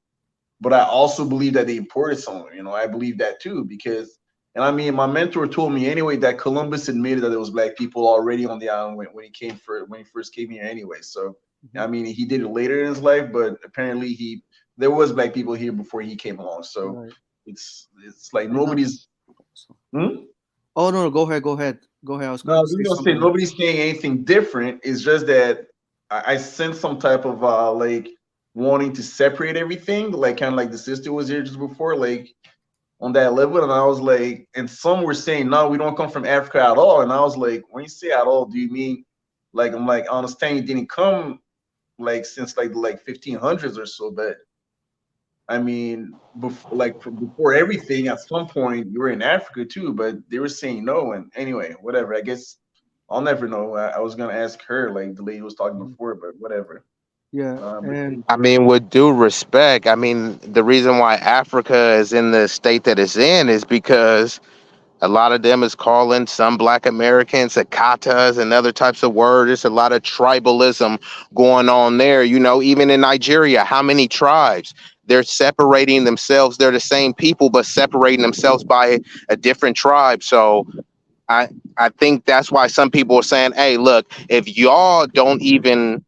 S10: but I also believe that they imported someone. I believe that too, because, and I mean, my mentor told me anyway that Columbus admitted that there was Black people already on the island when he first came here anyway. So I mean, he did it later in his life, but apparently there was Black people here before he came along. So it's like nobody's.
S4: Oh no, go ahead. I was
S10: going to say nobody's saying anything different. It's just that I sense some type of like wanting to separate everything, like kind of like the sister was here just before, like on that level. And I was like, and some were saying, no, we don't come from Africa at all. And I was like, when you say at all, do you mean like, I'm like, I understand you didn't come like since like the 1500s or so, but I mean, before everything, at some point you were in Africa too, but they were saying no. And anyway, whatever, I guess I'll never know. I was gonna ask her, like the lady was talking before, but whatever.
S4: Yeah, and
S5: I mean, with due respect, I mean, the reason why Africa is in the state that it's in is because a lot of them is calling some Black Americans Akatas and other types of words. There's a lot of tribalism going on there. Even in Nigeria, how many tribes? They're separating themselves. They're the same people, but separating themselves by a different tribe. So I think that's why some people are saying, hey, look, if y'all don't even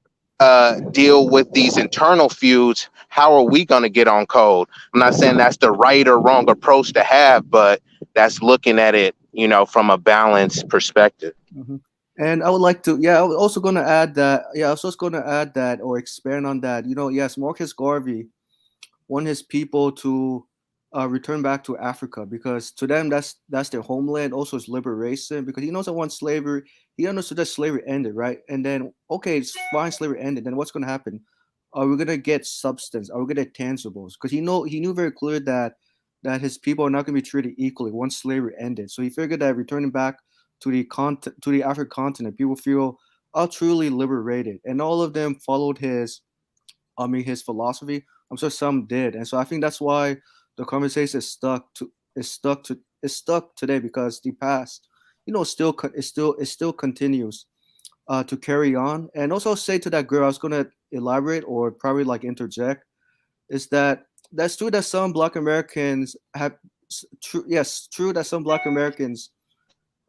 S5: deal with these internal feuds, how are we going to get on code? I'm not saying that's the right or wrong approach to have, but that's looking at it, from a balanced perspective.
S4: And I would like to, I was also going to add that, or expand on that. Yes, Marcus Garvey want his people to return back to Africa, because to them that's their homeland. Also, it's liberation, because he knows that once slavery, he understood that slavery ended, right? And then, okay, it's fine, slavery ended. Then what's going to happen? Are we going to get substance? Are we going to get tangibles? Because he knew very clear that his people are not going to be treated equally once slavery ended. So he figured that returning back to the African continent, people feel truly liberated, and all of them followed his philosophy. I'm sure some did, and so I think that's why the conversation is stuck today, because the past, it still continues to carry on. And also say to that girl, I was gonna elaborate or probably like interject, is that that's true that some Black Americans have true that some Black Americans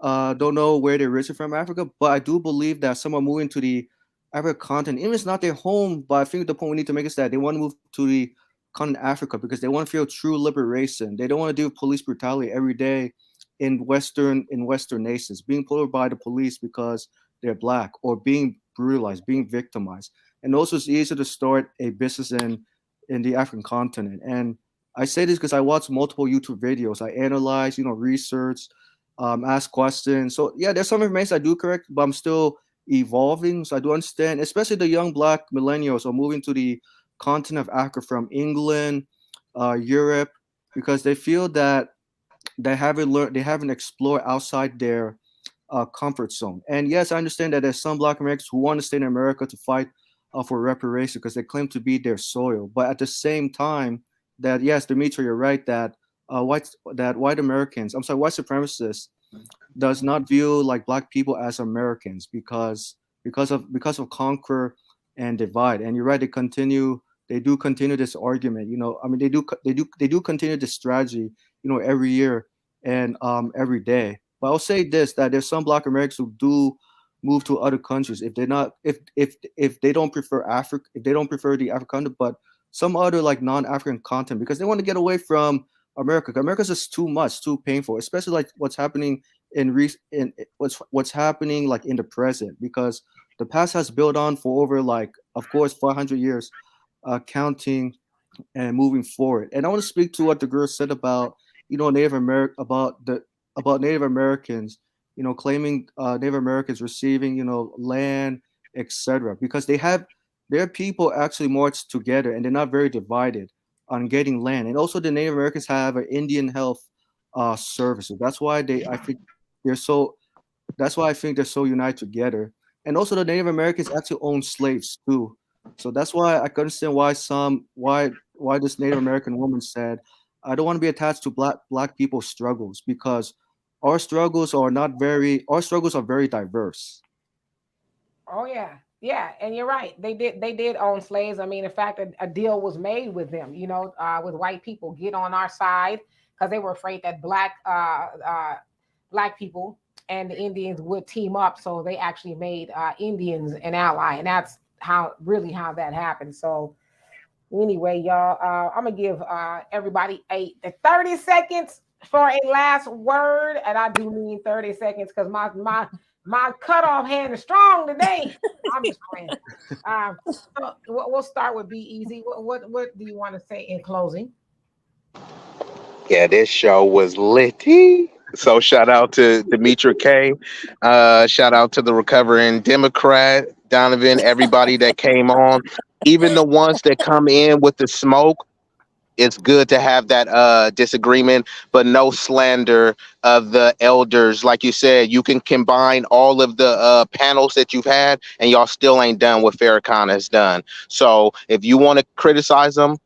S4: don't know where they're originated from Africa, but I do believe that some are moving to the African continent. Even if it's not their home, but I think the point we need to make is that they want to move to the continent Africa because they want to feel true liberation. They don't want to do police brutality every day in Western nations, being pulled by the police because they're Black, or being brutalized, being victimized. And also, it's easier to start a business in the African continent. And I say this because I watch multiple YouTube videos. I analyze, research, ask questions. So yeah, there's some information I do correct, but I'm still evolving. So I do understand, especially the young Black millennials are moving to the continent of Africa from England, Europe, because they feel that they haven't explored outside their comfort zone. And yes, I understand that there's some Black Americans who want to stay in America to fight for reparation because they claim to be their soil. But at the same time, that yes, Dimitri, you're right that white supremacists does not view like Black people as Americans because of conquer and divide. And you're right, they do continue this argument. They do continue this strategy, every year and every day. But I'll say this, that there's some Black Americans who do move to other countries if they don't prefer Africa, if they don't prefer the African continent, but some other like non-African continent, because they want to get away from America. America's just too much, too painful, especially like what's happening what's happening like in the present, because the past has built on for over like, of course, 500 years, counting and moving forward. And I want to speak to what the girl said about Native Americans, claiming Native Americans receiving land, etc. Because their people actually march together and they're not very divided on getting land. And also the Native Americans have an Indian health services. That's why I think they're so united together. And also the Native Americans actually own slaves too. So that's why I can understand why this Native American woman said, I don't want to be attached to black people's struggles, because our struggles are very diverse.
S1: Oh yeah, and you're right. They did own slaves. I mean, in fact, a deal was made with them. With white people, get on our side, because they were afraid that black people and the Indians would team up. So they actually made Indians an ally, and that's how that happened. So anyway, y'all, I'm gonna give everybody 30 seconds for a last word, and I do mean 30 seconds because my cutoff hand is strong today. I'm just playing. So we'll start with Be Easy. What do you want to say in closing?
S5: Yeah, this show was litty. So shout out to Demetra K. Shout out to the recovering Democrat, Donovan, everybody that came on. Even the ones that come in with the smoke. It's good to have that disagreement, but no slander of the elders. Like you said, you can combine all of the panels that you've had, and y'all still ain't done what Farrakhan has done. So if you want to criticize them,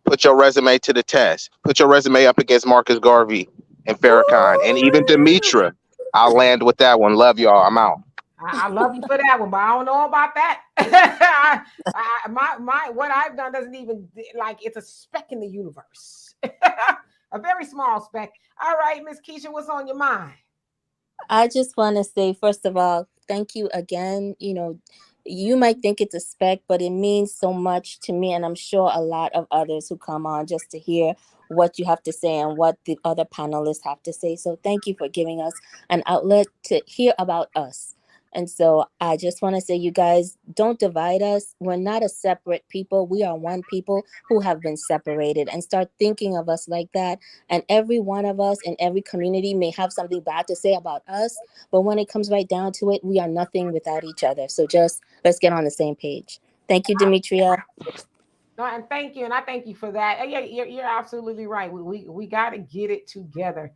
S5: put your resume to the test. Put your resume up against Marcus Garvey and Farrakhan, and even Demetra. I'll land with that one. Love y'all. I'm out.
S1: I love you for that one, but I don't know about that. What I've done doesn't even, like, it's a speck in the universe, a very small speck. All right, Miss Keisha, what's on your mind?
S9: I just want to say, first of all, thank you again. You might think it's a speck, but it means so much to me, and I'm sure a lot of others who come on just to hear what you have to say and what the other panelists have to say. So thank you for giving us an outlet to hear about us. And so I just want to say, you guys, don't divide us. We're not a separate people. We are one people who have been separated, and start thinking of us like that. And every one of us in every community may have something bad to say about us, but when it comes right down to it, we are nothing without each other. So just let's get on the same page. Thank you, Demetria.
S1: No, and thank you, and I thank you for that. Yeah, you're absolutely right. We got to get it together.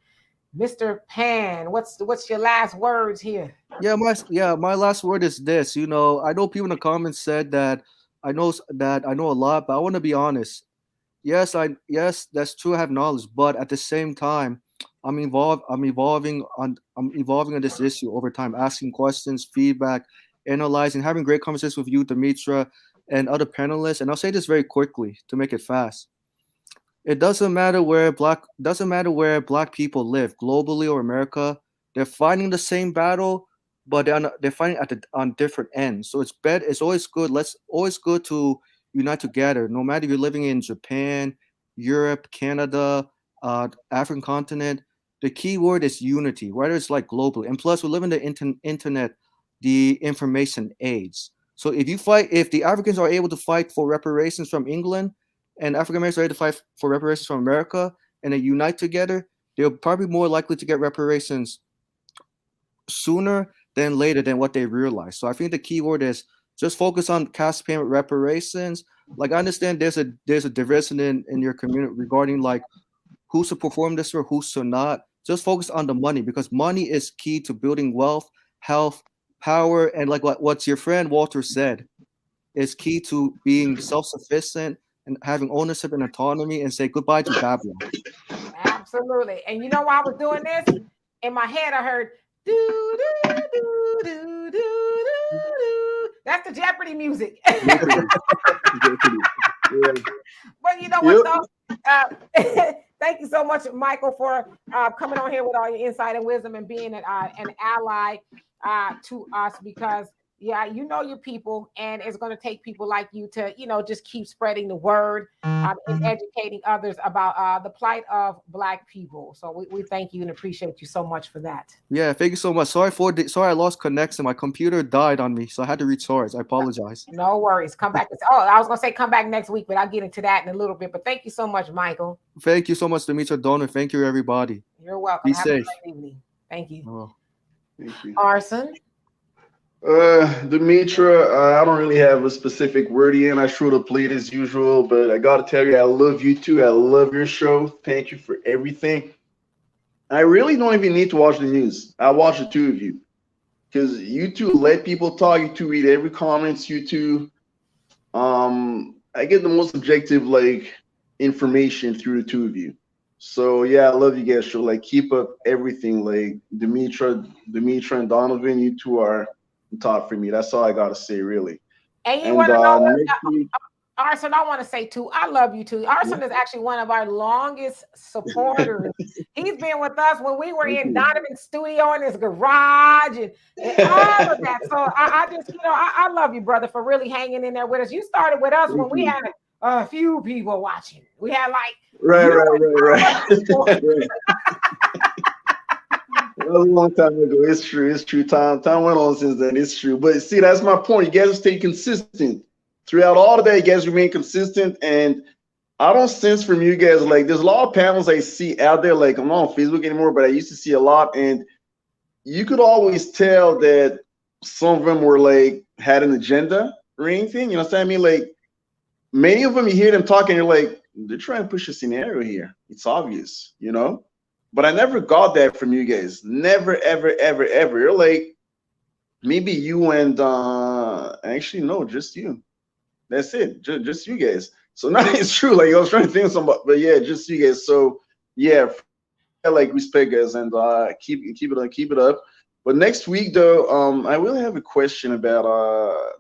S1: Mr. Pan, what's your last words here?
S4: My last word is this. I know people in the comments said that I know a lot, but I want to be honest. Yes, that's true. I have knowledge, but at the same time, I'm evolving on this issue over time, asking questions, feedback, analyzing, having great conversations with you, Demetra, and other panelists. And I'll say this very quickly to make it fast. It doesn't matter where black people live, globally or America. They're fighting the same battle, but they're fighting on different ends. So it's always good to unite together. No matter if you're living in Japan, Europe, Canada, African continent, the key word is unity. Whether it's like globally, and plus we live in the internet, the information age. So if the Africans are able to fight for reparations from England, and African Americans are able to fight for reparations from America, and they unite together, they're probably more likely to get reparations sooner than later than what they realize. So I think the key word is just focus on cash payment reparations. Like, I understand there's a division in your community regarding like who's to perform this or who's to not. Just focus on the money, because money is key to building wealth, health, power, and like what your friend Walter said, is key to being self-sufficient and having ownership and autonomy, and say goodbye to Babylon.
S1: Absolutely. And you know why I was doing this? In my head, I heard do do do do do do. That's the Jeopardy music. But you know what, though? Thank you so much, Michael, for coming on here with all your insight and wisdom and being an ally to us, because you know your people, and it's going to take people like you to, just keep spreading the word and educating others about the plight of Black people. So we thank you and appreciate you so much for that.
S4: Yeah, thank you so much. Sorry I lost connection. My computer died on me, so I had to recharge. I apologize.
S1: No worries. Come back. I was going to say come back next week, but I'll get into that in a little bit. But thank you so much, Michael.
S4: Thank you so much, Demetra, Donovan. Thank you, everybody.
S1: You're welcome.
S4: Be
S1: Have
S4: safe.
S1: a great evening. Thank you.
S10: Oh. Thank you.
S1: Arson.
S10: Demetra, I don't really have a specific word in. I should have played as usual, but I gotta tell you, I love you too. I love your show. Thank you for everything. I really don't even need to watch the news. I watch the two of you, because you two let people talk. You two read every comments. You two, I get the most objective information through the two of you. So yeah, I love you guys. So keep up everything. Like Demetra and Donovan, you two are top for me. That's all I gotta say, really.
S1: And you want to know what, Arson, I want to say too, I love you too. Arson is actually one of our longest supporters. He's been with us when we were in Donovan's studio in his garage and all of that. So I just, I love you, brother, for really hanging in there with us. You started with us when we had a few people watching. We had
S10: right. That was a long time ago. It's true. Time went on since then. It's true. But see, that's my point. You guys stay consistent. Throughout all of that, you guys remain consistent. And I don't sense from you guys, there's a lot of panels I see out there. I'm not on Facebook anymore, but I used to see a lot. And you could always tell that some of them were had an agenda or anything. You know what I mean? Many of them, you hear them talking, you're they're trying to push a scenario here. It's obvious, But I never got that from you guys. Never, ever, ever, ever. You're maybe you and actually no, just you. That's it. Just you guys. So now it's true. I was trying to think of somebody, but yeah, just you guys. So yeah, respect guys, and keep it up. But next week though, I will have a question about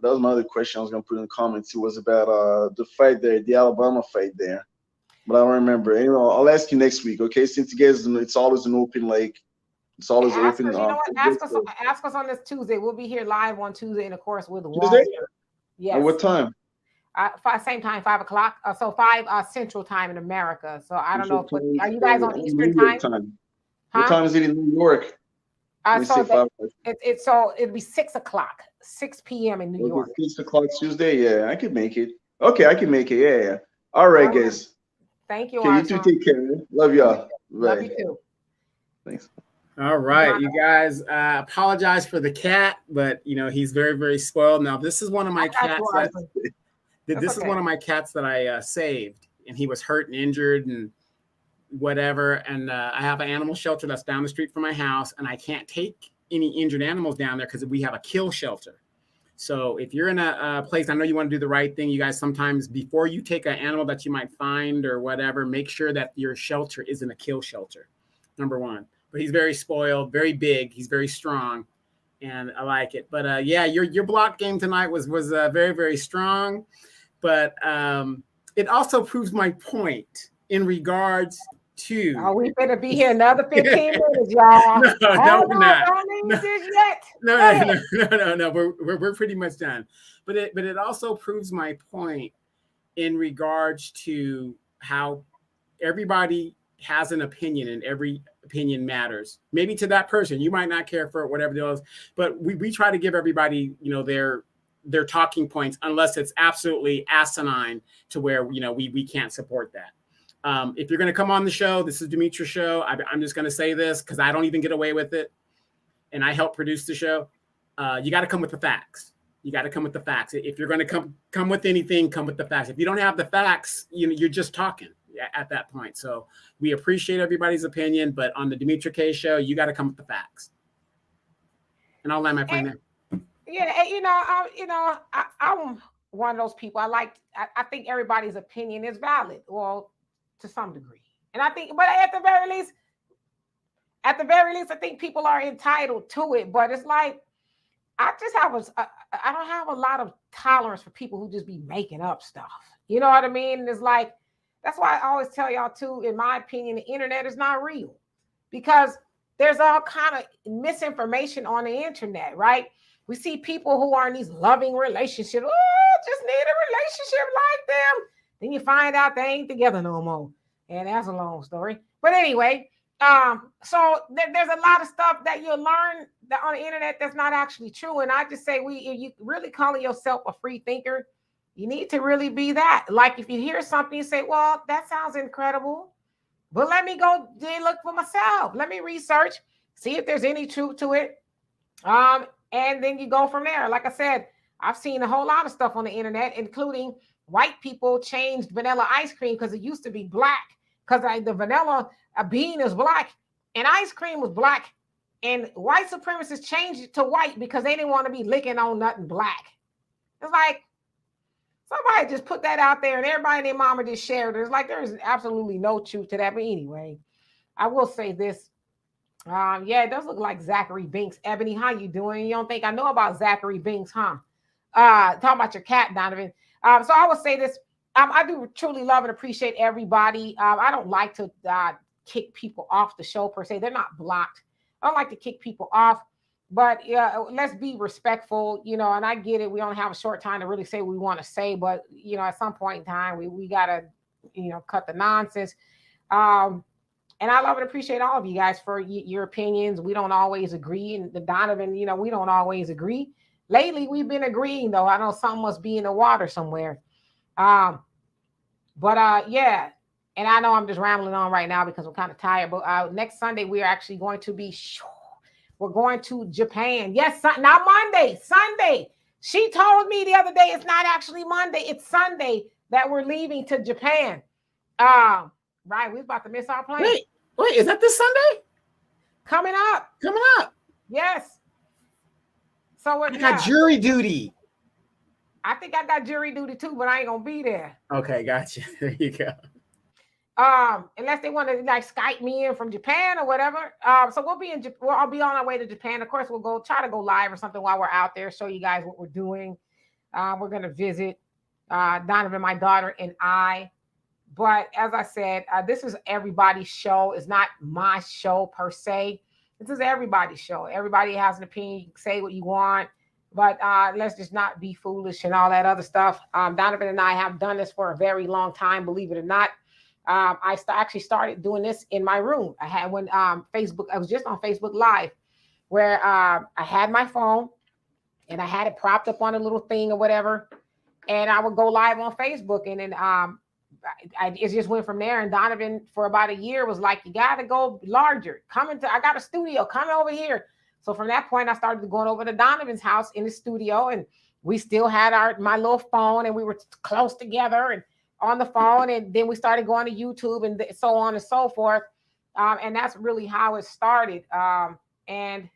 S10: that was my other question I was gonna put in the comments. It was about the fight there, the Alabama fight there. But I don't remember. Anyway, I'll ask you next week, okay? Since you guys, it's always an open, it's always open.
S1: You know what? Ask us on this Tuesday. We'll be here live on Tuesday, and of course with
S10: Tuesday.
S1: Yes.
S10: At what time?
S1: Same time, 5 o'clock. So 5 Central Time in America. So I don't know. Are you guys on Eastern time?
S10: What time is it in New York?
S1: So it'd be 6 o'clock, 6 p.m. in New York.
S10: 6 o'clock Tuesday. Yeah, I can make it. Okay, I can make it. Yeah. All right, guys.
S1: Thank you.
S10: Okay, you two take care. Love y'all.
S1: Love you too.
S10: Thanks.
S2: All right, you guys. Apologize for the cat, but he's very, very spoiled. Now, this is one of my cats. This is one of my cats that I saved, and he was hurt and injured and whatever. And I have an animal shelter that's down the street from my house, and I can't take any injured animals down there because we have a kill shelter. So if you're in a place, I know you want to do the right thing. You guys, sometimes before you take an animal that you might find or whatever, make sure that your shelter isn't a kill shelter. Number one. But he's very spoiled, very big. He's very strong, and I like it. But yeah, your block game tonight was very, very strong. But it also proves my point in regards to.
S1: Oh, we better be here another 15 minutes, y'all.
S2: No, we're not.
S1: No.
S2: We're pretty much done. But it also proves my point in regards to how everybody has an opinion and every opinion matters. Maybe to that person, you might not care for it, whatever else, but we try to give everybody, their talking points, unless it's absolutely asinine to where, we can't support that. If you're going to come on the show, this is Demetria's show. I'm just going to say this because I don't even get away with it. And I help produce the show. You got to come with the facts. You got to come with the facts. If you're going to come with anything, come with the facts. If you don't have the facts, you're just talking at that point. So we appreciate everybody's opinion, but on the Demetria K show, you got to come with the facts. And I'll land my plane there.
S1: Yeah, I'm one of those people. I think everybody's opinion is valid, well, to some degree. And I think, but at the very least, I think people are entitled to it. But it's like, I don't have a lot of tolerance for people who just be making up stuff. You know what I mean? It's like, that's why I always tell y'all too, in my opinion, the internet is not real because there's all kind of misinformation on the internet, right? We see people who are in these loving relationships. Oh, just need a relationship like them. Then you find out they ain't together no more. And that's a long story. But anyway, so there's a lot of stuff that you'll learn that on the internet that's not actually true. And I just say, if you really calling yourself a free thinker, you need to really be that. Like if you hear something, you say, well, that sounds incredible, but let me go look for myself. Let me research, see if there's any truth to it. And then you go from there. Like I said, I've seen a whole lot of stuff on the internet, including white people changed vanilla ice cream because it used to be black because the vanilla bean is black and ice cream was black. And white supremacists changed it to white because they didn't want to be licking on nothing black. It's like, somebody just put that out there and everybody and their mama just shared it. It's like there's absolutely no truth to that. But anyway, I will say this. Yeah, it does look like Zachary Binks. Ebony, how you doing? You don't think I know about Zachary Binks, huh? Talking about your cat, Donovan. So I will say this. I do truly love and appreciate everybody. I don't like to kick people off the show per se. They're not blocked. I don't like to kick people off. But yeah, let's be respectful, and I get it. We only have a short time to really say what we want to say, but at some point in time, we gotta, cut the nonsense. And I love and appreciate all of you guys for your opinions. We don't always agree, and the Donovan, we don't always agree. Lately, we've been agreeing though. I know something must be in the water somewhere. Yeah, and I know I'm just rambling on right now because I'm kind of tired. But next Sunday, we are actually going to be. We're going to Japan. Yes, not Monday, Sunday. She told me the other day it's not actually Monday. It's Sunday that we're leaving to Japan. Right, we're about to miss our plane.
S2: Wait, is that this Sunday?
S1: Coming up. Yes. So
S2: I got jury duty.
S1: I think I got jury duty too, but I ain't gonna be there.
S2: Okay, gotcha. There you go.
S1: Unless they want to like Skype me in from Japan or whatever. So we'll be in I'll be on our way to Japan. Of course, we'll try to go live or something while we're out there, show you guys what we're doing. We're gonna visit Donovan, my daughter, and I. But as I said, this is everybody's show. It's not my show per se. This is everybody's show. Everybody has an opinion. You can say what you want, but let's just not be foolish and all that other stuff. Donovan and I have done this for a very long time, believe it or not. I actually started doing this in my room. I had when Facebook, I was just on Facebook Live where I had my phone and I had it propped up on a little thing or whatever, and I would go live on Facebook, and then it just went from there. And Donovan, for about a year, was like, "You got to go larger. I got a studio. Come over here." So from that point, I started going over to Donovan's house in the studio, and we still had my little phone, and we were close together and on the phone. And then we started going to YouTube and so on and so forth. And that's really how it started. And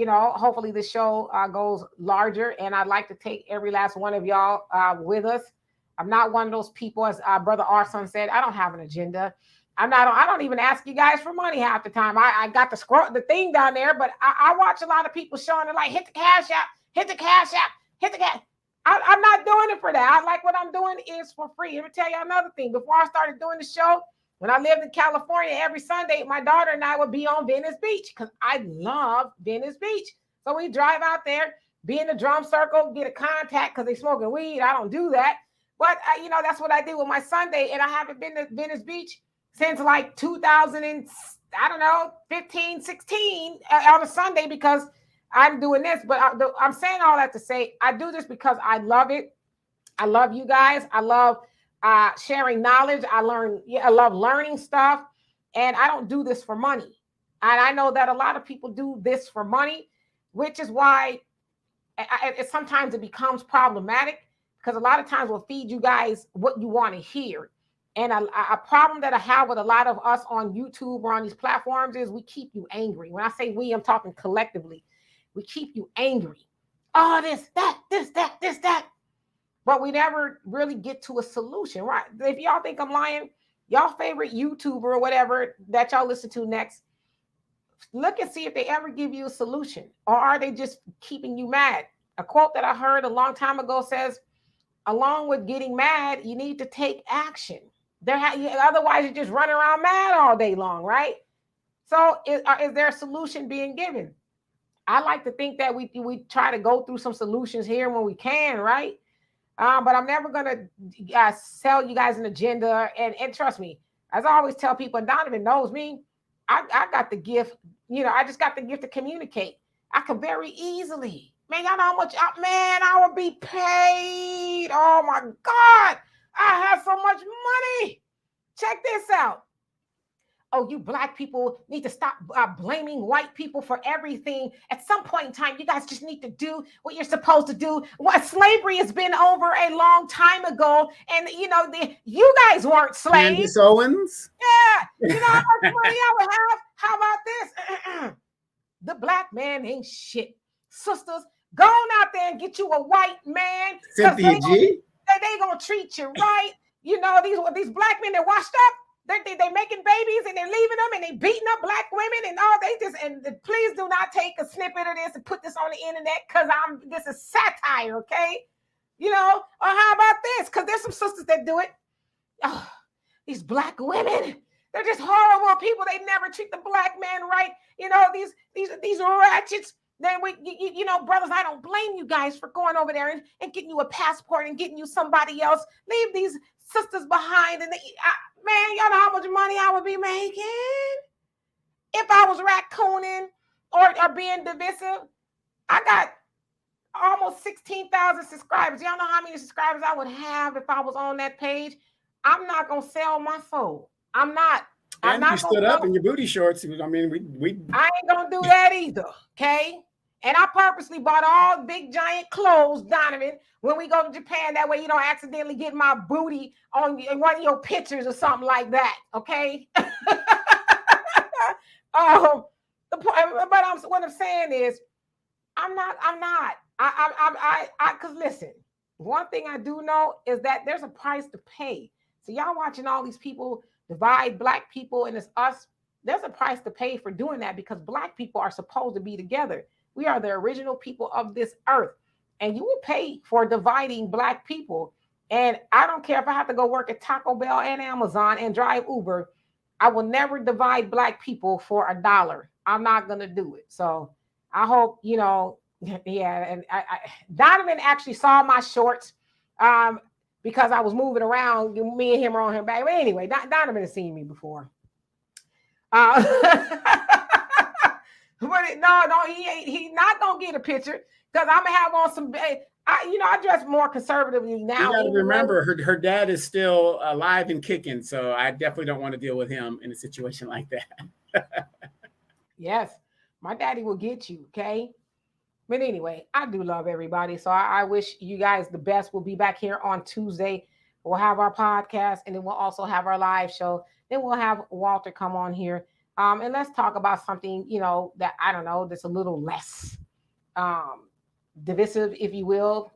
S1: hopefully the show goes larger, and I'd like to take every last one of y'all with us. I'm not one of those people, as Brother Arson said, I don't have an agenda. I don't even ask you guys for money half the time. I got the thing down there, but I watch a lot of people showing it like, hit the cash app, hit the cash app, hit the cash. I'm not doing it for that. What I'm doing is for free. Let me tell you another thing. Before I started doing the show, when I lived in California, every Sunday, my daughter and I would be on Venice Beach because I love Venice Beach. So we drive out there, be in the drum circle, get a contact because they smoking weed. I don't do that. But, that's what I do with my Sunday. And I haven't been to Venice Beach since like 2015, 16 on a Sunday because I'm doing this. But I'm saying all that to say I do this because I love it. I love you guys. I love sharing knowledge. I love learning stuff, and I don't do this for money. And I know that a lot of people do this for money, which is why sometimes it becomes problematic, because a lot of times we'll feed you guys what you want to hear. And a problem that I have with a lot of us on YouTube or on these platforms is we keep you angry. When I say we, I'm talking collectively. We keep you angry. Oh, this, that. But we never really get to a solution, right? If y'all think I'm lying, y'all favorite YouTuber or whatever that y'all listen to next, look and see if they ever give you a solution, or are they just keeping you mad? A quote that I heard a long time ago says, along with getting mad, you need to take action. Otherwise, you just run around mad all day long, right? So is there a solution being given? I like to think that we try to go through some solutions here when we can, right? But I'm never going to sell you guys an agenda. And trust me, as I always tell people, and Donovan knows me, I got the gift, I just got the gift to communicate. I can very easily, man, y'all know how much, I would be paid. Oh my God, I have so much money. Check this out. Oh, you Black people need to stop blaming white people for everything. At some point in time, you guys just need to do what you're supposed to do. Slavery has been over a long time ago. And, you guys weren't slaves.
S2: Candace Owens?
S1: Yeah. You know how much money I would have? How about this? The Black man ain't shit. Sisters, go on out there and get you a white man.
S2: Cynthia G?
S1: They going to treat you right. These Black men that washed up, they making babies and they're leaving them and they beating up Black women and all. Please do not take a snippet of this and put this on the internet, because this is satire, okay? Or how about this? Because there's some sisters that do it. Oh, these Black women, they're just horrible people. They never treat the Black man right. These ratchets. Then brothers, I don't blame you guys for going over there and getting you a passport and getting you somebody else. Leave these sisters behind. And man, y'all know how much money I would be making if I was raccooning or being divisive. I got almost 16,000 subscribers. Y'all know how many subscribers I would have if I was on that page? I'm not gonna sell my soul. I'm not.
S2: And you stood up in your booty shorts. I mean,
S1: I ain't gonna do that either. Okay. And I purposely bought all big giant clothes, Donovan, when we go to Japan. That way you don't accidentally get my booty on one of your pictures or something like that. Okay. What I'm saying is, I'm not. Because listen, one thing I do know is that there's a price to pay. So y'all watching all these people divide Black people and it's us. There's a price to pay for doing that, because Black people are supposed to be together. We are the original people of this earth, and you will pay for dividing Black people. And I don't care if I have to go work at Taco Bell and Amazon and drive Uber. I will never divide Black people for $1. I'm not going to do it. So I hope, yeah. And Donovan actually saw my shorts because I was moving around. Me and him are on him back. But anyway, Donovan has seen me before. No, he not gonna get a picture because I'm gonna have on some. I dress more conservatively now.
S2: You got to remember, her dad is still alive and kicking, so I definitely don't want to deal with him in a situation like that.
S1: Yes, my daddy will get you, okay? But anyway, I do love everybody, so I wish you guys the best. We'll be back here on Tuesday. We'll have our podcast, and then we'll also have our live show. Then we'll have Walter come on here, and let's talk about something, that I don't know, that's a little less divisive, if you will.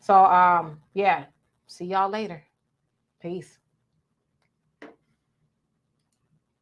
S1: So, yeah, see y'all later. Peace.